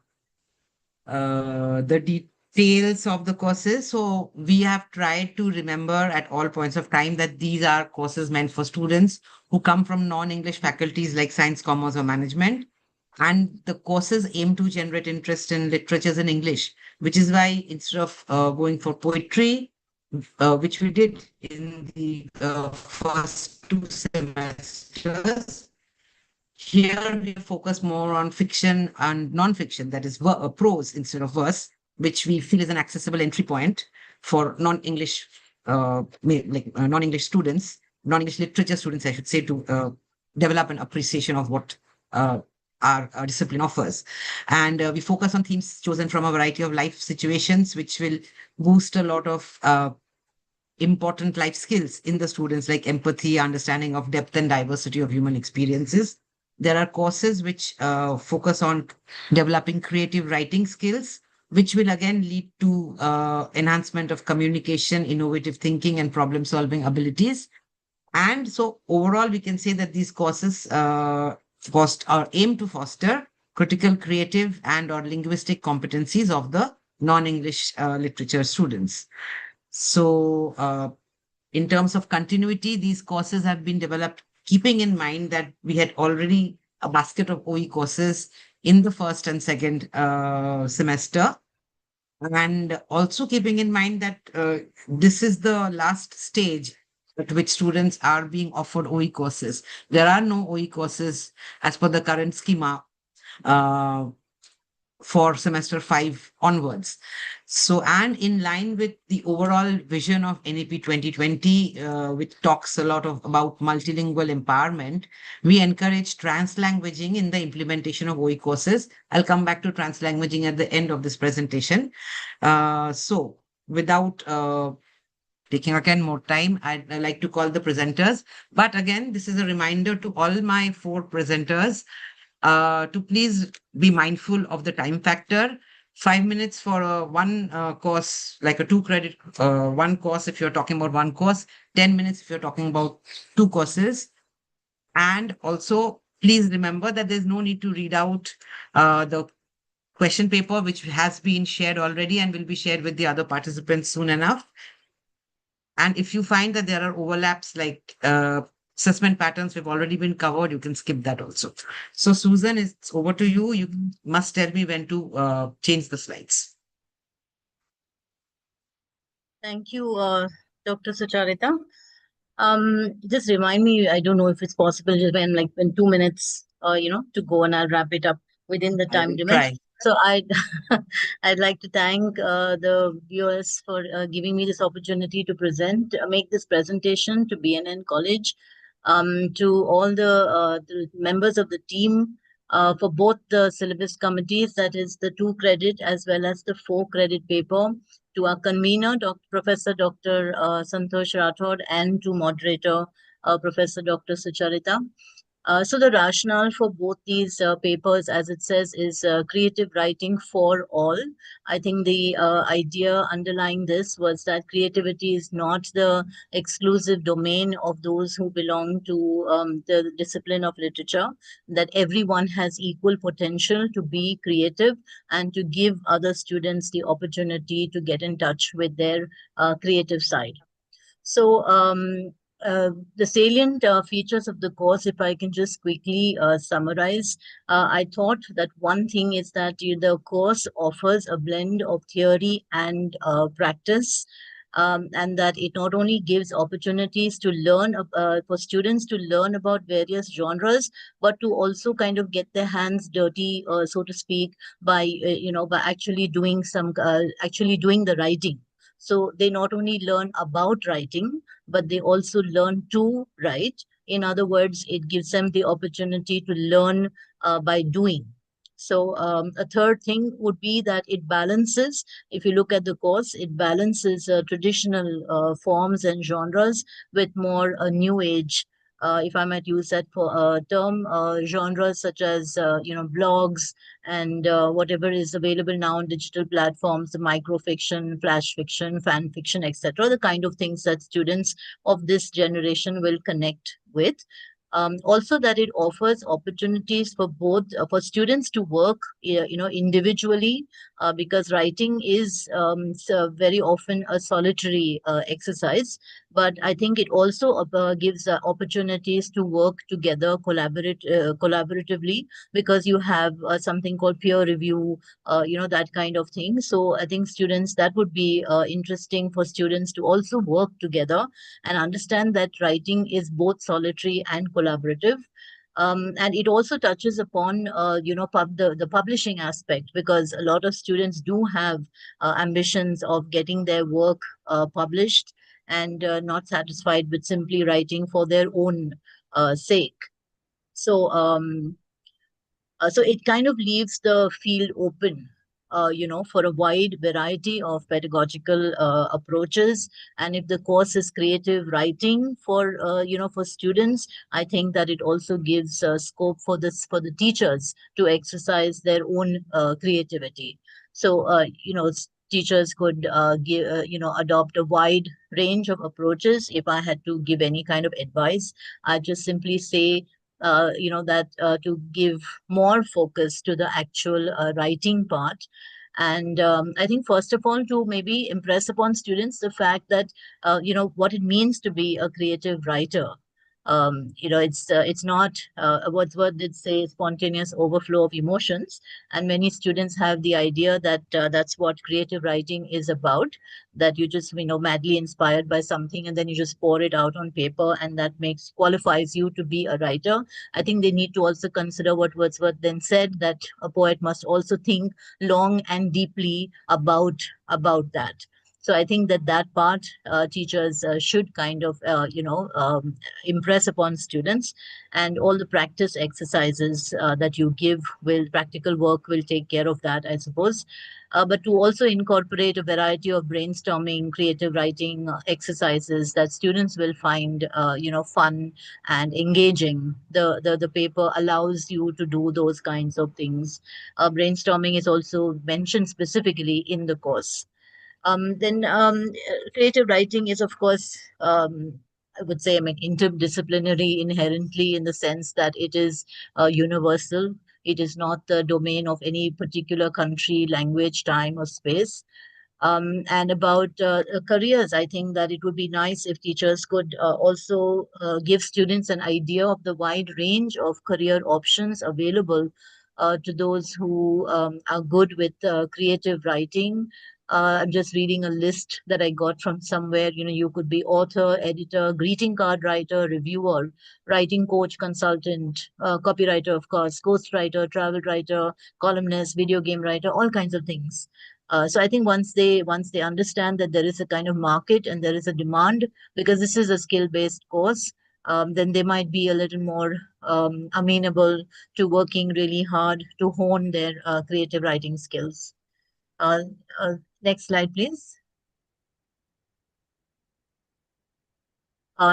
Q: the details of the courses. So we have tried to remember at all points of time that these are courses meant for students who come from non-English faculties like science, commerce, or management. And the courses aim to generate interest in literatures in English, which is why instead of going for poetry, which we did in the first 2 semesters, here we focus more on fiction and non-fiction, that is prose instead of verse, which we feel is an accessible entry point for non-English, non-English students, non-English literature students, I should say, to develop an appreciation of what our discipline offers. And we focus on themes chosen from a variety of life situations, which will boost a lot of important life skills in the students, like empathy, understanding of depth and diversity of human experiences. There are courses which focus on developing creative writing skills, which will again lead to enhancement of communication, innovative thinking, and problem solving abilities. And so overall, we can say that these courses aim to foster critical, creative, and or linguistic competencies of the non-English literature students. So in terms of continuity, these courses have been developed keeping in mind that we had already a basket of OE courses in the first and second semester. And also keeping in mind that this is the last stage at which students are being offered OE courses. There are no OE courses as per the current schema for semester 5 onwards. So, and in line with the overall vision of NEP 2020, which talks a lot about multilingual empowerment, we encourage translanguaging in the implementation of OE courses. I'll come back to translanguaging at the end of this presentation. So, without taking again more time, I'd like to call the presenters. But again, this is a reminder to all my 4 presenters to please be mindful of the time factor. 5 minutes for one course, like a 2 credit, one course if you're talking about one course, 10 minutes if you're talking about 2 courses. And also, please remember that there's no need to read out the question paper, which has been shared already and will be shared with the other participants soon enough. And if you find that there are overlaps, like assessment patterns have already been covered, you can skip that also. So Susan, it's over to you. You must tell me when to change the slides.
R: Thank you, Dr. Sucharita. Just remind me, I don't know if it's possible, just when 2 minutes, to go, and I'll wrap it up within the time limit.
Q: Try.
R: So I'd like to thank the viewers for giving me this opportunity to make this presentation to B.N.N.College, to all the members of the team for both the syllabus committees, that is the 2 credit as well as the 4 credit paper, to our convener, Professor Dr. Santosh Rathod, and to moderator, Professor Dr. Sucharita. So the rationale for both these papers, as it says, is creative writing for all. I think the idea underlying this was that creativity is not the exclusive domain of those who belong to the discipline of literature, that everyone has equal potential to be creative and to give other students the opportunity to get in touch with their creative side. So the salient features of the course, if I can just quickly summarize, I thought that one thing is that the course offers a blend of theory and practice, and that it not only gives opportunities to learn for students to learn about various genres, but to also kind of get their hands dirty, so to speak, by by actually doing the writing. So they not only learn about writing, but they also learn to write. In other words, it gives them the opportunity to learn by doing. So a third thing would be that it balances, if you look at the course, it balances traditional forms and genres with more new age, if I might use that for term, genres such as blogs and whatever is available now on digital platforms, the microfiction, flash fiction, fan fiction, etc. The kind of things that students of this generation will connect with. Also, that it offers opportunities for both for students to work, individually, because writing is very often a solitary exercise. But I think it also gives opportunities to work together, collaboratively, because you have something called peer review, that kind of thing. So I think students, that would be interesting for students to also work together and understand that writing is both solitary and collaborative. And it also touches upon, the publishing aspect, because a lot of students do have ambitions of getting their work published, and not satisfied with simply writing for their own sake. So, so it kind of leaves the field open, for a wide variety of pedagogical approaches. And if the course is creative writing for students, I think that it also gives scope for the teachers to exercise their own creativity. So, teachers could adopt a wide range of approaches. If I had to give any kind of advice, I just simply say, that to give more focus to the actual writing part. And I think, first of all, to maybe impress upon students the fact that, what it means to be a creative writer. It's not, Wordsworth did say, spontaneous overflow of emotions, and many students have the idea that that's what creative writing is about, that you just, madly inspired by something and then you just pour it out on paper, and that qualifies you to be a writer. I think they need to also consider what Wordsworth then said, that a poet must also think long and deeply about that. So I think that part, teachers should kind of, impress upon students, and all the practice exercises that you give practical work will take care of that, I suppose. But to also incorporate a variety of brainstorming, creative writing exercises that students will find, fun and engaging. The paper allows you to do those kinds of things. Brainstorming is also mentioned specifically in the course. Then creative writing is, of course, I would say, interdisciplinary inherently, in the sense that it is universal. It is not the domain of any particular country, language, time, or space. And about careers, I think that it would be nice if teachers could also give students an idea of the wide range of career options available to those who are good with creative writing. I'm just reading a list that I got from somewhere. You could be author, editor, greeting card writer, reviewer, writing coach, consultant, copywriter, of course, ghostwriter, travel writer, columnist, video game writer, all kinds of things. So I think once they understand that there is a kind of market and there is a demand, because this is a skill-based course, then they might be a little more amenable to working really hard to hone their creative writing skills. Uh, Next slide, please.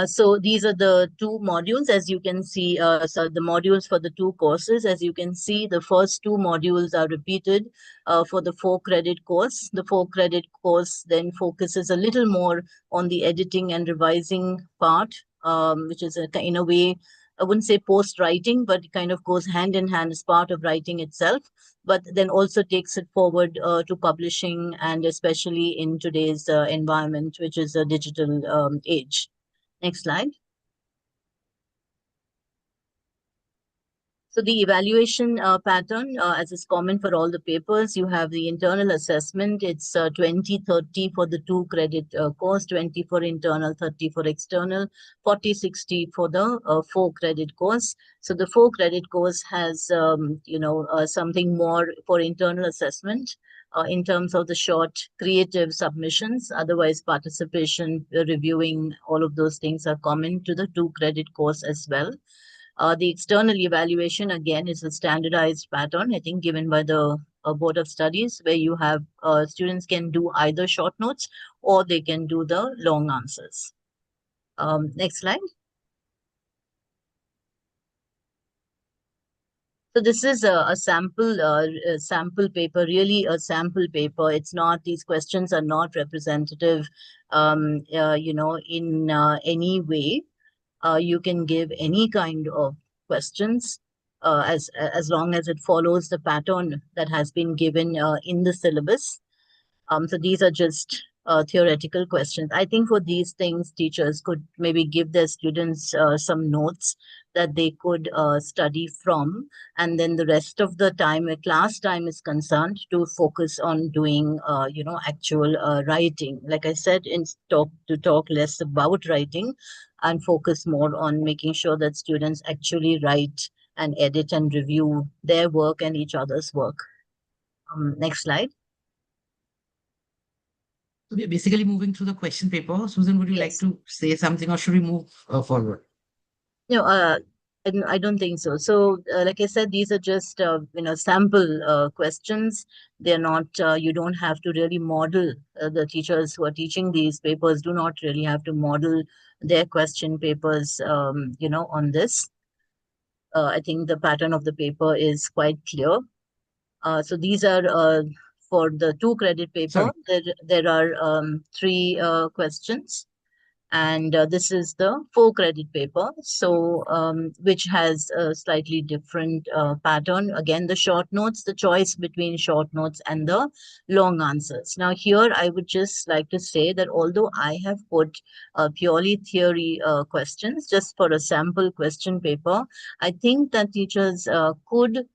R: So these are the two modules, as you can see. So the modules for the two courses, as you can see, the first two modules are repeated for the 4-credit course. The 4-credit course then focuses a little more on the editing and revising part, which is in a way, I wouldn't say post-writing, but it kind of goes hand in hand as part of writing itself, but then also takes it forward to publishing, and especially in today's environment, which is a digital age. Next slide. So the evaluation pattern, as is common for all the papers, you have the internal assessment. It's 20-30 for the 2-credit course, 20 for internal, 30 for external, 40-60 for the 4-credit course. So the 4-credit course has, something more for internal assessment in terms of the short creative submissions. Otherwise, participation, reviewing, all of those things are common to the 2-credit course as well. The external evaluation, again, is a standardized pattern, I think, given by the Board of Studies, where you have students can do either short notes or they can do the long answers. Next slide. So this is a sample paper, really a sample paper. It's not, these questions are not representative, in any way. You can give any kind of questions as long as it follows the pattern that has been given in the syllabus. So these are just theoretical questions. I think for these things, teachers could maybe give their students some notes that they could study from, and then the rest of the time, where class time is concerned, to focus on doing, actual writing. Like I said, to talk less about writing and focus more on making sure that students actually write and edit and review their work and each other's work. Next slide.
Q: So we're basically moving through the question paper. Susan, would you like to say something, or should we move forward?
R: No, I don't think so. So, like I said, these are just sample questions. They're not. You don't have to really model. The teachers who are teaching these papers do not really have to model their question papers. On this. I think the pattern of the paper is quite clear. So these are for the 2 credit paper. There are 3 questions. And this is the 4 credit paper, so which has a slightly different pattern. Again, the short notes, the choice between short notes and the long answers. Now here, I would just like to say that although I have put purely theory questions just for a sample question paper, I think that teachers could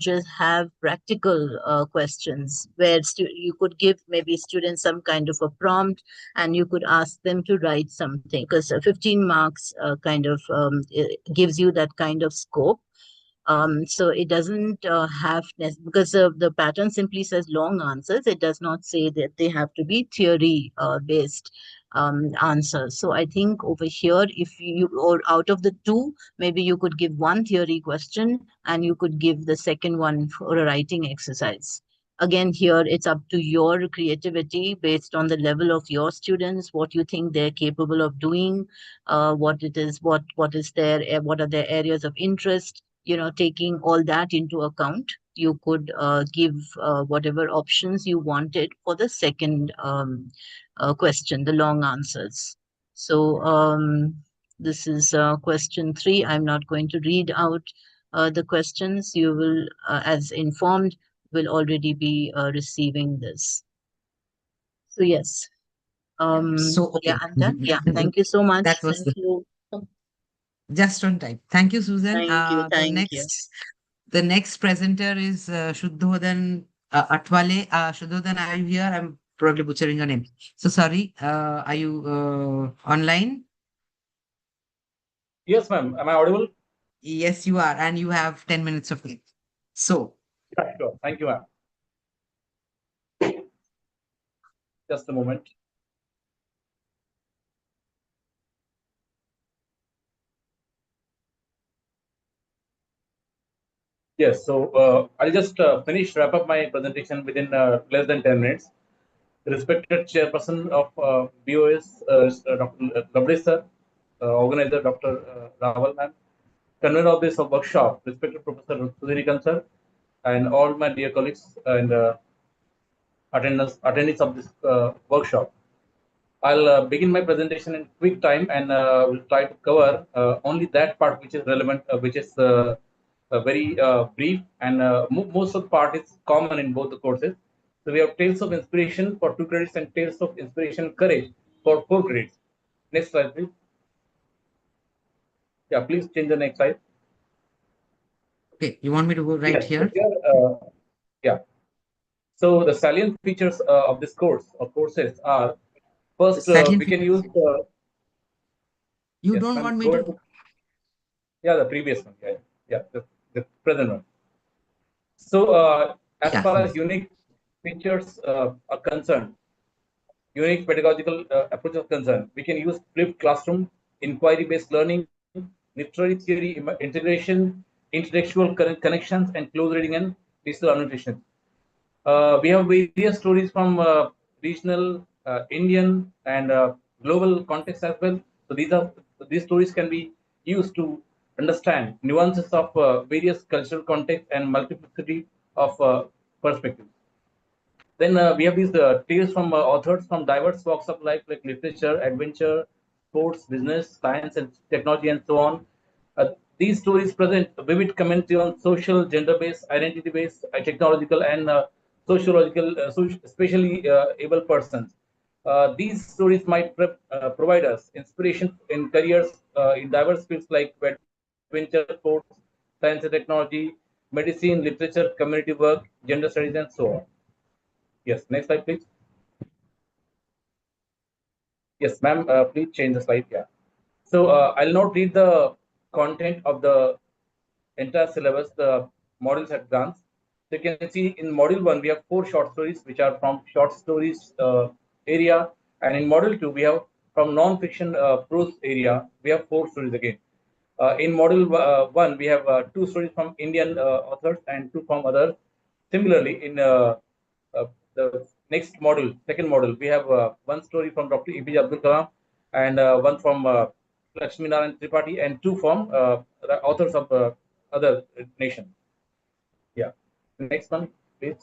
R: just have practical questions where you could give maybe students some kind of a prompt, and you could ask them to write something, because 15 marks it gives you that kind of scope. So it doesn't have, because the pattern simply says long answers. It does not say that they have to be theory based answers. So I think over here, if you, or out of the 2, maybe you could give 1 theory question and you could give the second one for a writing exercise. Again, here it's up to your creativity based on the level of your students, what you think they're capable of doing, what are their areas of interest. Taking all that into account, you could give whatever options you wanted for the second question, the long answers. So this is question 3. I'm not going to read out the questions. You will, as informed, will already be receiving this. So yes.
Q: Okay.
R: Yeah, I'm done. Yeah, thank you so much.
Q: That was
R: Thank you.
Q: just on time. Thank you, Susan.
R: Thank you.
Q: The next presenter is Shuddhodhan Atwale. Shuddhodhan, are you here? I'm probably butchering your name. So sorry. Are you online?
S: Yes, ma'am. Am I audible?
Q: Yes, you are. And you have 10 minutes of it. So.
S: Yeah, sure. Thank you, ma'am. Just a moment. Yes, so I'll just wrap up my presentation within less than 10 minutes. The respected chairperson of BOS, Dr. Labde sir, organizer Dr. Raval ma'am, convener of this workshop, respected Professor Sudhirikan sir, and all my dear colleagues and attendees of this workshop. I'll begin my presentation in quick time, and will try to cover only that part which is relevant, which is very brief, and most of the part is common in both the courses. So we have Tales of Inspiration for 2 credits and Tales of Inspiration Courage for 4 credits. Next slide, please. Yeah, please change the next slide.
Q: Okay, you want me to go right here?
S: Yeah. So the salient features of this course or courses are, first, we can use
Q: you
S: yes,
Q: don't want me to.
S: Yeah, the previous one. Yeah, the present one. So, as far as unique features are concerned, unique pedagogical approach is concerned, we can use flipped classroom, inquiry-based learning, literary theory, integration, intellectual connections, and close reading and digital annotation. We have various stories from regional, Indian, and global context as well. So these stories can be used to understand nuances of various cultural contexts and multiplicity of perspectives. Then we have these tales from authors from diverse walks of life, like literature, adventure, sports, business, science, and technology, and so on. These stories present a vivid commentary on social, gender-based, identity-based, technological, and sociological, especially able persons. These stories might provide us inspiration in careers in diverse fields like adventure, sports, science and technology, medicine, literature, community work, gender studies, and so on. Yes, next slide, please. Yes, ma'am, please change the slide. Yeah. So I'll not read the content of the entire syllabus, the modules at glance. So you can see in module 1, we have 4 short stories, which are from short stories area. And in module 2, we have from non-fiction prose area, we have 4 stories again. In module 1, we have 2 stories from Indian authors and 2 from others. Similarly, in the next module, second module, we have 1 story from Dr. APJ Abdul Kalam and 1 from Lakshmi Narayan Tripathi and 2 from the authors of other nation. Yeah. Next one, please.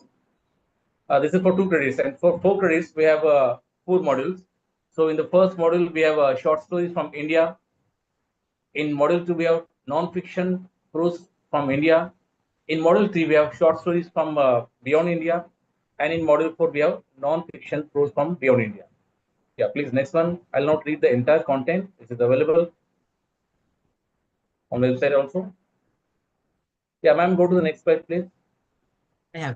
S: This is for 2 credits, and for 4 credits, we have 4 modules. So in the first module, we have short stories from India. In module 2, we have non-fiction prose from India. In module 3, we have short stories from beyond India. And in module 4, we have non-fiction prose from beyond India. Yeah, please, next one. I'll not read the entire content. It is available on the website also. Yeah, ma'am, go to the next slide, please.
Q: Yeah.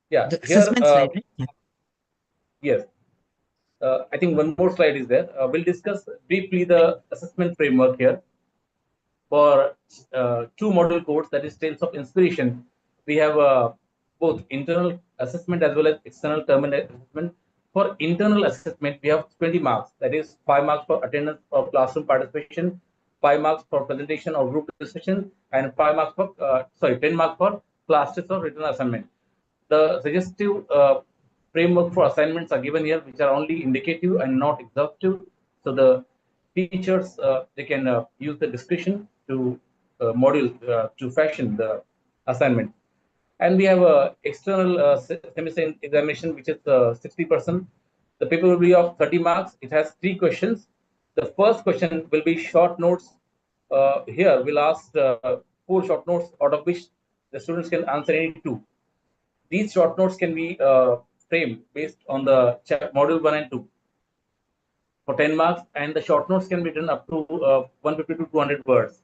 S: Yeah,
Q: The
S: here,
Q: assessment slide, right? Yeah.
S: yes. I think one more slide is there. We'll discuss briefly the assessment framework here. For 2 module codes, that is Tales of Inspiration, we have both internal assessment as well as external terminal assessment. For internal assessment, we have 20 marks. That is 5 marks for attendance or classroom participation, 5 marks for presentation or group discussion, and 5 marks for 10 marks for class test or written assignment. The suggestive framework for assignments are given here, which are only indicative and not exhaustive. So the teachers they can use the discussion to module to fashion the assignment. And we have a external semester examination, which is 60%. The paper will be of 30 marks. It has 3 questions. The first question will be short notes. Here we'll ask 4 short notes, out of which the students can answer any 2. These short notes can be framed based on the module 1 and 2 for 10 marks, and the short notes can be written up to 150 to 200 words.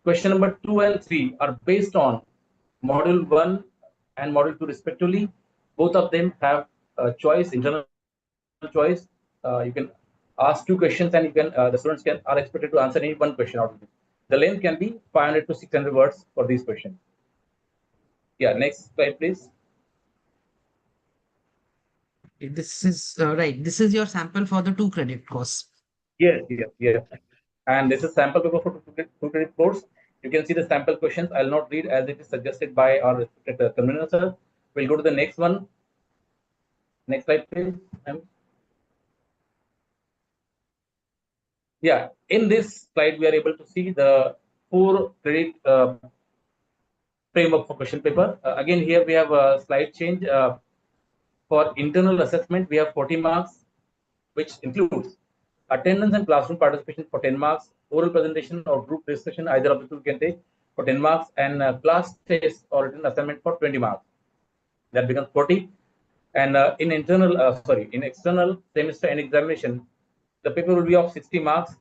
S: Question number 2 and 3 are based on module 1 and module 2 respectively. Both of them have a choice, internal choice. You can ask 2 questions, and you can the students are expected to answer any 1 question out of it. The length can be 500 to 600 words for these questions. Yeah, next slide, please.
Q: This is right. This is your sample for the 2 credit course.
S: Yes. And this is sample paper for 2 credit course. You can see the sample questions. I'll not read as it is suggested by our respected convener, sir. We'll go to the next one. Next slide, please. Yeah, in this slide, we are able to see the 4 credit framework for question paper. Again, here we have a slide change. For internal assessment, we have 40 marks, which includes attendance and classroom participation for 10 marks, oral presentation or group discussion, either of the 2 can take for 10 marks, and class test or written assignment for 20 marks. That becomes 40. And in external semester and examination, the paper will be of 60 marks,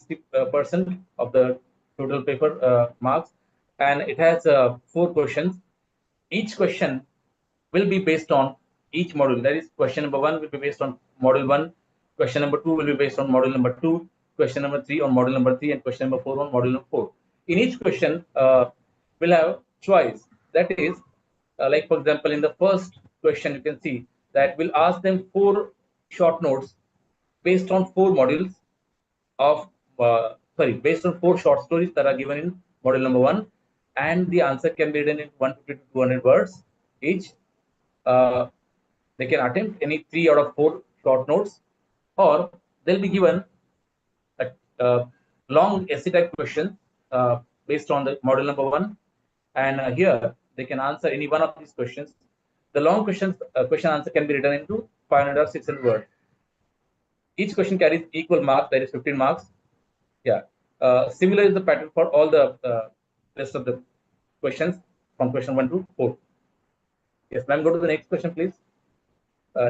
S: 60% of the total paper marks, and it has 4 questions. Each question will be based on each module. That is, question number 1 will be based on module 1, question number 2 will be based on module number 2, question number 3 on module number 3, and question number 4 on module number 4. In each question, we'll have choice. That is, like for example, in the first question, you can see that we'll ask them 4 short notes based on 4 modules of based on 4 short stories that are given in module number 1, and the answer can be written in 150 to 200 words each. They can attempt any 3 out of 4 short notes, or they'll be given a long essay type question based on the model number 1, and here they can answer any one of these questions. The long question answer can be written into 500 or 600 words. Each question carries equal marks, that is 15 marks. Yeah. Similar is the pattern for all the rest of the questions from question 1 to 4. Yes, ma'am, go to the next question, please.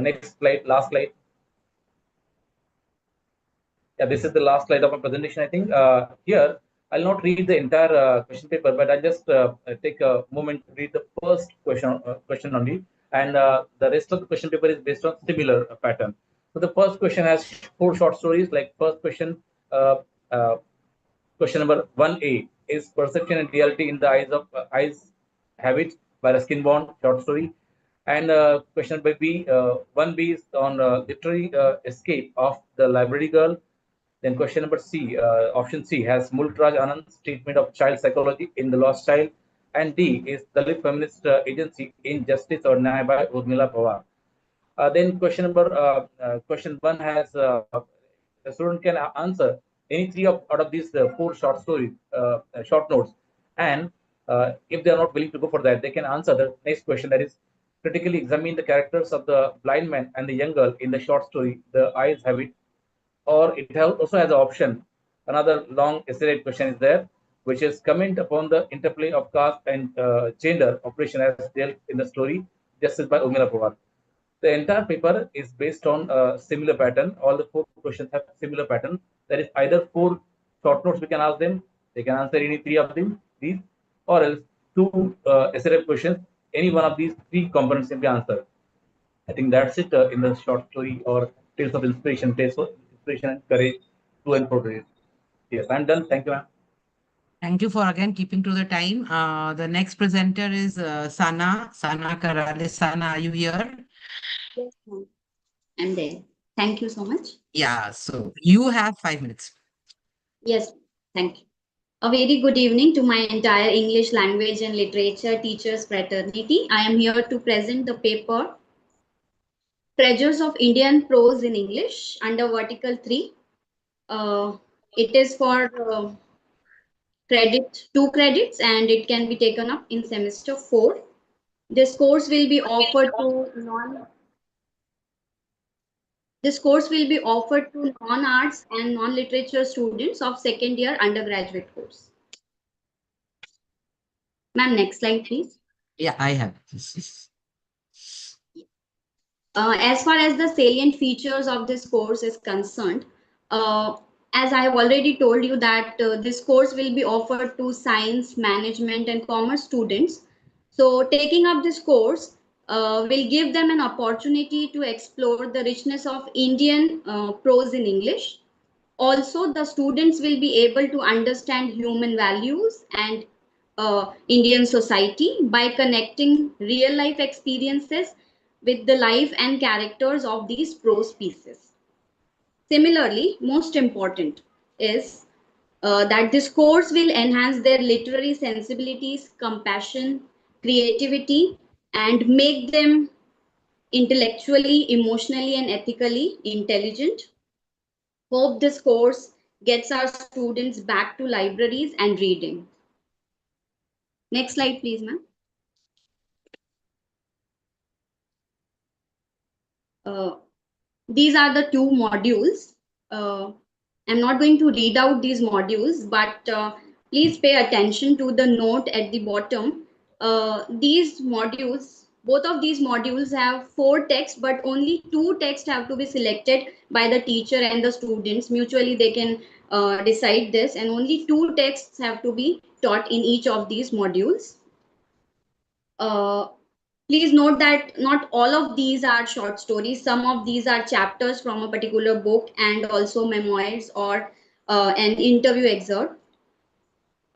S: Next slide, last slide. Yeah, this is the last slide of my presentation, I think. Here, I'll not read the entire question paper, but I'll just take a moment to read the first question only. And the rest of the question paper is based on similar pattern. So the first question has 4 short stories. Like first question, question number 1A is perception and reality in the eyes habit by Ruskin Bond, short story. And question number B, 1B is on literary escape of the library girl. Then question number C, option C has Multraj Anand's treatment of child psychology in The Lost Child. And D is Dalit Feminist Agency in Justice or Nyaya by Urmila Pawar. Then question 1 has the student can answer any 3 out of these 4 short stories, short notes. And if they are not willing to go for that, they can answer the next question, that is critically examine the characters of the blind man and the young girl in the short story, The Eyes Have It. Or it also has an option. Another long essay question is there, which is comment upon the interplay of caste and gender operation as dealt in the story, Justice by Urmila Pawar. The entire paper is based on a similar pattern. All the 4 questions have similar pattern. There is either 4 short notes we can ask them. They can answer any 3 of them, these, or else 2 essay questions. Any one of these 3 components can be answered. I think that's it in the short story or tales of inspiration, and courage, 2 and 4 days. Yes, I'm done. Thank you, ma'am.
Q: Thank you for again keeping to the time. The next presenter is Sana Karale. Sana, are you here?
T: Yes, ma'am. I'm there. Thank you so much.
Q: Yeah, so you have 5 minutes.
T: Yes, thank you. A very good evening to my entire English language and literature teachers fraternity. I am here to present the paper Treasures of Indian Prose in English under Vertical 3. It is for 2 credits, and it can be taken up in semester 4. This course will be offered to non-arts and non-literature students of second year undergraduate course. Ma'am, next slide, please.
Q: Yeah, I have.
T: As far as the salient features of this course is concerned, as I have already told you that this course will be offered to science, management, and commerce students. So taking up this course will give them an opportunity to explore the richness of Indian prose in English. Also, the students will be able to understand human values and Indian society by connecting real life experiences with the life and characters of these prose pieces. Similarly, most important is that this course will enhance their literary sensibilities, compassion, creativity, and make them intellectually, emotionally, and ethically intelligent. Hope this course gets our students back to libraries and reading. Next slide, please, ma'am. These are the 2 modules. I'm not going to read out these modules, but please pay attention to the note at the bottom. These modules, both of these modules have 4 texts, but only 2 texts have to be selected by the teacher and the students. Mutually, they can decide this, and only 2 texts have to be taught in each of these modules. Please note that not all of these are short stories. Some of these are chapters from a particular book and also memoirs or an interview excerpt.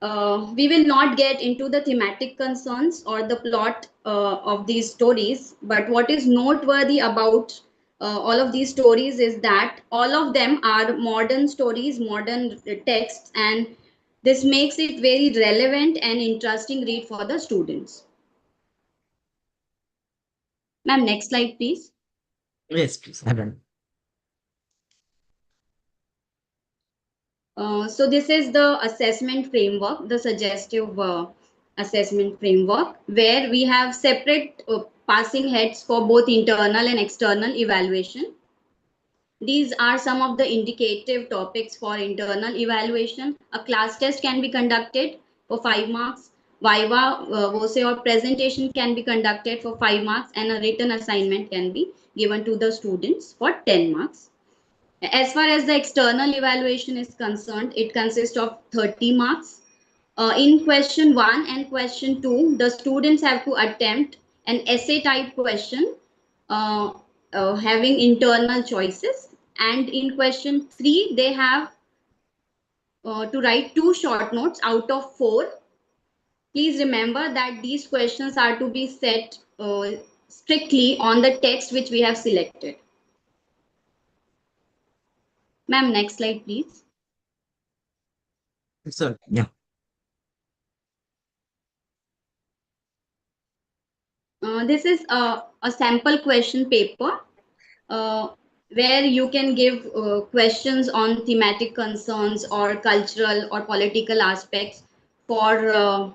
T: We will not get into the thematic concerns or the plot of these stories, but what is noteworthy about all of these stories is that all of them are modern stories, modern texts, and this makes it very relevant and interesting read for the students. Ma'am, next slide, please.
Q: Yes, please.
T: So this is the assessment framework, the suggestive assessment framework, where we have separate passing heads for both internal and external evaluation. These are some of the indicative topics for internal evaluation. A class test can be conducted for 5 marks. Viva, voce or presentation can be conducted for 5 marks, and a written assignment can be given to the students for 10 marks. As far as the external evaluation is concerned, it consists of 30 marks. In question 1 and question 2, the students have to attempt an essay type question uh, having internal choices. And in question 3, they have to write 2 short notes out of 4. Please remember that these questions are to be set strictly on the text which we have selected. Ma'am, next slide, please.
Q: Sir, yeah.
T: This is a sample question paper uh, where you can give questions on thematic concerns or cultural or political aspects for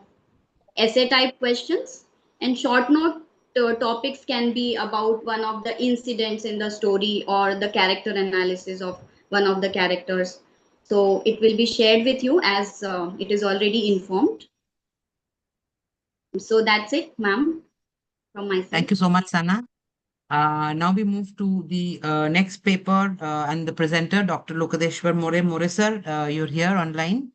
T: essay type questions. And short note topics can be about one of the incidents in the story or the character analysis of one of the characters. So it will be shared with you as it is already informed. So that's it, ma'am, from my side.
Q: Thank you so much, Sana. Now we move to the next paper and the presenter, Dr. Lokadeshwar More. More, sir, you're here online.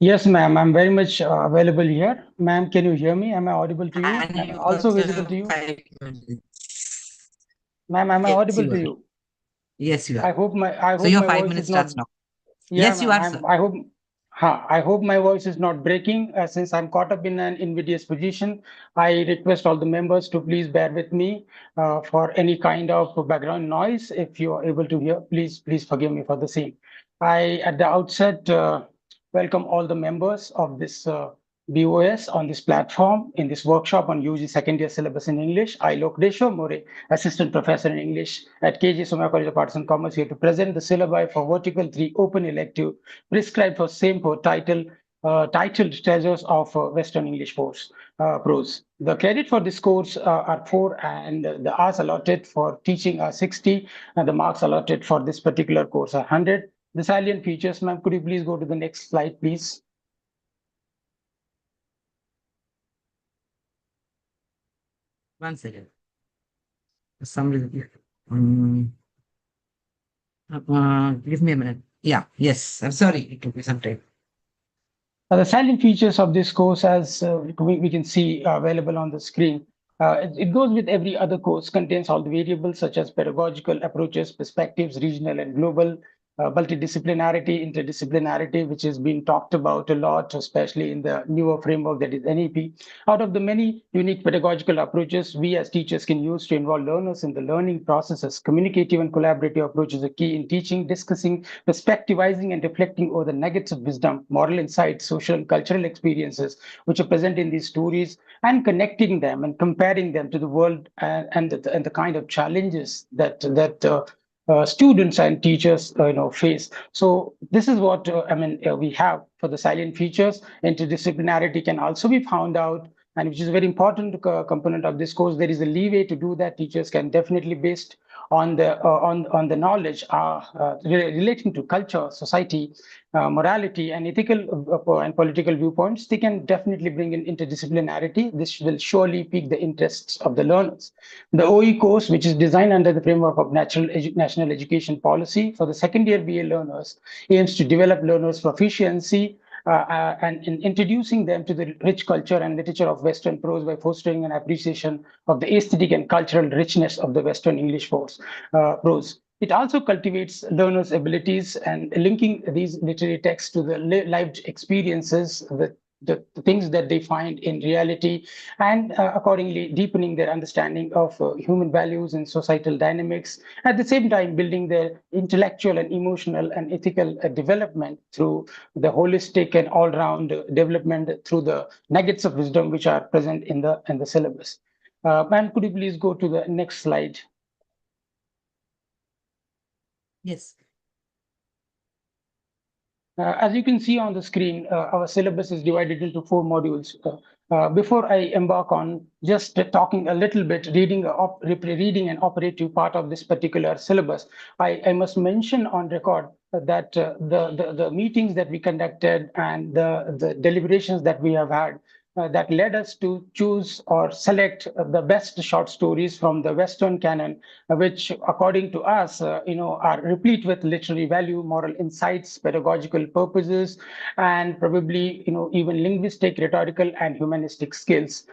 K: Yes, ma'am. I'm very much available here. Ma'am, can you hear me? Am I audible to you?
Q: And
K: Am I
Q: you
K: also
Q: also
K: visible to you?
Q: 5 minutes.
K: Ma'am, am I
Q: Yes,
K: audible
Q: you
K: to
Q: are.
K: you?
Q: Yes, you
K: I
Q: are.
K: hope my
Q: So your 5
K: voice is
Q: minutes
K: not.
Q: starts now.
K: Yeah,
Q: Yes, you
K: ma'am.
Q: are, sir.
K: I hope my voice is not breaking. Since I'm caught up in an invidious position, I request all the members to please bear with me for any kind of background noise. If you are able to hear, please forgive me for the same. I, at the outset, welcome all the members of this BOS on this platform in this workshop on UG second year syllabus in English. I, Lokdeshwar More, Assistant Professor in English at KG Somaiya College of Arts and Commerce, here to present the syllabi for Vertical 3 Open Elective prescribed for same for titled Treasures of Western English Prose. The credit for this course are 4, and the hours allotted for teaching are 60, and the marks allotted for this particular course are 100. The salient features, ma'am, could you please go to the next slide, please?
Q: One second. For some reason. Give me a minute. Yeah, yes. I'm sorry. It took me some time.
K: The salient features of this course, as we can see available on the screen, it goes with every other course, contains all the variables such as pedagogical approaches, perspectives, regional and global, multidisciplinarity, interdisciplinarity, which has been talked about a lot, especially in the newer framework that is NEP. Out of the many unique pedagogical approaches we as teachers can use to involve learners in the learning processes, communicative and collaborative approaches are key in teaching, discussing, perspectivizing and reflecting over the nuggets of wisdom, moral insights, social and cultural experiences which are present in these stories, and connecting them and comparing them to the world and the kind of challenges that students and teachers face. So this is what we have for the salient features. Interdisciplinarity can also be found out, and which is a very important component of this course. There is a leeway to do that. Teachers can definitely, based on the knowledge relating to culture, society, morality, and ethical and political viewpoints, they can definitely bring in interdisciplinarity. This will surely pique the interests of the learners. The OE course, which is designed under the framework of National Education Policy for the second year BA learners, aims to develop learners' proficiency and in introducing them to the rich culture and literature of Western prose by fostering an appreciation of the aesthetic and cultural richness of the Western English prose. It also cultivates learners' abilities and linking these literary texts to the lived experiences with
L: the things that they find in reality, and accordingly deepening their understanding of human values and societal dynamics. At the same time, building their intellectual and emotional and ethical development through the holistic and all-round development through the nuggets of wisdom which are present in the syllabus. Ma'am, could you please go to the next slide?
Q: Yes.
L: As you can see on the screen, our syllabus is divided into 4 modules. Before I embark on just talking a little bit, reading an operative part of this particular syllabus, I must mention on record that the meetings that we conducted and the deliberations that we have had that led us to choose or select the best short stories from the Western canon, which, according to us, are replete with literary value, moral insights, pedagogical purposes, and probably, even linguistic, rhetorical, and humanistic skills.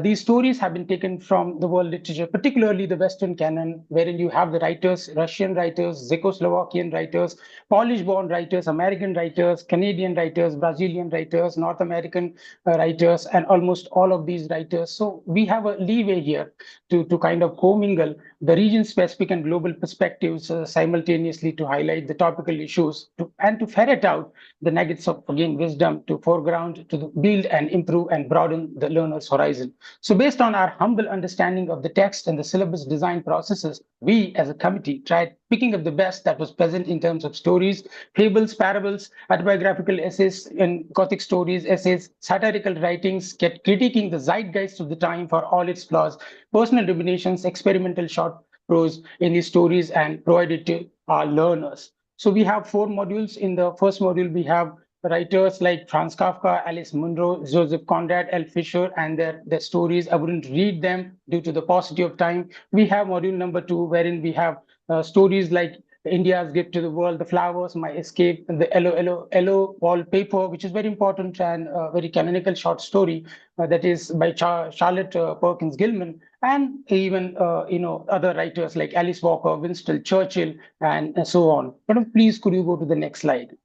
L: These stories have been taken from the world literature, particularly the Western canon, wherein you have the writers, Russian writers, Czechoslovakian writers, Polish-born writers, American writers, Canadian writers, Brazilian writers, North American writers, and almost all of these writers. So we have a leeway here to kind of commingle the region-specific and global perspectives simultaneously to highlight the topical issues and to ferret out the nuggets of, again, wisdom to foreground, to build and improve and broaden the learner's horizon. So based on our humble understanding of the text and the syllabus design processes, we as a committee tried picking up the best that was present in terms of stories, fables, parables, autobiographical essays, and Gothic stories, essays, satirical writings, kept critiquing the zeitgeist of the time for all its flaws, personal ruminations, experimental short prose in these stories, and provided to our learners. So we have 4 modules. In the first module, we have writers like Franz Kafka, Alice Munro, Joseph Conrad, L. Fisher, and their stories. I wouldn't read them due to the paucity of time. We have module number 2, wherein we have stories like India's Gift to the World, The Flowers, My Escape, and the Yellow Wallpaper, which is very important and very canonical short story that is by Charlotte Perkins Gilman, and even other writers like Alice Walker, Winston Churchill, and so on. But please, could you go to the next slide?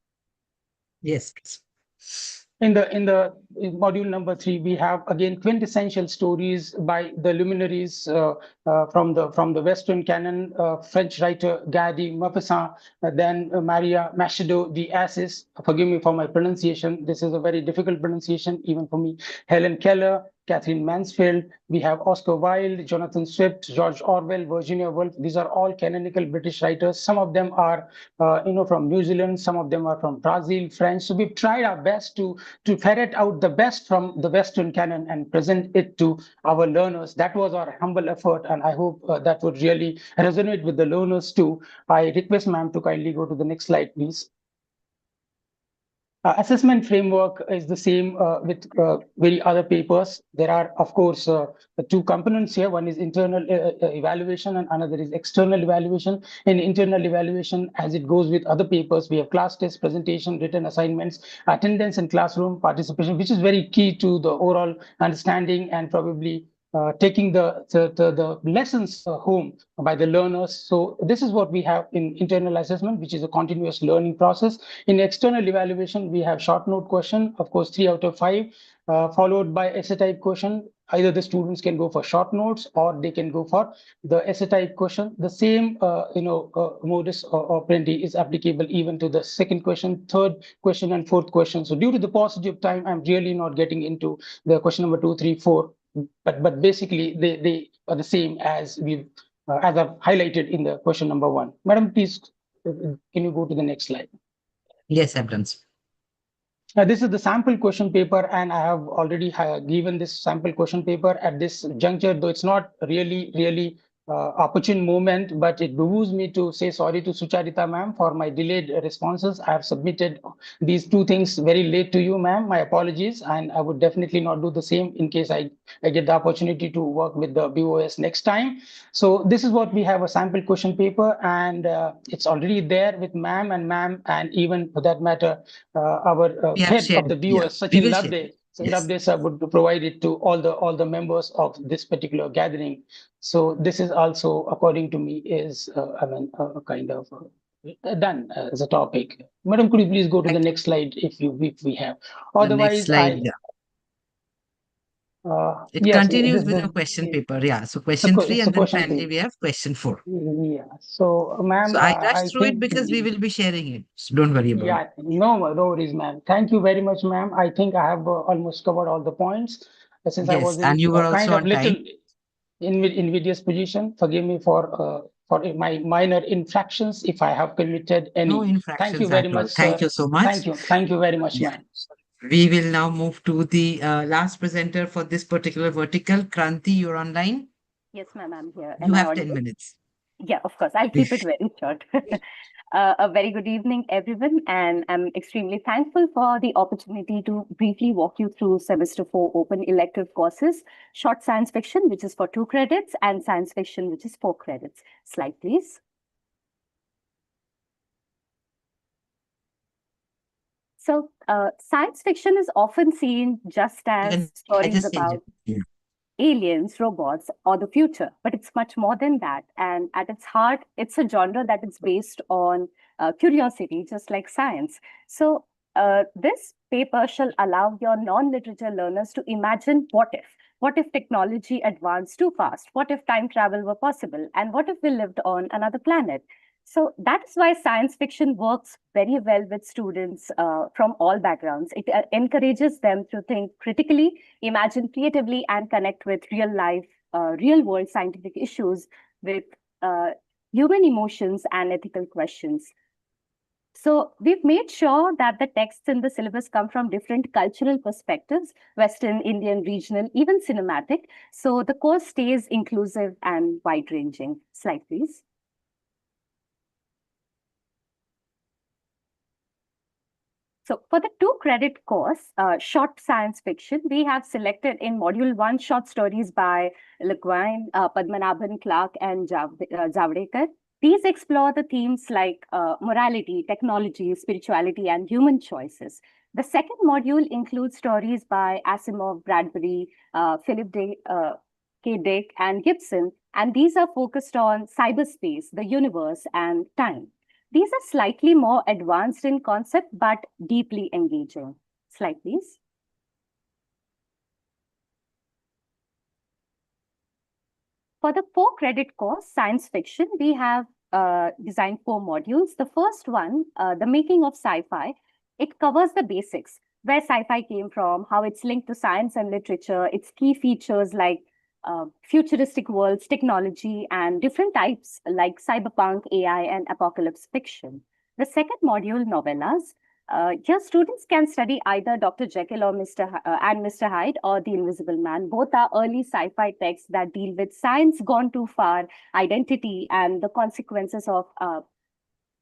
Q: Yes.
L: In the module number 3, we have again quintessential stories by the luminaries from the Western canon, French writer Gary Maupassant, then Maria Machado de Assis. Forgive me for my pronunciation. This is a very difficult pronunciation even for me. Helen Keller, Catherine Mansfield. We have Oscar Wilde, Jonathan Swift, George Orwell, Virginia Woolf. These are all canonical British writers. Some of them are, from New Zealand. Some of them are from Brazil, French. So we've tried our best to ferret out the best from the Western canon and present it to our learners. That was our humble effort, and I hope that would really resonate with the learners too. I request ma'am to kindly go to the next slide, please. Assessment framework is the same with very other papers. There are, of course, the 2 components here. One is internal evaluation and another is external evaluation. In internal evaluation, as it goes with other papers, we have class tests, presentation, written assignments, attendance in classroom participation, which is very key to the overall understanding and probably taking the lessons home by the learners. So this is what we have in internal assessment, which is a continuous learning process. In external evaluation, we have short note question, of course, 3 out of 5, followed by essay type question. Either the students can go for short notes or they can go for the essay type question. The same, modus operandi is applicable even to the second question, third question, and fourth question. So due to the paucity of time, I'm really not getting into the question number 2, 3, 4. But basically, they are the same as as I've highlighted in the question number 1. Madam, please, can you go to the next slide?
Q: Yes, I've done so.
L: This is the sample question paper, and I have already given this sample question paper at this juncture, though it's not really opportune moment, but it behooves me to say sorry to Sucharita ma'am for my delayed responses. I have submitted these 2 things very late to you, ma'am. My apologies, and I would definitely not do the same in case I get the opportunity to work with the BOS next time. So this is what we have, a sample question paper, and it's already there with ma'am, and even for that matter, our head of the BOS, Sachin Labde. Labde sir would provide it to all the members of this particular gathering. So this is also, according to me, is kind of done as a topic. Madam, could you please go to the next slide if we have? Otherwise,
Q: It
U: Yes,
Q: continues with your question paper. Yeah. So question 3, and then
U: question
Q: finally
U: 3.
Q: we have question 4.
U: Yeah. So, ma'am,
Q: So I
U: I
Q: rushed through it
U: think,
Q: because we will be sharing it. So don't worry about it.
U: yeah, no worries, ma'am. Thank you very much, ma'am. I think I have almost covered all the points. Since I was
Q: Yes,
U: in
Q: and you were
U: kind
Q: also
U: of
Q: on
U: little
Q: time.
U: invidious position, forgive me for my minor infractions if I have committed any.
Q: No
U: Thank you
Q: infractions
U: very
Q: at all.
U: much, sir.
Q: Thank you so much.
U: Thank you very much,
Q: Yeah.
U: ma'am.
Q: We will now move to the last presenter for this particular vertical. Kranti, you're online.
V: Yes, ma'am, I'm here.
Q: You
V: Am I
Q: have 10
V: audible?
Q: minutes.
V: Yeah, of course. I'll keep it very short. A very good evening, everyone, and I'm extremely thankful for the opportunity to briefly walk you through semester 4 open elective courses, short science fiction, which is for 2 credits, and science fiction, which is 4 credits. Slide, please. So, science fiction is often seen just as stories about aliens, robots, or the future, but it's much more than that. And at its heart, it's a genre that is based on curiosity, just like science. So, this paper shall allow your non-literature learners to imagine what if. What if technology advanced too fast? What if time travel were possible? And what if we lived on another planet? So that's why science fiction works very well with students from all backgrounds. It encourages them to think critically, imagine creatively, and connect with real life, real world scientific issues with human emotions and ethical questions. So we've made sure that the texts in the syllabus come from different cultural perspectives, Western, Indian, regional, even cinematic. So the course stays inclusive and wide-ranging. Slide, please. So for the 2 credit course, short science fiction, we have selected in module 1 short stories by Le Guin, Padmanabhan, Clark, and Javadekar. These explore the themes like morality, technology, spirituality, and human choices. The second module includes stories by Asimov, Bradbury, Philip K. Dick, and Gibson, and these are focused on cyberspace, the universe, and time. These are slightly more advanced in concept, but deeply engaging. Slide, please. For the 4 credit course, science fiction, we have designed 4 modules. The first one, the making of sci-fi, it covers the basics, where sci-fi came from, how it's linked to science and literature, its key features like futuristic worlds, technology, and different types like cyberpunk, AI, and apocalypse fiction. The second module, novellas. Here, students can study either Dr. Jekyll or Mr. Hyde or The Invisible Man. Both are early sci-fi texts that deal with science gone too far, identity, and the consequences of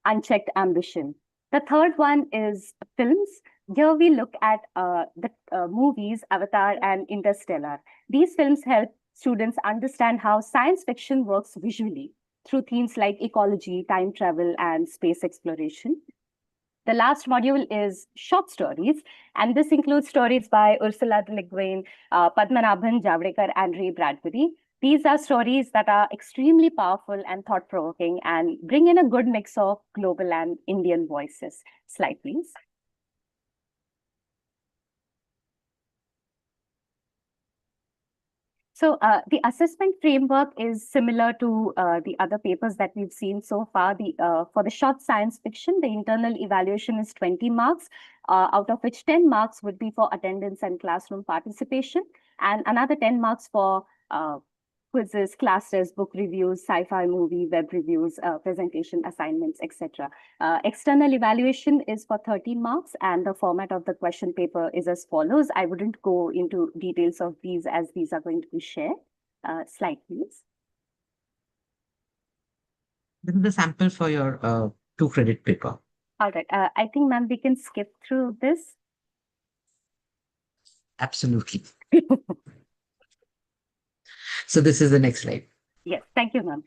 V: unchecked ambition. The third one is films. Here we look at the movies Avatar and Interstellar. These films help students understand how science fiction works visually through themes like ecology, time travel, and space exploration. The last module is short stories, and this includes stories by Ursula Le Guin, Padmanabhan, Javadekar, and Ray Bradbury. These are stories that are extremely powerful and thought-provoking and bring in a good mix of global and Indian voices. Slide, please. So the assessment framework is similar to the other papers that we've seen so far. For the short science fiction, the internal evaluation is 20 marks, out of which 10 marks would be for attendance and classroom participation, and another 10 marks for quizzes, class tests, book reviews, sci-fi movie, web reviews, presentation assignments, etc. External evaluation is for 30 marks, and the format of the question paper is as follows. I wouldn't go into details of these as these are going to be shared. Slide, please.
Q: This is the sample for your 2 credit paper.
V: All right. I think, ma'am, we can skip through this.
Q: Absolutely. So this is the next slide.
V: Yes, thank you, ma'am.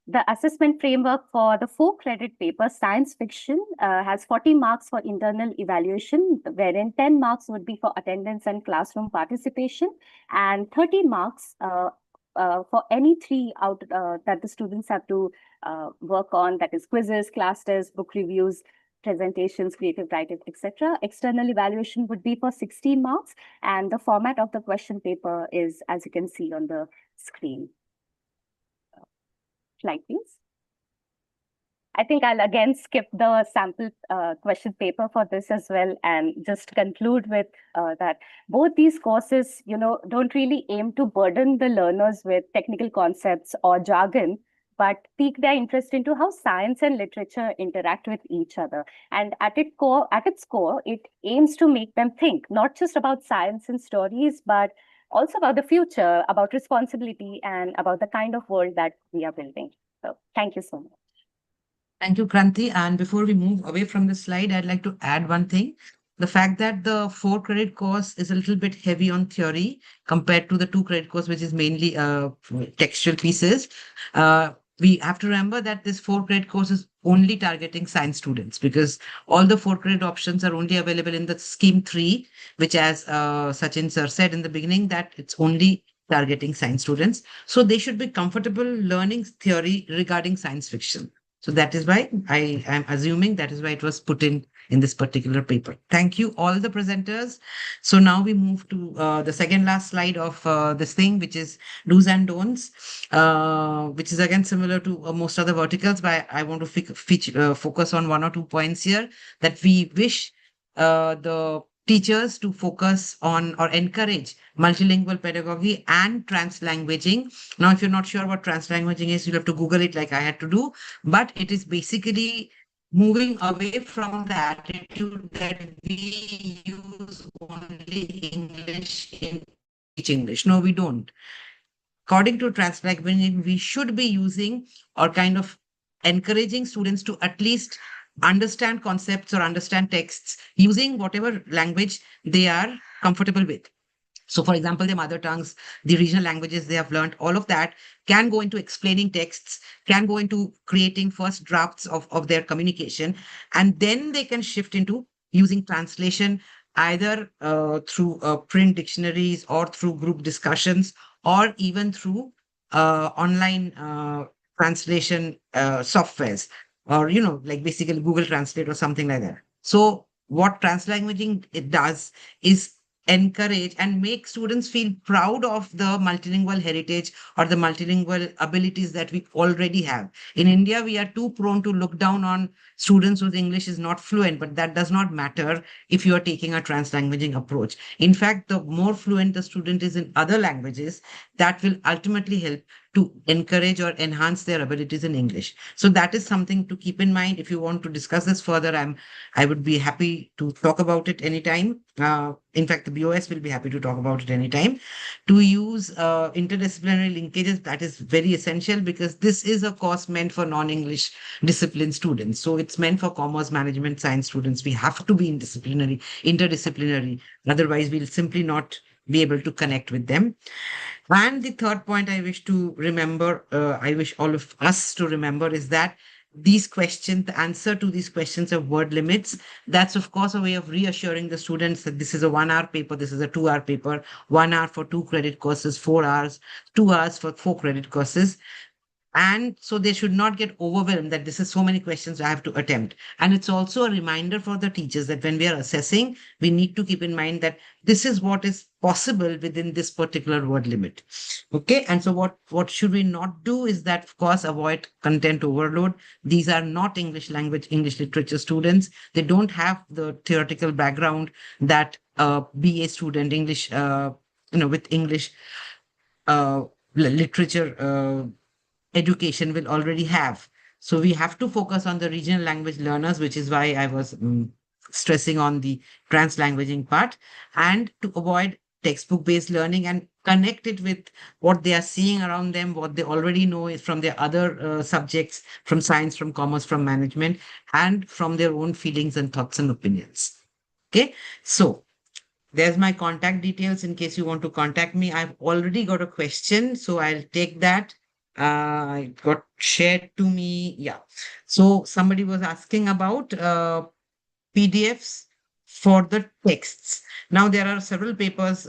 V: The assessment framework for the 4 credit paper, science fiction, has 40 marks for internal evaluation, wherein 10 marks would be for attendance and classroom participation, and 30 marks for any 3 out that the students have to work on, that is quizzes, class tests, book reviews, presentations, creative writing, etc. External evaluation would be for 16 marks, and the format of the question paper is, as you can see on the screen. Slide, please. I think I'll again skip the sample question paper for this as well, and just conclude with that both these courses, don't really aim to burden the learners with technical concepts or jargon, but pique their interest into how science and literature interact with each other. And at its core, it aims to make them think not just about science and stories, but also about the future, about responsibility, and about the kind of world that we are building. So thank you so much.
Q: Thank you, Kranti. And before we move away from the slide, I'd like to add one thing. The fact that the 4-credit course is a little bit heavy on theory compared to the 2-credit course, which is mainly textual pieces. We have to remember that this 4-credit course is only targeting science students, because all the 4-credit options are only available in the scheme 3, which, as Sachin sir said in the beginning, that it's only targeting science students. So they should be comfortable learning theory regarding science fiction. So that is why I am assuming that is why it was put in this particular paper. Thank you, all the presenters. So now we move to the second last slide of this thing, which is do's and don'ts, which is again similar to most other verticals, but I want to focus on 1 or 2 points here that we wish the teachers to focus on or encourage multilingual pedagogy and translanguaging. Now, if you're not sure what translanguaging is, you'll have to Google it like I had to do. But it is basically moving away from the attitude that we use only English in teach English. No, we don't. According to translanguaging, we should be using or kind of encouraging students to at least understand concepts or understand texts using whatever language they are comfortable with. So, for example, their mother tongues, the regional languages they have learned, all of that can go into explaining texts, can go into creating first drafts of their communication, and then they can shift into using translation either through print dictionaries or through group discussions or even through online translation softwares, or, like basically Google Translate or something like that. So what translanguaging it does is encourage and make students feel proud of the multilingual heritage or the multilingual abilities that we already have. In India, we are too prone to look down on students whose English is not fluent, but that does not matter if you are taking a translanguaging approach. In fact, the more fluent the student is in other languages, that will ultimately help to encourage or enhance their abilities in English. So that is something to keep in mind. If you want to discuss this further, I would be happy to talk about it anytime. In fact, the BOS will be happy to talk about it anytime. To use interdisciplinary linkages, that is very essential because this is a course meant for non-English discipline students. So it's meant for commerce, management, science students. We have to be interdisciplinary. Otherwise, we'll simply not be able to connect with them. And the third point I wish to remember, I wish all of us to remember, is that these questions, the answer to these questions of word limits, that's of course a way of reassuring the students that this is a 1 hour paper, this is a 2 hour paper, 1 hour for 2 credit courses, 4 hours, 2 hours for 4 credit courses. And so they should not get overwhelmed that this is so many questions I have to attempt. And it's also a reminder for the teachers that when we are assessing, we need to keep in mind that this is what is possible within this particular word limit. Okay. And so what should we not do is that, of course, avoid content overload. These are not English language, English literature students. They don't have the theoretical background that a BA student, English, with English literature education will already have. So we have to focus on the regional language learners, which is why I was stressing on the translanguaging part, and to avoid textbook-based learning and connect it with what they are seeing around them, what they already know is from their other subjects, from science, from commerce, from management, and from their own feelings and thoughts and opinions. Okay, so there's my contact details in case you want to contact me. I've already got a question, so I'll take that. It got shared to me. Yeah. So somebody was asking about PDFs for the texts. Now, there are several papers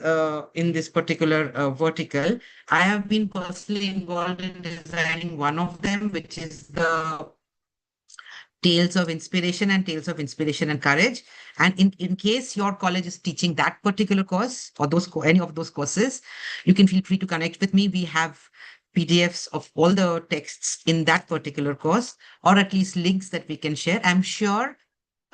Q: in this particular vertical. I have been personally involved in designing one of them, which is the Tales of Inspiration and Tales of Inspiration and Courage. And in case your college is teaching that particular course or any of those courses, you can feel free to connect with me. We have PDFs of all the texts in that particular course, or at least links that we can share. I'm sure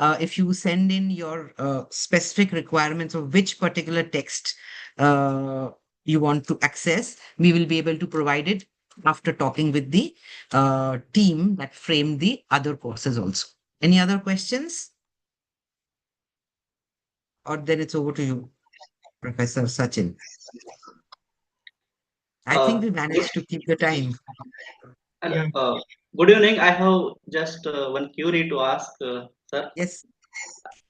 Q: if you send in your specific requirements of which particular text you want to access, we will be able to provide it after talking with the team that framed the other courses also. Any other questions? Or then it's over to you, Professor Sachin. I think we managed to keep the time.
D: Good evening. I have just one query to ask, sir.
Q: Yes.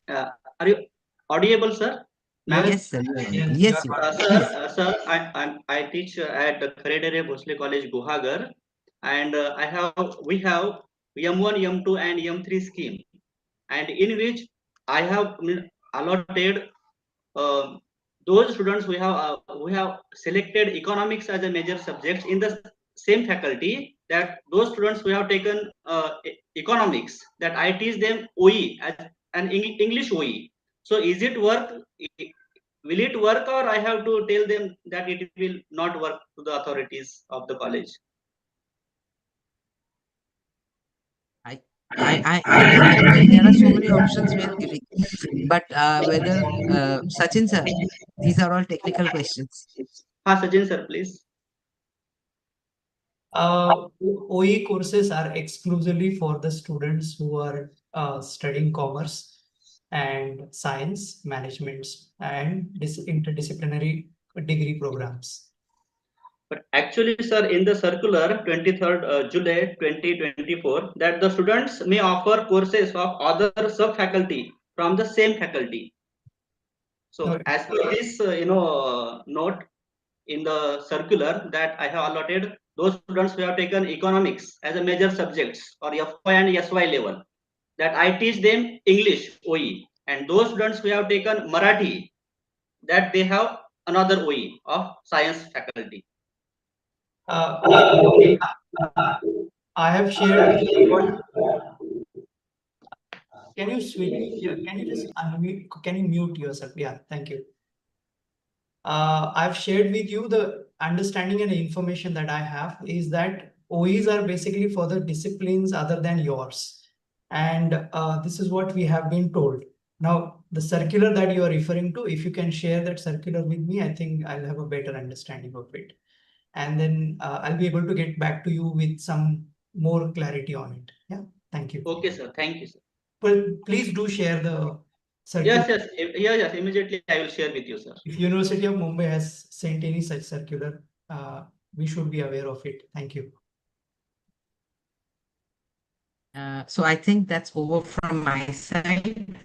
D: Are you audible, sir?
Q: Yes, sir. Yes, you are.
D: Sir, I teach at Curricular Bhosle College, Guhagar, and we have M1, M2, and M3 scheme, and in which I have allotted those students who have selected economics as a major subject in the same faculty, that those students who have taken economics, that I teach them OE as an English OE. So is it work? Will it work, or I have to tell them that it will not work to the authorities of the college?
Q: There are so many options we are giving, but whether Sachin sir, these are all technical questions.
D: Sachin sir, please.
C: OE courses are exclusively for the students who are studying commerce and science, management, and interdisciplinary degree programs.
D: But actually, sir, in the circular 23rd July 2024, that the students may offer courses of other sub-faculty from the same faculty. So as per this, note in the circular, that I have allotted those students who have taken economics as a major subjects or FY and SY level, that I teach them English OE, and those students who have taken Marathi, that they have another OE of science faculty.
C: I have shared. Can you switch? Can you just unmute? Can you mute yourself? Yeah, thank you. I've shared with you the understanding and information that I have is that OEs are basically for the disciplines other than yours. And this is what we have been told. Now, the circular that you are referring to, if you can share that circular with me, I think I'll have a better understanding of it. And then I'll be able to get back to you with some more clarity on it. Yeah, thank you.
D: Okay, sir. Thank you, sir.
C: Well, please do share the circular.
D: Yes. Immediately I will share with you, sir.
C: If University of Mumbai has sent any such circular, we should be aware of it. Thank you.
Q: So I think that's over from my side.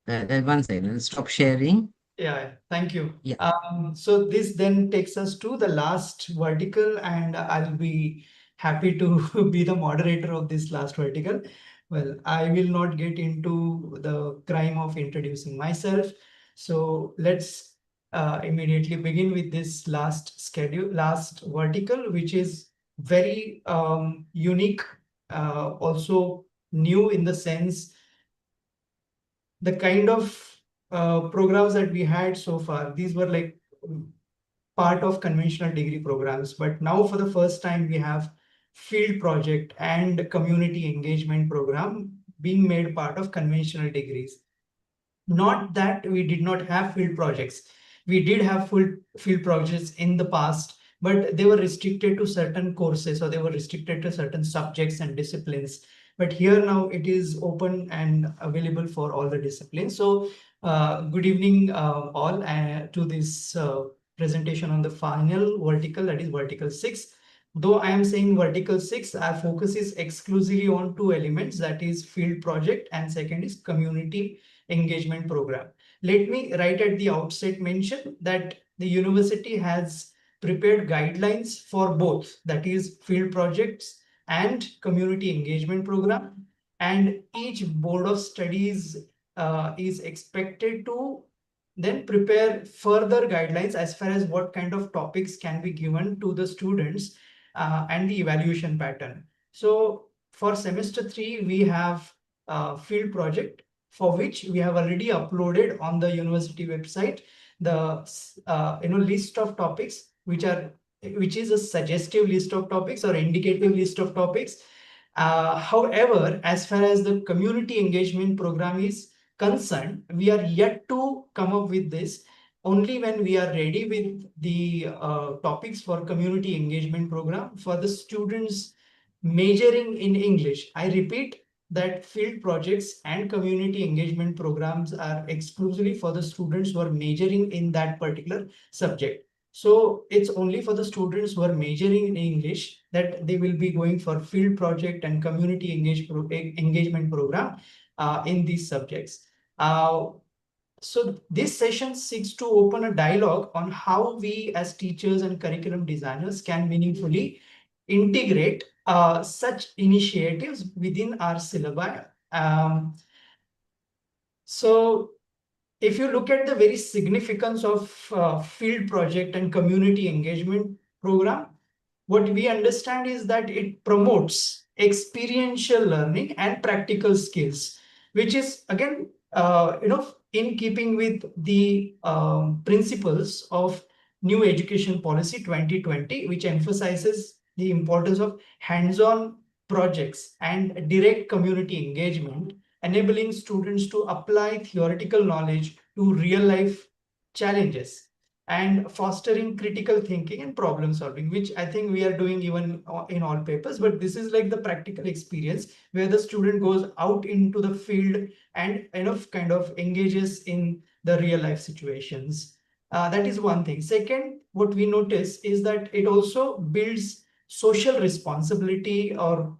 Q: One second, I'll stop sharing.
C: Yeah, thank you.
Q: Yeah.
C: So this then takes us to the last vertical, and I'll be happy to be the moderator of this last vertical. Well, I will not get into the crime of introducing myself. So let's immediately begin with this last vertical, which is very unique, also new in the sense the kind of programs that we had so far. These were like part of conventional degree programs, but now for the first time we have field project and community engagement program being made part of conventional degrees. Not that we did not have field projects. We did have full field projects in the past, but they were restricted to certain courses, or they were restricted to certain subjects and disciplines. But here now it is open and available for all the disciplines. So good evening all to this presentation on the final vertical, that is vertical 6. Though I am saying vertical 6, our focus is exclusively on two elements, that is field project and second is community engagement program. Let me right at the outset mention that the university has prepared guidelines for both, that is field projects and community engagement program, and each board of studies is expected to then prepare further guidelines as far as what kind of topics can be given to the students and the evaluation pattern. So for semester 3, we have a field project for which we have already uploaded on the university website the list of topics which is a suggestive list of topics or indicative list of topics. However, as far as the community engagement program is concerned, we are yet to come up with this. Only when we are ready with the topics for community engagement program for the students majoring in English. I repeat that field projects and community engagement programs are exclusively for the students who are majoring in that particular subject. So it's only for the students who are majoring in English that they will be going for field project and community engagement program in these subjects. So this session seeks to open a dialogue on how we as teachers and curriculum designers can meaningfully integrate such initiatives within our syllabi. So if you look at the very significance of field project and community engagement program, what we understand is that it promotes experiential learning and practical skills, which is again, in keeping with the principles of New Education Policy 2020, which emphasizes the importance of hands-on projects and direct community engagement, enabling students to apply theoretical knowledge to real-life challenges and fostering critical thinking and problem solving, which I think we are doing even in all papers. But this is like the practical experience where the student goes out into the field and kind of engages in the real life situations. That is one thing. Second, what we notice is that it also builds social responsibility or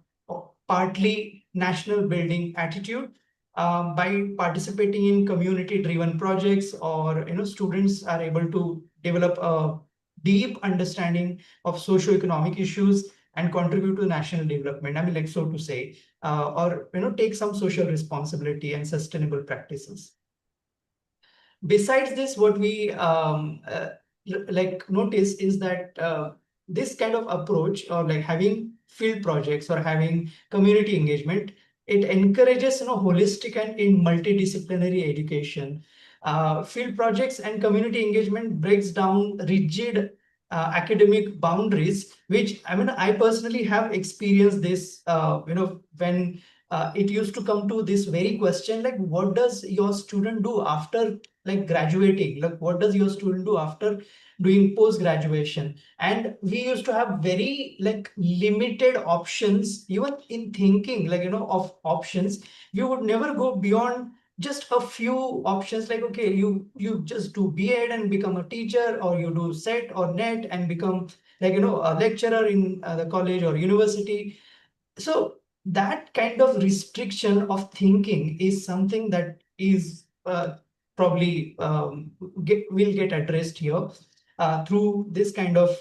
C: partly national building attitude by participating in community driven projects, or students are able to develop a deep understanding of socio-economic issues and contribute to national development. I mean, like, so to say, or take some social responsibility and sustainable practices. Besides this, what we notice is that this kind of approach, or like having field projects or having community engagement, it encourages holistic and in multidisciplinary education. Field projects and community engagement breaks down rigid academic boundaries, which I personally have experienced this when it used to come to this very question, like, what does your student do after like graduating? Like, what does your student do after doing post graduation? And we used to have very like limited options, even in thinking, like of options. We would never go beyond just a few options, like, okay, you just do B.Ed and become a teacher, or you do SET or NET and become like a lecturer in the college or university. So that kind of restriction of thinking is something that is probably will get addressed here through this kind of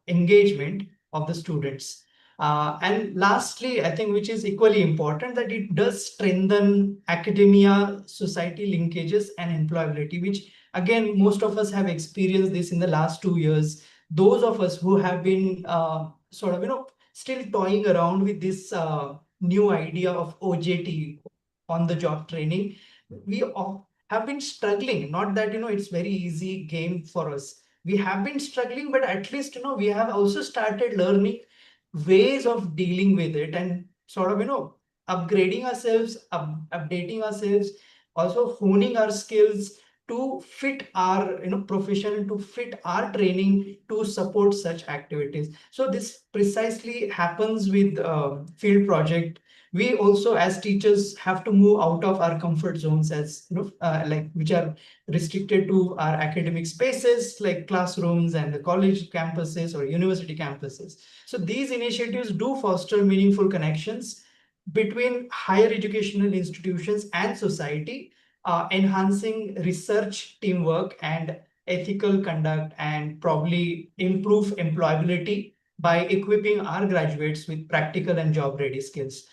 C: engagement of the students. And lastly, I think, which is equally important, that it does strengthen academia society linkages and employability, which again, most of us have experienced this in the last 2 years. Those of us who have been sort of, still toying around with this new idea of OJT, on the job training, we have been struggling. Not that, it's very easy game for us. We have been struggling, but at least, we have also started learning ways of dealing with it and sort of, upgrading ourselves, updating ourselves, also honing our skills to fit our profession, to fit our training to support such activities. So this precisely happens with field project. We also as teachers have to move out of our comfort zones, as like, which are restricted to our academic spaces like classrooms and the college campuses or university campuses. So these initiatives do foster meaningful connections between higher educational institutions and society, enhancing research teamwork and ethical conduct, and probably improve employability by equipping our graduates with practical and job-ready skills.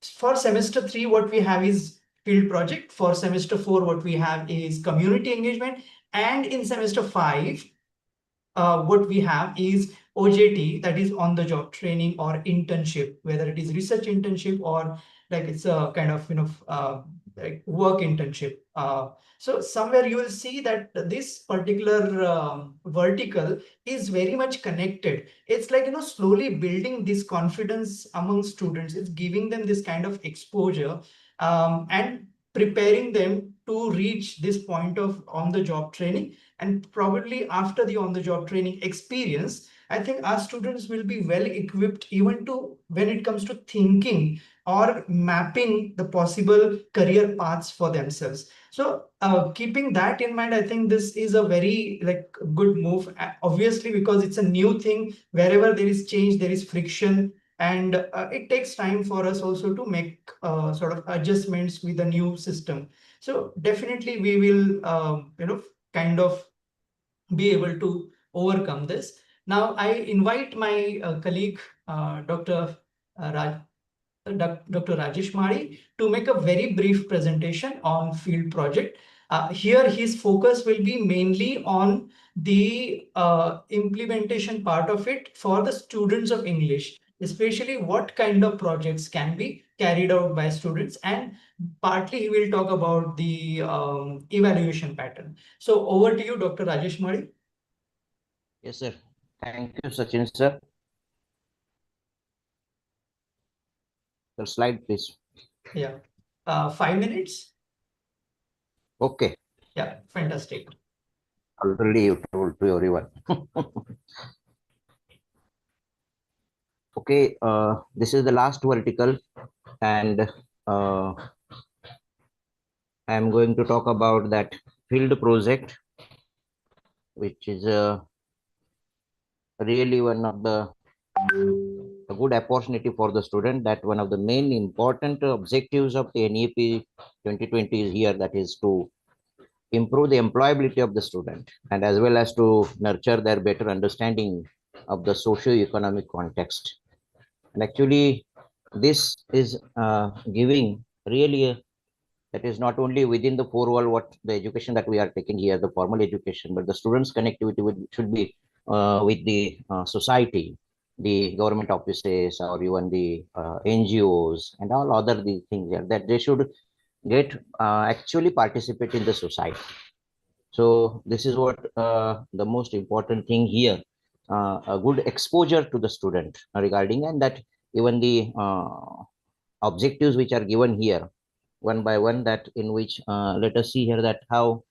C: For semester 3, what we have is field project. For semester 4, what we have is community engagement. And in semester 5, what we have is OJT, that is on the job training or internship, whether it is research internship or like it's a kind of like work internship. So somewhere you will see that this particular vertical is very much connected. It's like slowly building this confidence among students. It's giving them this kind of exposure and preparing them to reach this point of on-the-job training. And probably after the on-the-job training experience, I think our students will be well equipped even to when it comes to thinking or mapping the possible career paths for themselves. So keeping that in mind, I think this is a very good move. Obviously, because it's a new thing, wherever there is change, there is friction, and it takes time for us also to make sort of adjustments with the new system. So definitely we will kind of be able to overcome this. Now I invite my colleague Dr. Rajesh Mari to make a very brief presentation on field project. Here his focus will be mainly on the implementation part of it for the students of English, especially what kind of projects can be carried out by students, and partly he will talk about the evaluation pattern. So over to you, Dr. Rajesh Mari.
N: Yes, sir. Thank you, Sachin, sir. The slide, please.
C: Yeah. 5 minutes.
N: Okay.
C: Yeah, fantastic.
N: Already you told to everyone. Okay, this is the last vertical, and I'm going to talk about that field project, which is really one of the a good opportunity for the student. That one of the main important objectives of the NEP 2020 is here, that is to improve the employability of the student and as well as to nurture their better understanding of the socio-economic context. And actually, this is giving really that is not only within the four wall what the education that we are taking here, the formal education, but the students' connectivity should be with the society, the government offices, or even the NGOs and all other the things there, that they should get actually participate in the society. So this is what the most important thing here, a good exposure to the student regarding, and that even the objectives which are given here one by one, that in which let us see here that how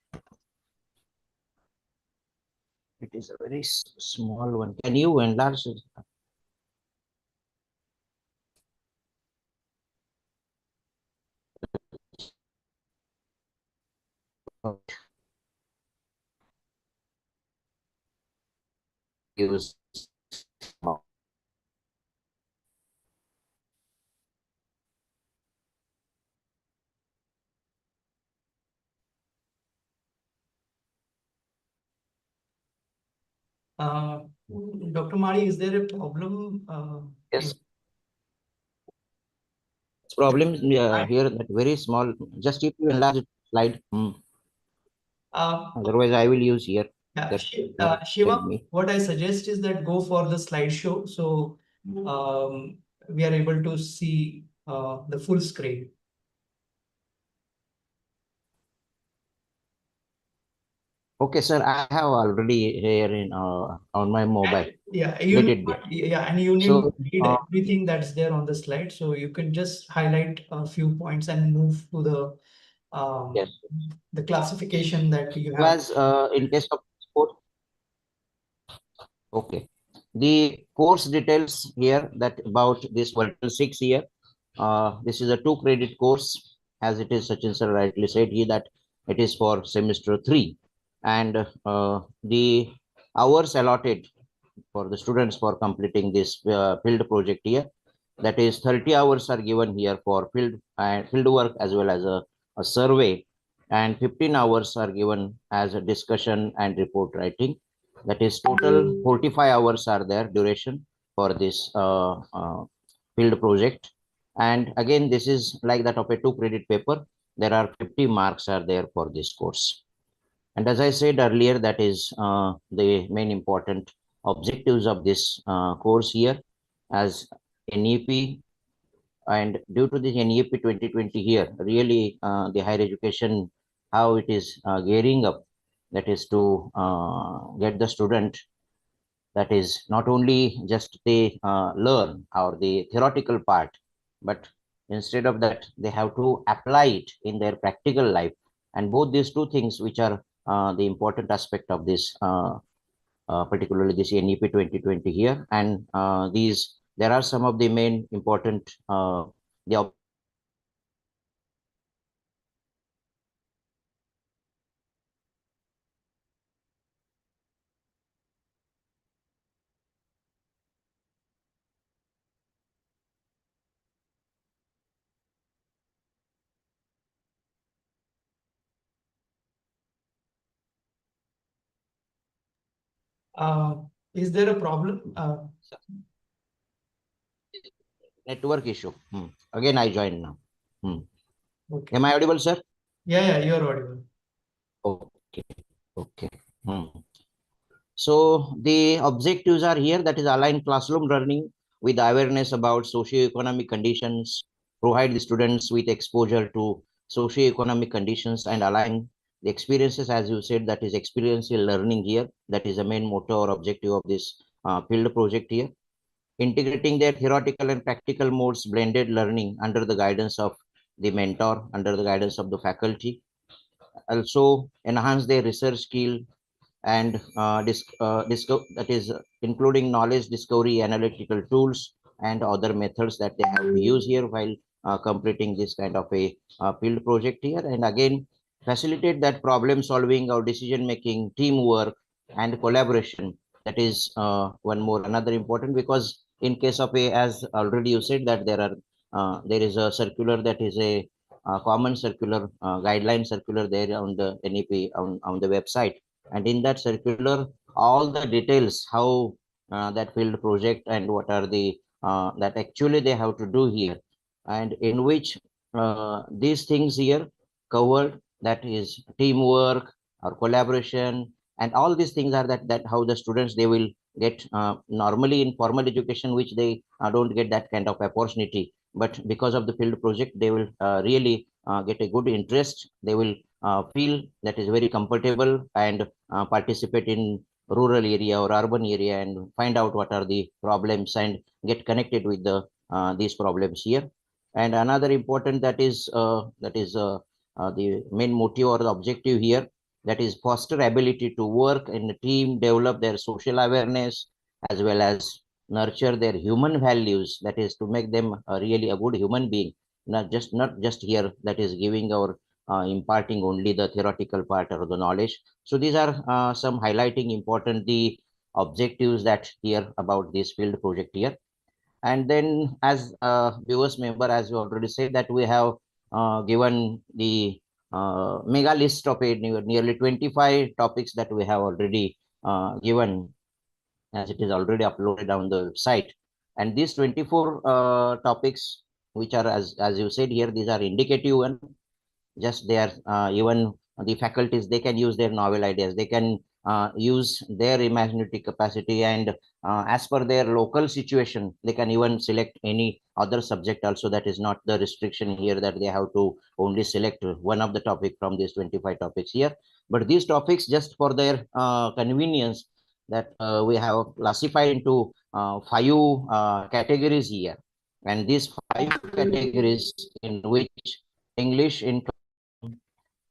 N: it is a very small one. Can you enlarge it? Use
C: Dr. Mari, is there a problem?
N: Yes. Problem here that very small. Just if you enlarge slide. Otherwise, I will use here.
C: Shiva, what I suggest is that go for the slideshow, so we are able to see the full screen.
N: Okay, sir. I have already here in on my mobile.
C: Yeah, you need
N: So,
C: to read everything that's there on the slide, so you can just highlight a few points and move to the classification that you have.
N: as in case of sport. Okay. The course details here that about this vertical 6 here. This is a 2 credit course, as it is Sachin sir rightly said here that it is for semester 3, and the hours allotted for the students for completing this field project here, that is 30 hours are given here for field work as well as a survey, and 15 hours are given as a discussion and report writing. That is total 45 hours are there duration for this field project. And again, this is like that of a 2 credit paper. There are 50 marks are there for this course. And as I said earlier, that is the main important objectives of this course here as NEP. And due to this NEP 2020 here, really the higher education, how it is gearing up, that is to get the student, that is not only just they learn or the theoretical part, but instead of that, they have to apply it in their practical life. And both these two things, which are the important aspect of this, particularly this NEP 2020 here. And there are some of the main important, the
C: Is there a problem?
N: network issue. Again, I joined now.
C: Okay.
N: Am I audible, sir?
C: Yeah, you're audible.
N: Okay. So the objectives are here, that is align classroom learning with awareness about socio-economic conditions, provide the students with exposure to socio-economic conditions and align the experiences, as you said, that is experiential learning here. That is the main motto or objective of this field project here. Integrating their theoretical and practical modes, blended learning under the guidance of the mentor, under the guidance of the faculty. Also enhance their research skill and that is including knowledge discovery, analytical tools, and other methods that they have to use here while completing this kind of a field project here. And again, facilitate that problem solving or decision making, teamwork, and collaboration. That is one more another important, because in case of a, as already you said, that there is a circular, that is a common circular, guideline circular there on the NEP on the website. And in that circular, all the details how that field project and what are the that actually they have to do here, and in which these things here covered, that is teamwork or collaboration, and all these things are that how the students they will get normally in formal education, which they don't get that kind of opportunity. But because of the field project, they will really get a good interest. They will feel that is very comfortable and participate in rural area or urban area and find out what are the problems and get connected with the these problems here. And another important, that is the main motive or the objective here, that is foster ability to work in a team, develop their social awareness, as well as nurture their human values, that is to make them really a good human being, not just here that is giving or imparting only the theoretical part or the knowledge. So these are some highlighting important the objectives that here about this field project here. And then as viewers member, as we already said, that we have given the mega list of nearly 25 topics that we have already given, as it is already uploaded on the website. And these 24 topics, which are, as you said here, these are indicative one. Just they are even the faculties, they can use their novel ideas, they can use their imaginative capacity, and as per their local situation, they can even select any other subject also. That is not the restriction here, that they have to only select one of the topic from these 25 topics here. But these topics, just for their convenience, that we have classified into 5 categories here. And these 5 categories, in which English in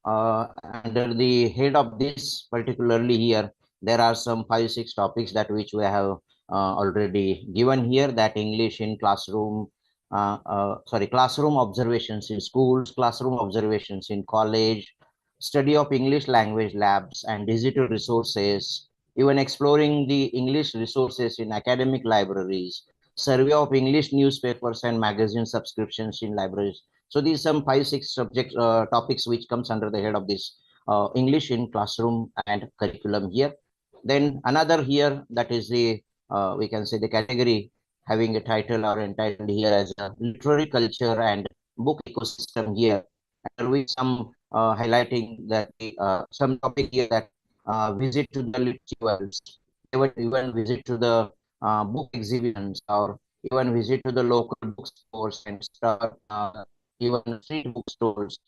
N: under the head of this particularly here, there are some 5-6 topics that which we have already given here, that English in classroom, classroom observations in schools, classroom observations in college, study of English language labs and digital resources, even exploring the English resources in academic libraries, survey of English newspapers and magazine subscriptions in libraries. So these some 5-6 subject topics which comes under the head of this English in classroom and curriculum here. Then another here, that is the we can say the category having a title or entitled here as a literary culture and book ecosystem here, and with some highlighting that some topic here, that visit to the literature even visit to the book exhibitions, or even visit to the local bookstores and start even street bookstores,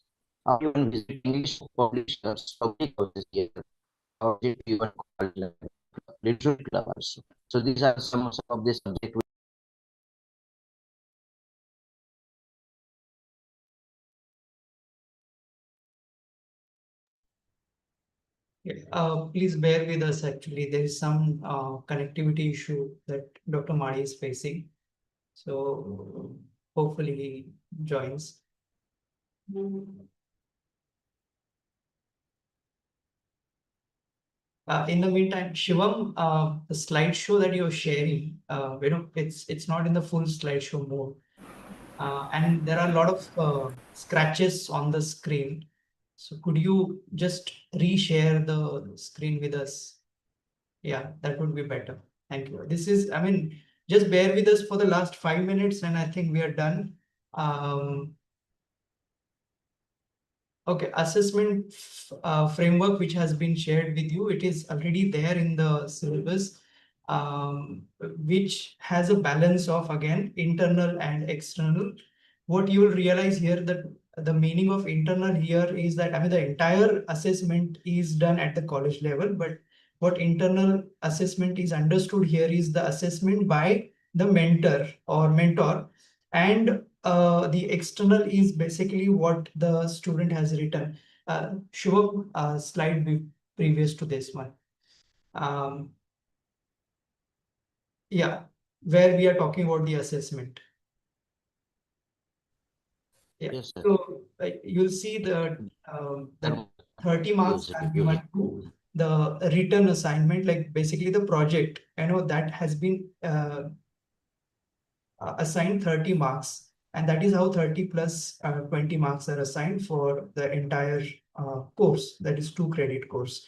N: or even visit English book publishers, public houses here, or visit even college literary club also. So these are some of the subject.
C: Please bear with us. Actually, there is some connectivity issue that Dr. Madi is facing. So hopefully he joins. In the meantime, Shivam, the slideshow that you're sharing, it's not in the full slideshow mode, and there are a lot of scratches on the screen. So could you just reshare the screen with us? Yeah, that would be better. Thank you. This is, I mean, just bear with us for the last 5 minutes, and I think we are done. Okay, assessment framework which has been shared with you, it is already there in the syllabus, which has a balance of, again, internal and external. What you will realize here that the meaning of internal here is that, I mean, the entire assessment is done at the college level, but what internal assessment is understood here is the assessment by the mentor or mentor, and the external is basically what the student has written. Show slide previous to this one. Yeah, where we are talking about the assessment. Yeah,
N: Yes, sir.
C: so you'll see the 30 marks are given to the written assignment, like basically the project, that has been assigned 30 marks, and that is how 30 plus 20 marks are assigned for the entire course, that is 2 credit course.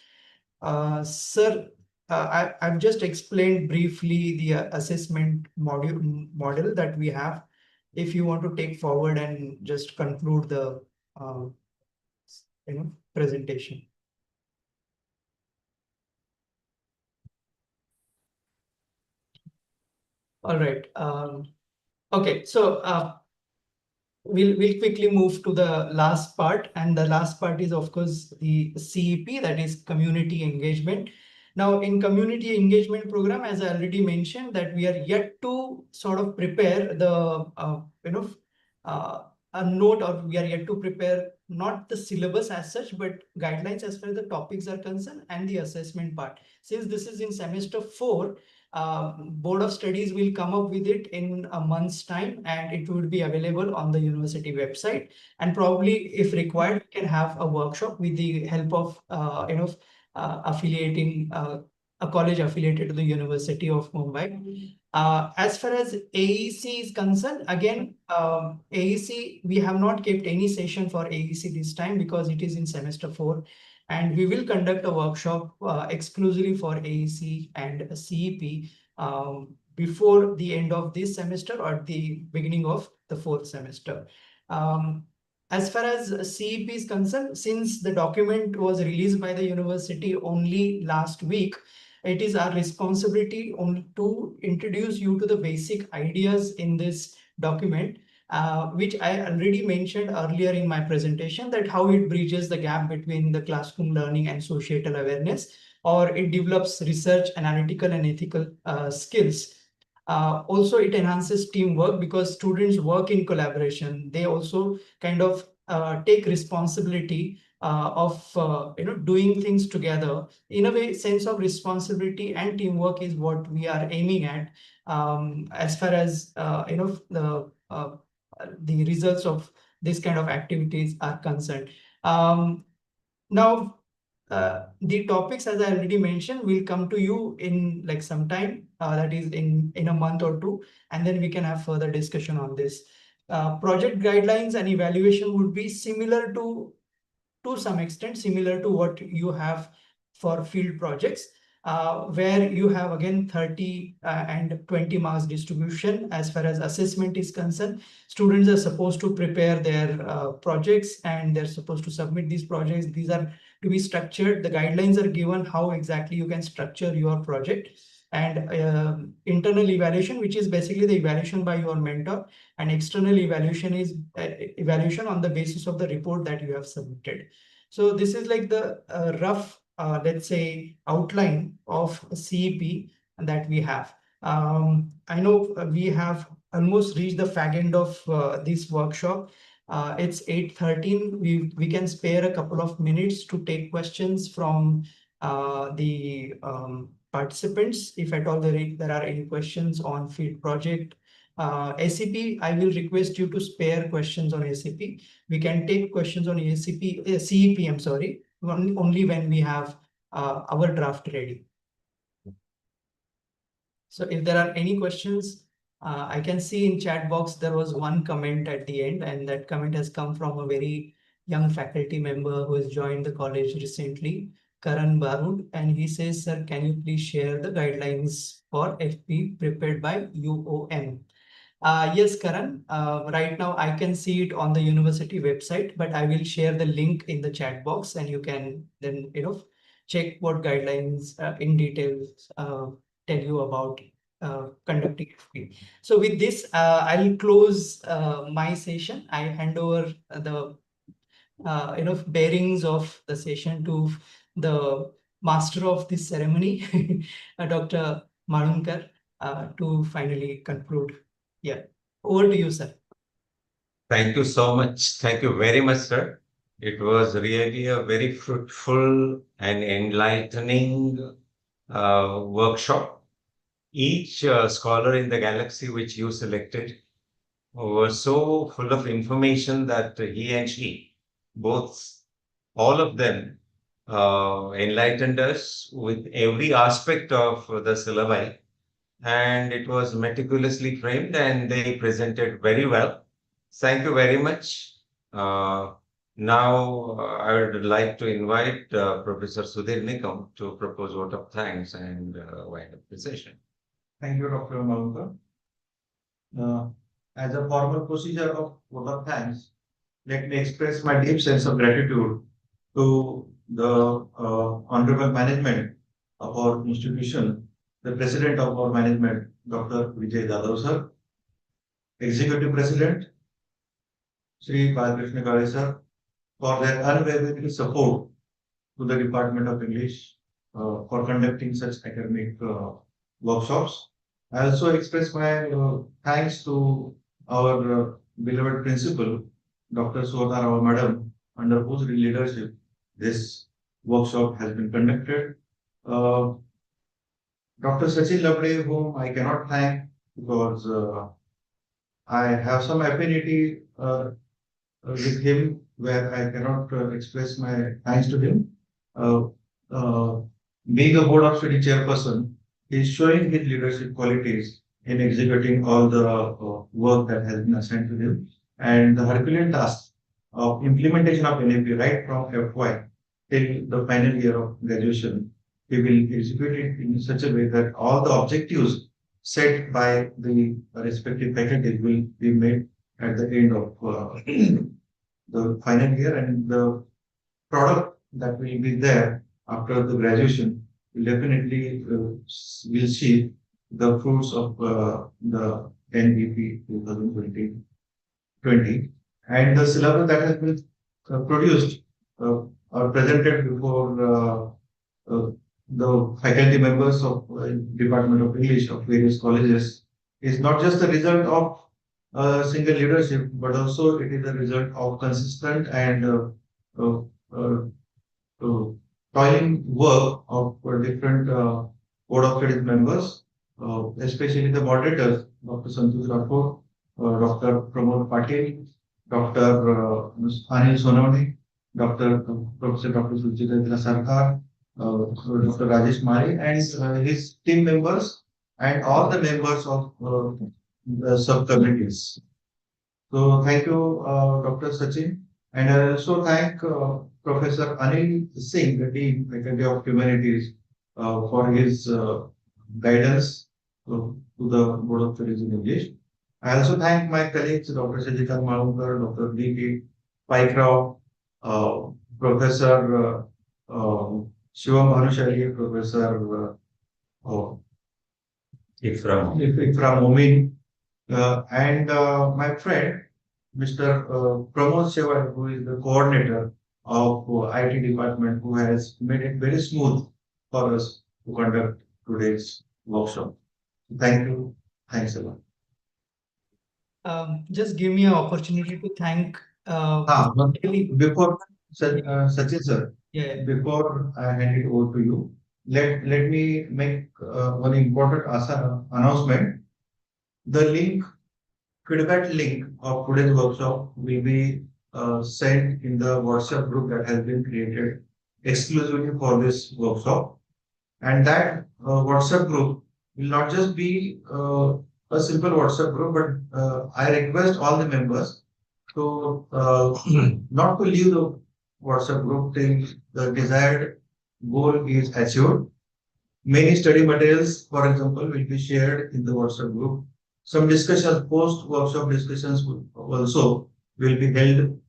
C: Sir, I've just explained briefly the assessment model that we have. If you want to take forward and just conclude the presentation. All right. Okay, so we'll quickly move to the last part, and the last part is, of course, the CEP, that is community engagement. Now, in community engagement program, as I already mentioned, that we are yet to sort of prepare the a note, or we are yet to prepare not the syllabus as such, but guidelines as far as the topics are concerned and the assessment part. Since this is in semester 4, Board of Studies will come up with it in a month's time, and it will be available on the university website. And probably, if required, we can have a workshop with the help of affiliating a college affiliated to the University of Mumbai. As far as AEC is concerned, again, AEC, we have not kept any session for AEC this time because it is in semester 4. And we will conduct a workshop exclusively for AEC and CEP before the end of this semester or the beginning of the 4th semester. As far as CEP is concerned, since the document was released by the university only last week, it is our responsibility only to introduce you to the basic ideas in this document, which I already mentioned earlier in my presentation, that how it bridges the gap between the classroom learning and societal awareness, or it develops research, analytical and ethical skills. Also, it enhances teamwork because students work in collaboration. They also kind of take responsibility of doing things together. In a way, sense of responsibility and teamwork is what we are aiming at as far as the results of this kind of activities are concerned. Now, the topics, as I already mentioned, will come to you in like some time, that is in a month or 2, and then we can have further discussion on this. Project guidelines and evaluation would be similar to some extent, similar to what you have for field projects. where you have again 30 and 20 marks distribution as far as assessment is concerned. Students are supposed to prepare their projects and they're supposed to submit these projects. These are to be structured. The guidelines are given how exactly you can structure your project, and internal evaluation, which is basically the evaluation by your mentor, and external evaluation is evaluation on the basis of the report that you have submitted. So this is like the rough, let's say, outline of CEP that we have. I know we have almost reached the fag end of this workshop. It's 8:13. We can spare a couple of minutes to take questions from the participants, if at all there are any questions on field project. SCP, I will request you to spare questions on SCP. We can take questions on ACP, CEP, I'm sorry, only when we have our draft ready. So if there are any questions, I can see in chat box there was one comment at the end, and that comment has come from a very young faculty member who has joined the college recently, Karan Barud, and he says, sir, can you please share the guidelines for FP prepared by UOM? Yes, Karan. Right now I can see it on the university website, but I will share the link in the chat box, and you can then check what guidelines in detail tell you about conducting FP. So with this, I'll close my session. I hand over the bearings of the session to the master of this ceremony, Dr. Manunkar, to finally conclude. Yeah, over to you, sir.
A: Thank you so much. Thank you very much, sir. It was really a very fruitful and enlightening workshop. Each scholar in the galaxy which you selected was so full of information that he and she, both, all of them, enlightened us with every aspect of the syllabi, and it was meticulously framed and they presented very well. Thank you very much. Now, I would like to invite Professor Sudhir Nikam to propose vote of thanks and wind up the session.
F: Thank you, Dr. Malunka. As a formal procedure of vote of thanks, let me express my deep sense of gratitude to the honorable management of our institution, the president of our management, Dr. Vijay Jadhav sir, executive president, Sri Balakrishna Kale sir, for their unwavering support to the Department of English for conducting such academic workshops. I also express my thanks to our beloved principal, Dr. Suvarna Rao Madam, under whose leadership this workshop has been conducted. Dr. Sachin Labde, whom I cannot thank because I have some affinity with him where I cannot express my thanks to him. Being a board of study chairperson, he is showing his leadership qualities in executing all the work that has been assigned to him, and the Herculean task of implementation of NEP right from FY till the final year of graduation. He will execute it in such a way that all the objectives set by the respective faculties will be made at the end of the final year, and the product that will be there after the graduation will definitely will see the fruits of the NEP 2020, and the syllabus that has been produced or presented before the faculty members of Department of English of various colleges is not just the result of single leadership, but also it is a result of consistent and toiling work of different board of studies members, especially the moderators, Dr. Santosh Rathod, Dr. Pramod Patil, Dr. Anil Sonawne, Professor Dr. Sujitendra Sarkar, Dr. Rajesh Mari, and his team members, and all the members of the subcommittees. So thank you, Dr. Sachin, and I also thank Professor Anil Singh, the Dean, Faculty of Humanities, for his guidance to the Board of Studies in English. I also thank my colleagues, Dr. Sajika Malunker, Dr. D.P. Paikrao, Professor Shivam Bhanushali, Professor Ikram Omin, and my friend, Mr. Pramod Sewal, who is the coordinator of IT department, who has made it very smooth for us to conduct today's workshop. Thank you. Thanks a lot.
C: Just give me an opportunity to thank.
F: Before Sachin sir,
C: Yeah.
F: before I hand it over to you, let me make one important announcement. The link, feedback link of today's workshop will be sent in the WhatsApp group that has been created exclusively for this workshop. And that WhatsApp group will not just be a simple WhatsApp group, but I request all the members to not to leave the WhatsApp group till the desired goal is achieved. Many study materials, for example, will be shared in the WhatsApp group. Some discussions, post-workshop discussions also will be held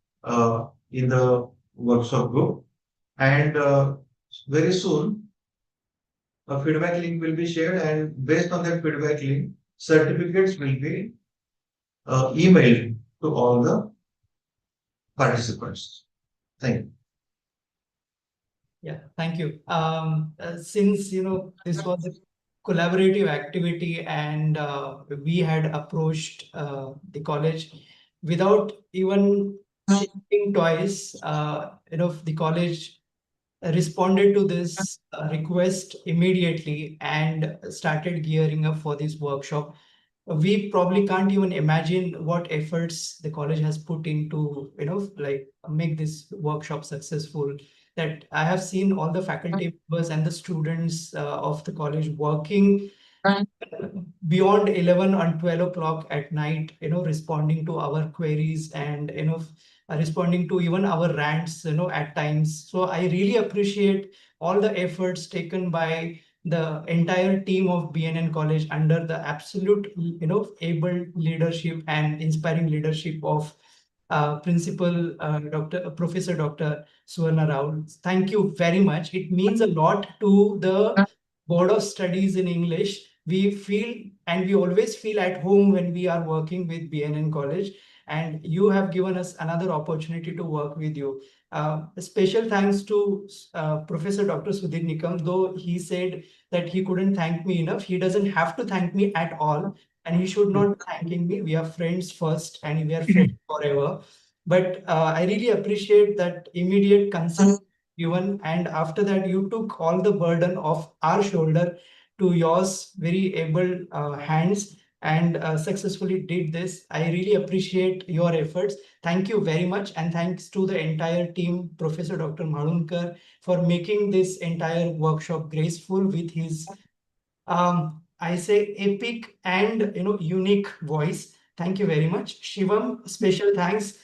F: in the workshop group. And very soon, a feedback link will be shared, and based on that feedback link, certificates will be emailed to all the participants. Thank you.
C: Yeah, thank you. Since this was a collaborative activity, and we had approached the college without even thinking twice, the college responded to this request immediately and started gearing up for this workshop. We probably can't even imagine what efforts the college has put into, make this workshop successful. That I have seen all the faculty members and the students of the college working beyond 11 and 12 o'clock at night, responding to our queries and, responding to even our rants, at times. So I really appreciate all the efforts taken by the entire team of B.N.N. College under the absolute, able leadership and inspiring leadership of Principal Professor Dr. Suvarna Rao. Thank you very much. It means a lot to the Board of Studies in English. We feel, and we always feel at home when we are working with B.N.N. College, and you have given us another opportunity to work with you. A special thanks to Professor Dr. Sudhir Nikam, though he said that he couldn't thank me enough. He doesn't have to thank me at all, and he should not be thanking me. We are friends first, and we are friends forever. But I really appreciate that immediate consent given, and after that, you took all the burden of our shoulder to yours very able hands, and successfully did this. I really appreciate your efforts. Thank you very much. And thanks to the entire team, Professor Dr. Malunkar, for making this entire workshop graceful with his, I say, epic and unique voice. Thank you very much. Shivam, special thanks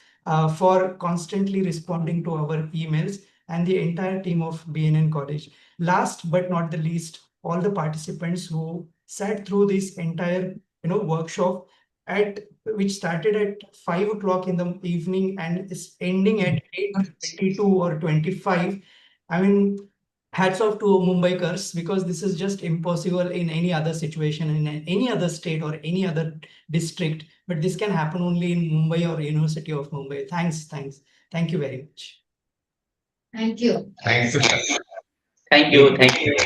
C: for constantly responding to our emails, and the entire team of B.N.N. College. Last but not the least, all the participants who sat through this entire workshop, which started at 5 o'clock in the evening and is ending at 8:22 or 25. I mean, hats off to Mumbaikars, because this is just impossible in any other situation, in any other state or any other district. But this can happen only in Mumbai or University of Mumbai. Thanks. Thank you very much.
B: Thank you.
A: Thank you.
D: Thank you.